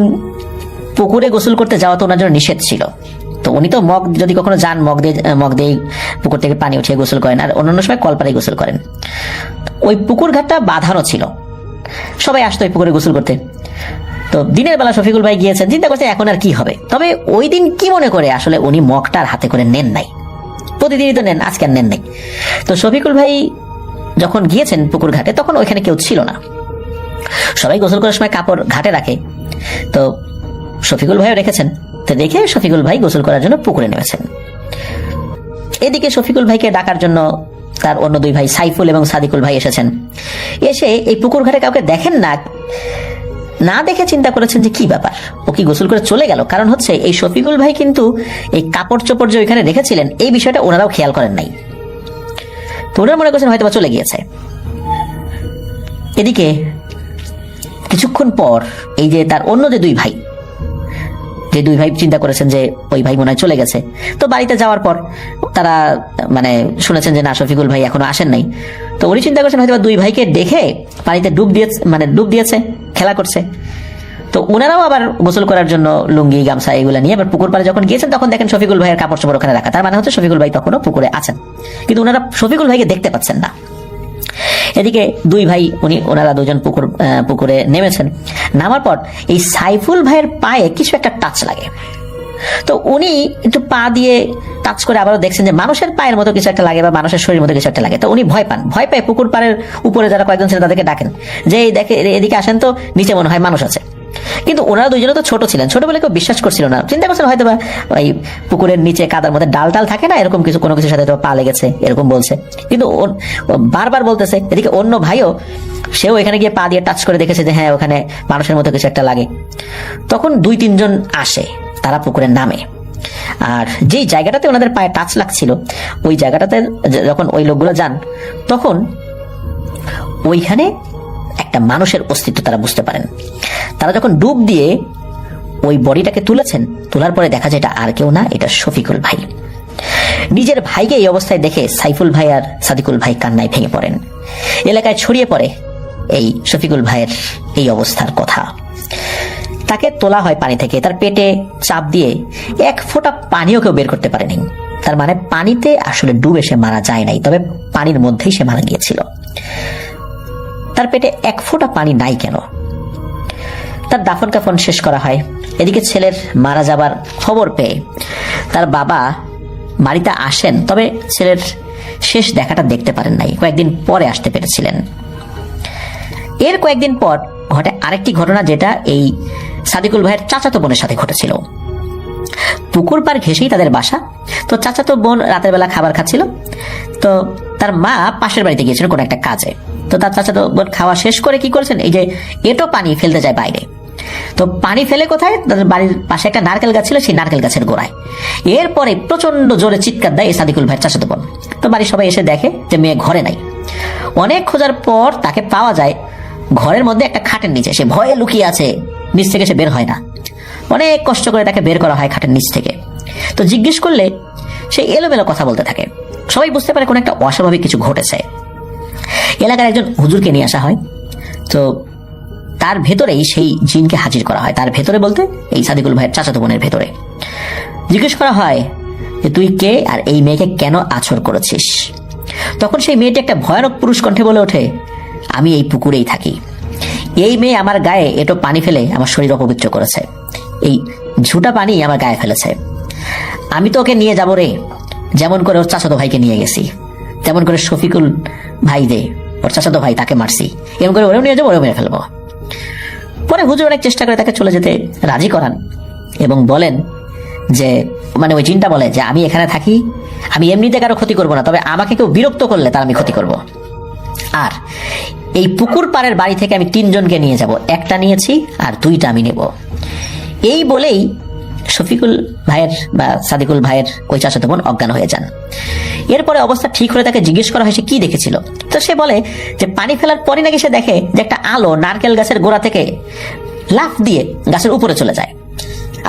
পুকুরে গোসল করতে যাওয়া তো ওনার জন্য নিষেধ ছিল। তো উনি তো মগ যদি কখনো যান মগ দিয়ে পুকুর থেকে পানি উঠিয়ে গোসল করেন, আর অন্যান্য সময় কলপাড়ায় গোসল করেন। ওই পুকুর ঘাটটা বাঁধানো ছিল, সবাই আসতো ওই পুকুরে গোসল করতে। তো দিনের বেলা শফিকুল ভাই গিয়েছেন, চিন্তা করছে এখন আর কি হবে। তবে ওই দিন কি মনে করে আসলে উনি মগটার হাতে করে নেন নাই, প্রতিদিনই তো নেন, আজকে আর নেন নাই। তো শফিকুল ভাই যখন গিয়েছেন পুকুর ঘাটে তখন ওইখানে কেউ ছিল না, সবাই গোসল করার সময় কাপড় ঘাটে রাখে, তো শফিকুল ভাইও রেখেছেন। তো দেখে শফিকুল ভাই গোসল করার জন্য পুকুরে নেমেছেন। এদিকে শফিকুল ভাইকে ডাকার জন্য তার অন্য দুই ভাই সাইফুল এবং সাদিকুল ভাই এসেছেন। এসে এই পুকুর ঘাটে কাউকে দেখেন না দেখে চিন্তা করেছেন যে কি ব্যাপার, ও কি গোসল করে চলে গেল? কারণ হচ্ছে এই শফিকুল ভাই কিন্তু এই কাপড় চোপড় যে ওইখানে রেখেছিলেন এই বিষয়টা ওনারাও খেয়াল করেন নাই, তো ওনারা মনে করছেন হয়তো চলে গিয়েছে। এদিকে কিছুক্ষণ পর এই যে তার অন্য যে দুই ভাই চিন্তা করেছেন যে ওই ভাই মনে হয় চলে গেছে। তো বাড়িতে যাওয়ার পর তারা মানে শুনেছেন যে না শফিকুল ভাই এখনো আসেন নাই। তো উনি চিন্তা করছেন হয়তো দুই ভাইকে দেখে পানিতে ডুব দিয়েছে, খেলা করছে। তো ওনারাও আবার গোসল করার জন্য লুঙ্গি গামছা এগুলো নিয়ে আবার পুকুর পাড়ে যখন গিয়েছেন তখন দেখেন শফিকুল ভাইয়ের কাপড় চোপড় ওখানে রাখা, তার মানে হচ্ছে শফিকুল ভাই তখনও পুকুরে আছেন, কিন্তু ওনারা শফিকুল ভাইকে দেখতে পাচ্ছেন না। এদিকে দুই ভাই ওনারা দুজন পুকুরে নেমেছেন। নামার পর এই সাইফুল ভাইয়ের পায়ে কিছু একটা টাচ লাগে। তো উনি একটু পা দিয়ে টাচ করে আবারও দেখছেন যে মানুষের পায়ের মতো কিছু একটা লাগে বা মানুষের শরীরের মতো কিছু একটা লাগে। তো উনি ভয় পেয়ে পুকুর পাড়ের উপরে যারা কয়েকজন ছিল তাদেরকে ডাকেন যে দেখে এদিকে আসেন তো, নিচে মনে হয় মানুষ আছে। কিন্তু ওনারা দুইজনে তো ছোট ছিলেন, ছোট বলে কেউ বিশ্বাস করছিল না, চিন্তা করছেন হয়তো বা ওই পুকুরের নিচে কাদার মধ্যে ডাল থাকে না, এরকম কিছু কোনো কিছুর সাথে পা লেগেছে এরকম বলছে। কিন্তু বারবার বলতেছে। এদিকে অন্য ভাইও সেও এখানে গিয়ে পা দিয়ে টাচ করে দেখেছে যে হ্যাঁ ওখানে মানুষের মতো কিছু একটা লাগে। তখন 2-3 জন আসে, তারা পুকুরে নামে, আর যেই জায়গাটাতে ওনাদের পায়ে টাচ লাগছিল ওই জায়গাটাতে যখন ওই লোকগুলো যান তখন ওইখানে একটা মানুষের অস্তিত্ব তারা বুঝতে পারেন। তারা যখন ডুব দিয়ে ওই বডিটাকে তুলেছেন, তোলার পরে দেখা যায় এটা আর কেউ না, এটা শফিকুল ভাই। নিজের ভাইকে এই অবস্থায় দেখে সাইফুল ভাই আর সাদিকুল ভাই কান্নায় ভেঙে পড়েন। এলাকায় ছড়িয়ে পড়ে এই শফিকুল ভাইয়ের এই অবস্থার কথা। তাকে তোলা হয় পানি থেকে, তার পেটে চাপ দিয়ে 1 ফোঁটা পানিও কেউ বের করতে পারেনি। তার মানে পানিতে আসলে ডুবে সে মারা যায় নাই, তবে পানির মধ্যেই সে মারা গিয়েছিল। তার পেটে 1 ফোঁটা পানি নাই কেন? তার দাফন কাফন শেষ করা হয়। এদিকে ছেলের মারা যাবার খবর পেয়ে তার বাবা বাড়িতে আসেন, তবে ছেলের শেষ দেখাটা দেখতে পারেন নাই, কয়েকদিন পরে আসতে পেরেছিলেন। এর কয়েকদিন পর ঘটে আরেকটি ঘটনা, যেটা এই সাদিকুল ভাইয়ের চাচাতো বোনের সাথে ঘটেছিল। পুকুর পার ঘেঁষেই তাদের বাসা। তো চাচাতো বোন রাতের বেলা খাবার খাচ্ছিল, তো তার মা পাশের বাড়িতে গিয়েছিল কোনো একটা কাজে। তো তার চাচাতো বোন খাওয়া শেষ করে কি করেছেন, এই যে এটো পানি ফেলতে যায় বাইরে। তো পানি ফেলে কোথায়, তাদের বাড়ির পাশে একটা নারকেল গাছ ছিল, সেই নারকেল গাছের গোড়ায়। এরপরে প্রচন্ড জোরে চিৎকার দেয় এই সাদিকুল ভাইয়ের চাচাতো বোন। তো বাড়ির সবাই এসে দেখে যে মেয়ে ঘরে নাই। অনেক খোঁজার পর তাকে পাওয়া যায় ঘরের মধ্যে একটা খাটের নিচে, সে ভয়ে লুকিয়ে আছে, নিচ থেকে সে বের হয় না। অনেক কষ্ট করে তাকে বের করা হয় খাটের নিচ থেকে। তো জিজ্ঞেস করলে সে এলোমেলো কথা বলতে থাকে। সবাই বুঝতে পারে কোনো একটা অস্বাভাবিক কিছু ঘটেছে। এলাকার একজন হুজুরকে নিয়ে আসা হয়। তো তার ভেতরেই সেই জিনকে হাজির করা হয়। তার ভেতরে বলতে এই সাদিকুল ভাইয়ের চাচাতো বোনের ভেতরে। জিজ্ঞেস করা হয় যে তুই কে আর এই মেয়েকে কেন আছর করেছিস। তখন সেই মেয়েটি একটা ভয়ানক পুরুষ কণ্ঠে বলে ওঠে, আমি এই পুকুরেই থাকি। এই মেয়ে আমার গায়ে এটো পানি ফেলে আমার শরীর অপবিত্র করেছে। এই ঝুটা পানি আমার গায়ে ফেলেছে। আমি তো ওকে নিয়ে যাবো রে, যেমন করে ওর চাচাতো ভাইকে নিয়ে গেছি, তেমন করে শফিকুল ভাই দে ওর চাচাতো ভাই, তাকে মারছি, এমন করে ওরেও নিয়ে যাবো, ওরেও মেরে ফেলবো। পরে হুজুর অনেক চেষ্টা করে তাকে চলে যেতে রাজি করান এবং বলেন যে, মানে ওই জিনটা বলে যে আমি এখানে থাকি, আমি এমনিতে কারো ক্ষতি করবো না, তবে আমাকে কেউ বিরক্ত করলে তার আমি ক্ষতি করব। আর এই পুকুর পাড়ের বাড়ি থেকে আমি 3 জনকে নিয়ে যাব, একটা নিয়েছি আর 2টা আমি নেব। এই বলেই শফিকুল ভাইয়ের বা সাদিকুল ভাইয়ের ওই চাচাতো বোন অজ্ঞান হয়ে যান। এরপরে অবস্থা ঠিক হলে তাকে জিজ্ঞেস করা হয় সে কি দেখেছিল। তো সে বলে যে পানি ফেলার পরে নাকি সে দেখে যে একটা আলো নারকেল গাছের গোড়া থেকে লাফ দিয়ে গাছের উপরে চলে যায়।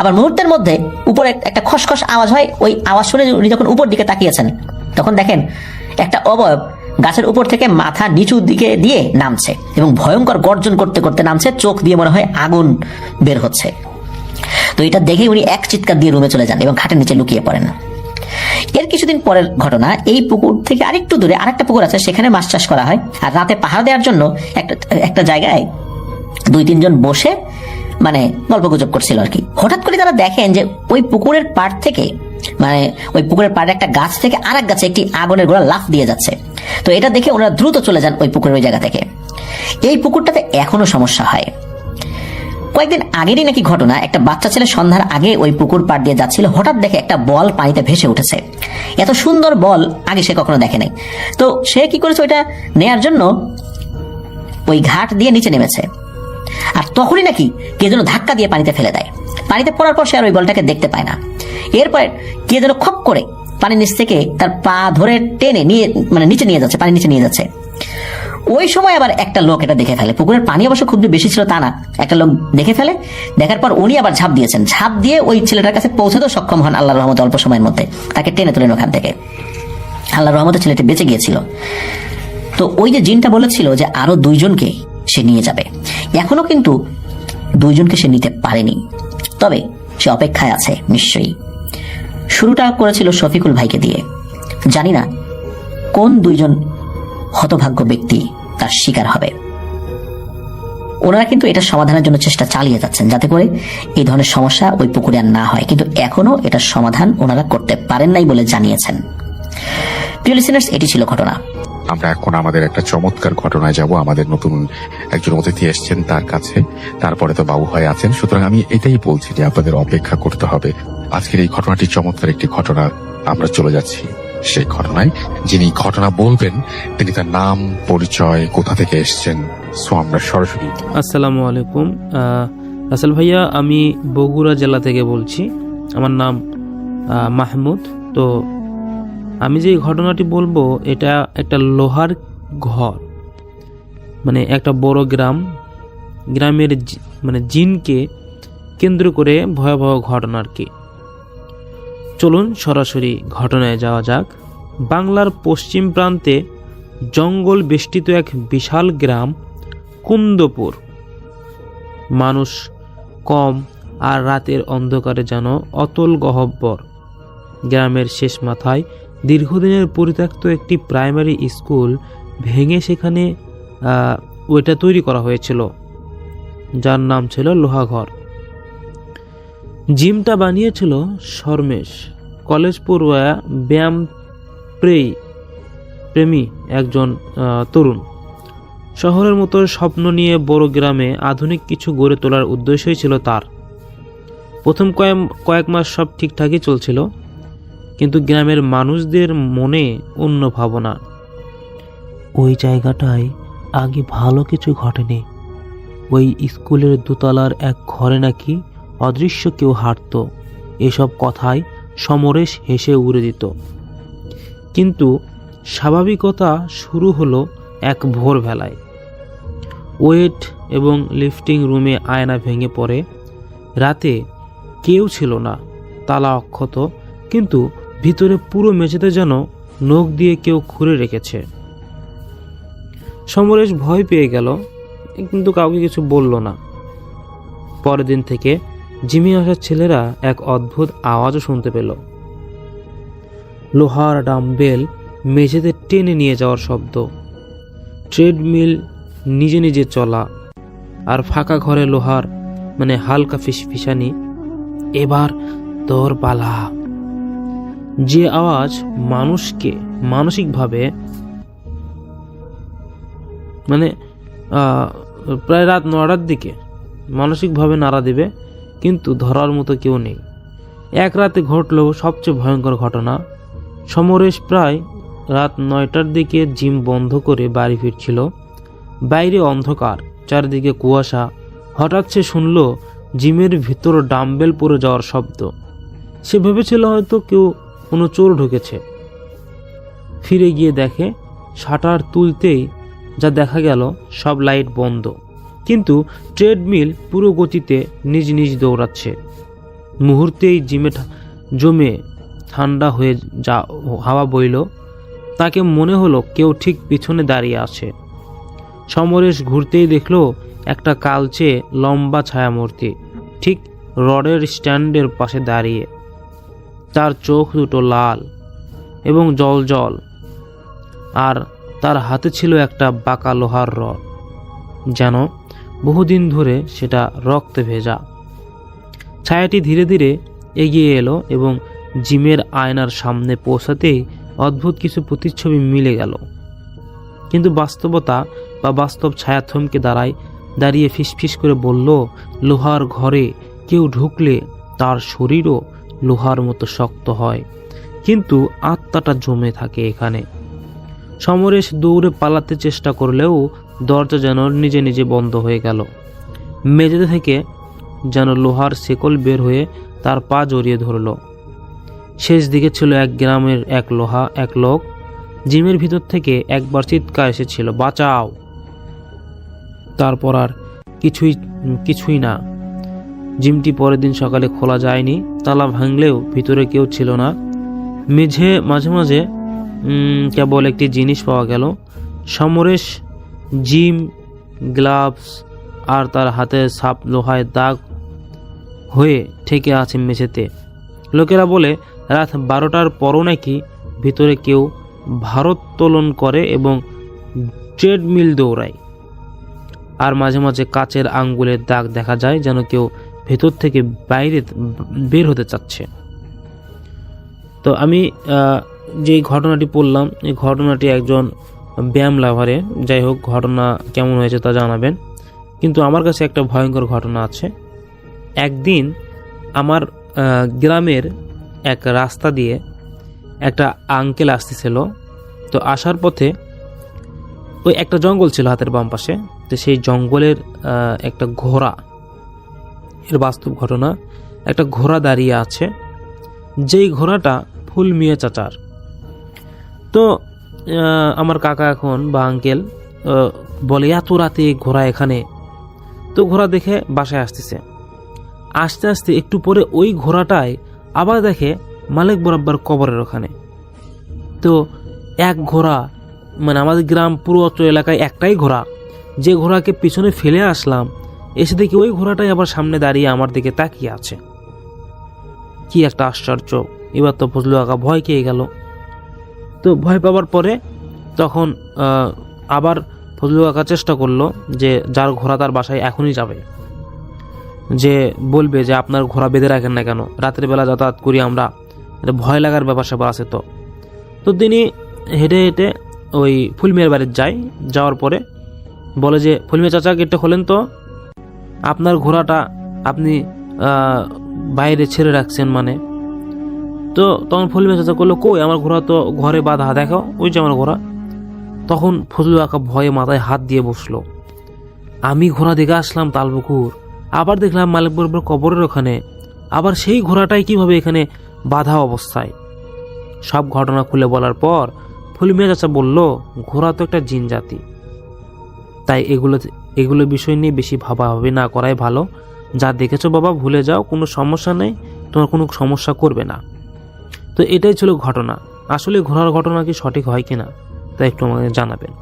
আবার মুহূর্তের মধ্যে উপরে একটা খসখস আওয়াজ হয়। ওই আওয়াজ শুনে উনি যখন উপর দিকে তাকিয়েছেন তখন দেখেন একটা অবয়ব গাছের উপর থেকে মাথা নিচু দিকে দিয়ে নামছে এবং ভয়ঙ্কর গর্জন করতে করতে নামছে, চোখ দিয়ে মনে হয় আগুন বের হচ্ছে। তো এটা দেখে উনি এক চিৎকার দিয়ে রুমে চলে যান এবং খাটের নিচে লুকিয়ে পড়েন। এর কিছুদিন পরের ঘটনা, এই পুকুর থেকে আরেকটু দূরে আরেকটা পুকুর আছে, সেখানে মাছ চাষ করা হয়। আর রাতে পাহারা দেওয়ার জন্য একটা জায়গায় 2-3 জন বসে মানে গল্প গুজব করছিল আর কি। হঠাৎ করে তারা দেখেন যে ওই পুকুরের পাড় থেকে, মানে ওই পুকুরের পাড়ে একটা গাছ থেকে আরেক গাছে একটি আগুনের গোড়া লাফ দিয়ে যাচ্ছে। তো এটা দেখে ওনারা দ্রুত চলে যান ওই পুকুরের ওই জায়গা থেকে। এই পুকুরটাতে এখনো সমস্যা হয়। কয়েকদিন আগেরই নাকি ঘটনা, একটা বাচ্চা ছেলে সন্ধ্যার আগে ওই পুকুর পাড় দিয়ে যাচ্ছিল, হঠাৎ দেখে একটা বল পানিতে ভেসে উঠেছে। এত সুন্দর বল আগে সে কখনো দেখে নাই। তো সে কি করেছে, ওইটা নেয়ার জন্য ওই ঘাট দিয়ে নিচে নেমেছে। আর তখনই নাকি কে যেন ধাক্কা দিয়ে পানিতে ফেলে দেয়। পানিতে পড়ার পর সে আর ওই বলটাকে দেখতে পায় না। এরপরে কে যেন খপ করে পানির নিচ থেকে তার পা ধরে টেনে নিয়ে মানে নিচে নিয়ে যাচ্ছে, পানির নিচে নিয়ে যাচ্ছে। ওই সময় আবার একটা লোক এটা দেখে ফেলে। পুকুরের পানি অবশ্য খুব বেশি ছিল তা না, একটা লোক দেখে ফেলে। দেখার পর উনি আবার ঝাঁপ দিয়েছেন, ঝাঁপ দিয়ে ওই ছেলেটার কাছে পৌঁছাতেও সক্ষম হন আল্লাহর রহমতে। অল্প সময়ের মধ্যে তাকে টেনে তোলেন ওখান থেকে। আল্লাহর রহমতে ছেলেটি বেঁচে গিয়েছিল। তো ওই যে জিনটা বলেছিল যে আরো 2 জনকে সে নিয়ে যাবে, এখনো কিন্তু 2 জনকে সে নিতে পারেনি। তবে সে অপেক্ষায় আছে নিশ্চয়ই। শুরুটা করেছিল শফিকুল ভাইকে দিয়ে। জানি না কোন 2 জন হতভাগ্য ব্যক্তি তার শিকার হবে। ওনারা কিন্তু এটা সমাধানের জন্য চেষ্টা চালিয়ে যাচ্ছেন, যাতে করে এই ধরনের সমস্যা ওই পুকুরে আর না হয়, কিন্তু এখনো এটার সমাধান ওনারা করতে পারেন নাই বলে জানিয়েছেন। প্রিয় লিসেনার্স, এটি ছিল ঘটনা। আমরা এখন আমাদের একটা চমৎকার ঘটনায় যাব। আমাদের নতুন একজন অতিথি এসছেন তার কাছে, তারপরে তো বাবু ভাই আছেন। সুতরাং আমি এটাই বলছি যে আপনাদের অপেক্ষা করতে হবে। আজকের এই ঘটনাটি চমৎকার একটি ঘটনা। আমরা চলে যাচ্ছি সেই ঘটনায়। যিনি ঘটনা বলবেন তিনি তার নাম, পরিচয়, কোথা থেকে এসছেন, সো আমরা সরাসরি। আসসালামু আলাইকুম রাসেল ভাইয়া, আমি বগুড়া জেলা থেকে বলছি। আমার নাম মাহমুদ। তো আমি যে ঘটনাটি বলবো এটা একটা লোহার ঘর, মানে একটা বড় গ্রামের মানে জিনকে কেন্দ্র করে ভয়াবহ ঘটনা আর কি। চলুন সরাসরি ঘটনায় যাওয়া যাক। বাংলার পশ্চিম প্রান্তে জঙ্গল বেষ্টিত এক বিশাল গ্রাম কুন্দপুর। মানুষ কম আর রাতের অন্ধকারে যেন অতল গহ্বর। গ্রামের শেষ মাথায় দীর্ঘদিনের পরিত্যক্ত একটি প্রাইমারি স্কুল ভেঙে সেখানে ওইটা তৈরি করা হয়েছিল, যার নাম ছিল লোহাঘর। জিমটা বানিয়েছিল শর্মেশ, কলেজ পড়ুয়া ব্যায়াম প্রেমী একজন তরুণ। শহরের মতো স্বপ্ন নিয়ে বড় গ্রামে আধুনিক কিছু গড়ে তোলার উদ্দেশ্যই ছিল তার। প্রথম কয়েক মাস সব ঠিকঠাকই চলছিল, কিন্তু গ্রামের মানুষদের মনে অন্য ভাবনা। ওই জায়গাটায় আগে ভালো কিছু ঘটেনি। ওই স্কুলের দোতলার এক ঘরে নাকি অদৃশ্য কেউ হাঁটত। এসব কথায় সমরেশ হেসে উড়ে দিত। কিন্তু স্বাভাবিকতা শুরু হলো এক ভোরবেলায়। ওয়েট এবং লিফটিং রুমে আয়না ভেঙে পড়ে। রাতে কেউ ছিল না, তালা অক্ষত, কিন্তু ভিতরে পুরো মেঝেতে যেন নখ দিয়ে কেউ খুঁড়ে রেখেছে। সমরেশ ভয় পেয়ে গেল, কিন্তু কাউকে কিছু বলল না। পরের দিন থেকে জিমে আসার ছেলেরা এক অদ্ভুত আওয়াজও শুনতে পেল। লোহার ডাম্বেল মেঝেতে টেনে নিয়ে যাওয়ার শব্দ, ট্রেডমিল নিজে নিজে চলা, আর ফাঁকা ঘরে লোহার হালকা ফিসফিসানি, এবার তোর পালা। যে আওয়াজ মানুষকে মানসিকভাবে প্রায় রাত 9টার দিকে মানসিকভাবে নাড়া দেবে, কিন্তু ধরার মতো কেউ নেই। এক রাতে ঘটল সবচেয়ে ভয়ঙ্কর ঘটনা। সমরেশ প্রায় রাত 9টার দিকে জিম বন্ধ করে বাড়ি ফিরছিল। বাইরে অন্ধকার, চারিদিকে কুয়াশা। হঠাৎ সে শুনল জিমের ভিতর ডাম্বেল পড়ে যাওয়ার শব্দ। সে ভেবেছিল হয়তো কোনো চোর ঢুকেছে। ফিরে গিয়ে দেখে শাটার তুলতেই যা দেখা গেল, সব লাইট বন্ধ, কিন্তু ট্রেডমিল পুরো গতিতে নিজ নিজ দৌড়াচ্ছে। মুহূর্তেই জিমে জমে ঠান্ডা হয়ে হাওয়া বইল। তাকে মনে হলো কেউ ঠিক পিছনে দাঁড়িয়ে আছে। সমরেশ ঘুরতেই দেখল একটা কালচে লম্বা ছায়ামূর্তি ঠিক রডের স্ট্যান্ডের পাশে দাঁড়িয়ে। তার চোখ দুটো লাল এবং জল জল, আর তার হাতে ছিল একটা বাঁকা লোহার রড, যেন বহুদিন ধরে সেটা রক্তে ভেজা। ছায়াটি ধীরে ধীরে এগিয়ে এলো এবং জিমের আয়নার সামনে পৌঁছাতেই অদ্ভুত কিছু প্রতিচ্ছবি মিলে গেল। কিন্তু বাস্তবতা বা বাস্তব ছায়া থমকে দাঁড়িয়ে ফিসফিস করে বলল, লোহার ঘরে কেউ ঢুকলে তার শরীরও লোহার মতো শক্ত হয়, কিন্তু আত্মাটা জমে থাকে এখানে। সমরেশ দৌড়ে পালাতে চেষ্টা করলেও দরজা যেন নিজে নিজে বন্ধ হয়ে গেল। মেঝে থেকে যেন লোহার শেকল বের হয়ে তার পা জড়িয়ে ধরল। শেষ দিকে ছিল এক গ্রামের এক লোক। জিমের ভিতর থেকে একবার চিৎকার এসেছিল, বাঁচাও। তারপর আর কিছুই না। জিমটি পরের দিন সকালে খোলা যায়নি। তালা ভাঙলেও ভিতরে কেউ ছিল না। মাঝে মাঝে কেবল একটি জিনিস পাওয়া গেল, সমরেশ জিম গ্লাভস আর তার হাতে সাপ লোহায় দাগ হয়ে ঠেকে আছে মেঝেতে। লোকেরা বলে রাত 12টার পরও নাকি ভিতরে কেউ ভারোত্তোলন করে এবং ট্রেডমিল দৌড়ায়, আর মাঝে মাঝে কাচের আঙ্গুলের দাগ দেখা যায়, যেন কেউ ভেতর থেকে বাইরে বের হতে চাচ্ছে। তো আমি যে ঘটনাটি পড়লাম, এই ঘটনাটি একজন ব্যায়াম লাভারে, যাই হোক ঘটনা কেমন হয়েছে তা জানাবেন। কিন্তু আমার কাছে একটা ভয়ঙ্কর ঘটনা আছে। একদিন আমার গ্রামের এক রাস্তা দিয়ে একটা আঙ্কেল আসতেছিল। তো আসার পথে ওই একটা জঙ্গল ছিল হাতের বাম পাশে। তো সেই জঙ্গলের একটা ঘোড়া, এর বাস্তব ঘটনা, একটা ঘোড়া দাঁড়িয়ে আছে, যেই ঘোড়াটা ফুল মিয়া চাচার। তো আমার কাকা এখন বা আঙ্কেল বলে, এত রাতে ঘোড়া এখানে। তো ঘোড়া দেখে বাসায় আসতেছে। আস্তে আস্তে একটু পরে ওই ঘোড়াটায় আবার দেখে মালিক বরাবর কবরের ওখানে। তো এক ঘোড়া, আমাদের গ্রাম পুরো অত্র এলাকায় একটাই ঘোড়া, যে ঘোড়াকে পিছনে ফেলে আসলাম, এসে দেখি ওই ঘোড়াটাই আবার সামনে দাঁড়িয়ে আমার দিকে তাকিয়ে আছে। কি একটা আশ্চর্য! এবার তো ফজলু কাকা ভয় খেয়ে গেল। তো ভয় পাওয়ার পরে তখন আবার ফজলু কাকা চেষ্টা করলো যে যার ঘোড়া তার বাসায় এখনই যাবে, যে বলবে যে আপনার ঘোড়া বেঁধে রাখেন না কেন, রাতের বেলা যাতায়াত করি আমরা, এটা ভয় লাগার ব্যাপার স্যাপার আছে। তো তিনি হেঁটে হেঁটে ওই ফুলমিয়ার বাড়ির যাওয়ার পরে বলে যে ফলিমিয়া চাচা গেটটা খোলেন তো, আপনার ঘোড়াটা আপনি বাইরে ছেড়ে রাখছেন মানে। তো তখন ফলিমিয়া চাচা করলো, কই আমার ঘোড়া তো ঘরে বাঁধা, দেখো ওই যে আমার ঘোড়া। তখন ফজলুল কাকা ভয়ে মাথায় হাত দিয়ে বসলো। আমি ঘোড়া দেখে আসলাম তালপুকুর, আবার দেখলাম মালিক বরাবর কবরের ওখানে, আবার সেই ঘোড়াটাই কিভাবে এখানে বাঁধা অবস্থায়। সব ঘটনা খুলে বলার পর ফলিমিয়া চাচা বলল, ঘোড়া তো একটা জিন জাতি, তাই এগুলো বিষয় নিয়ে বেশি ভাবাভাবি না করাই ভালো। যা দেখেছো বাবা ভুলে যাও, কোনো সমস্যা নেই, তোমার কোনো সমস্যা করবে না। তো এটাই ছিল ঘটনা। আসলে ঘোড়ার ঘটনা কি সঠিক হয় কিনা তা একটু আমাকে জানাবেন।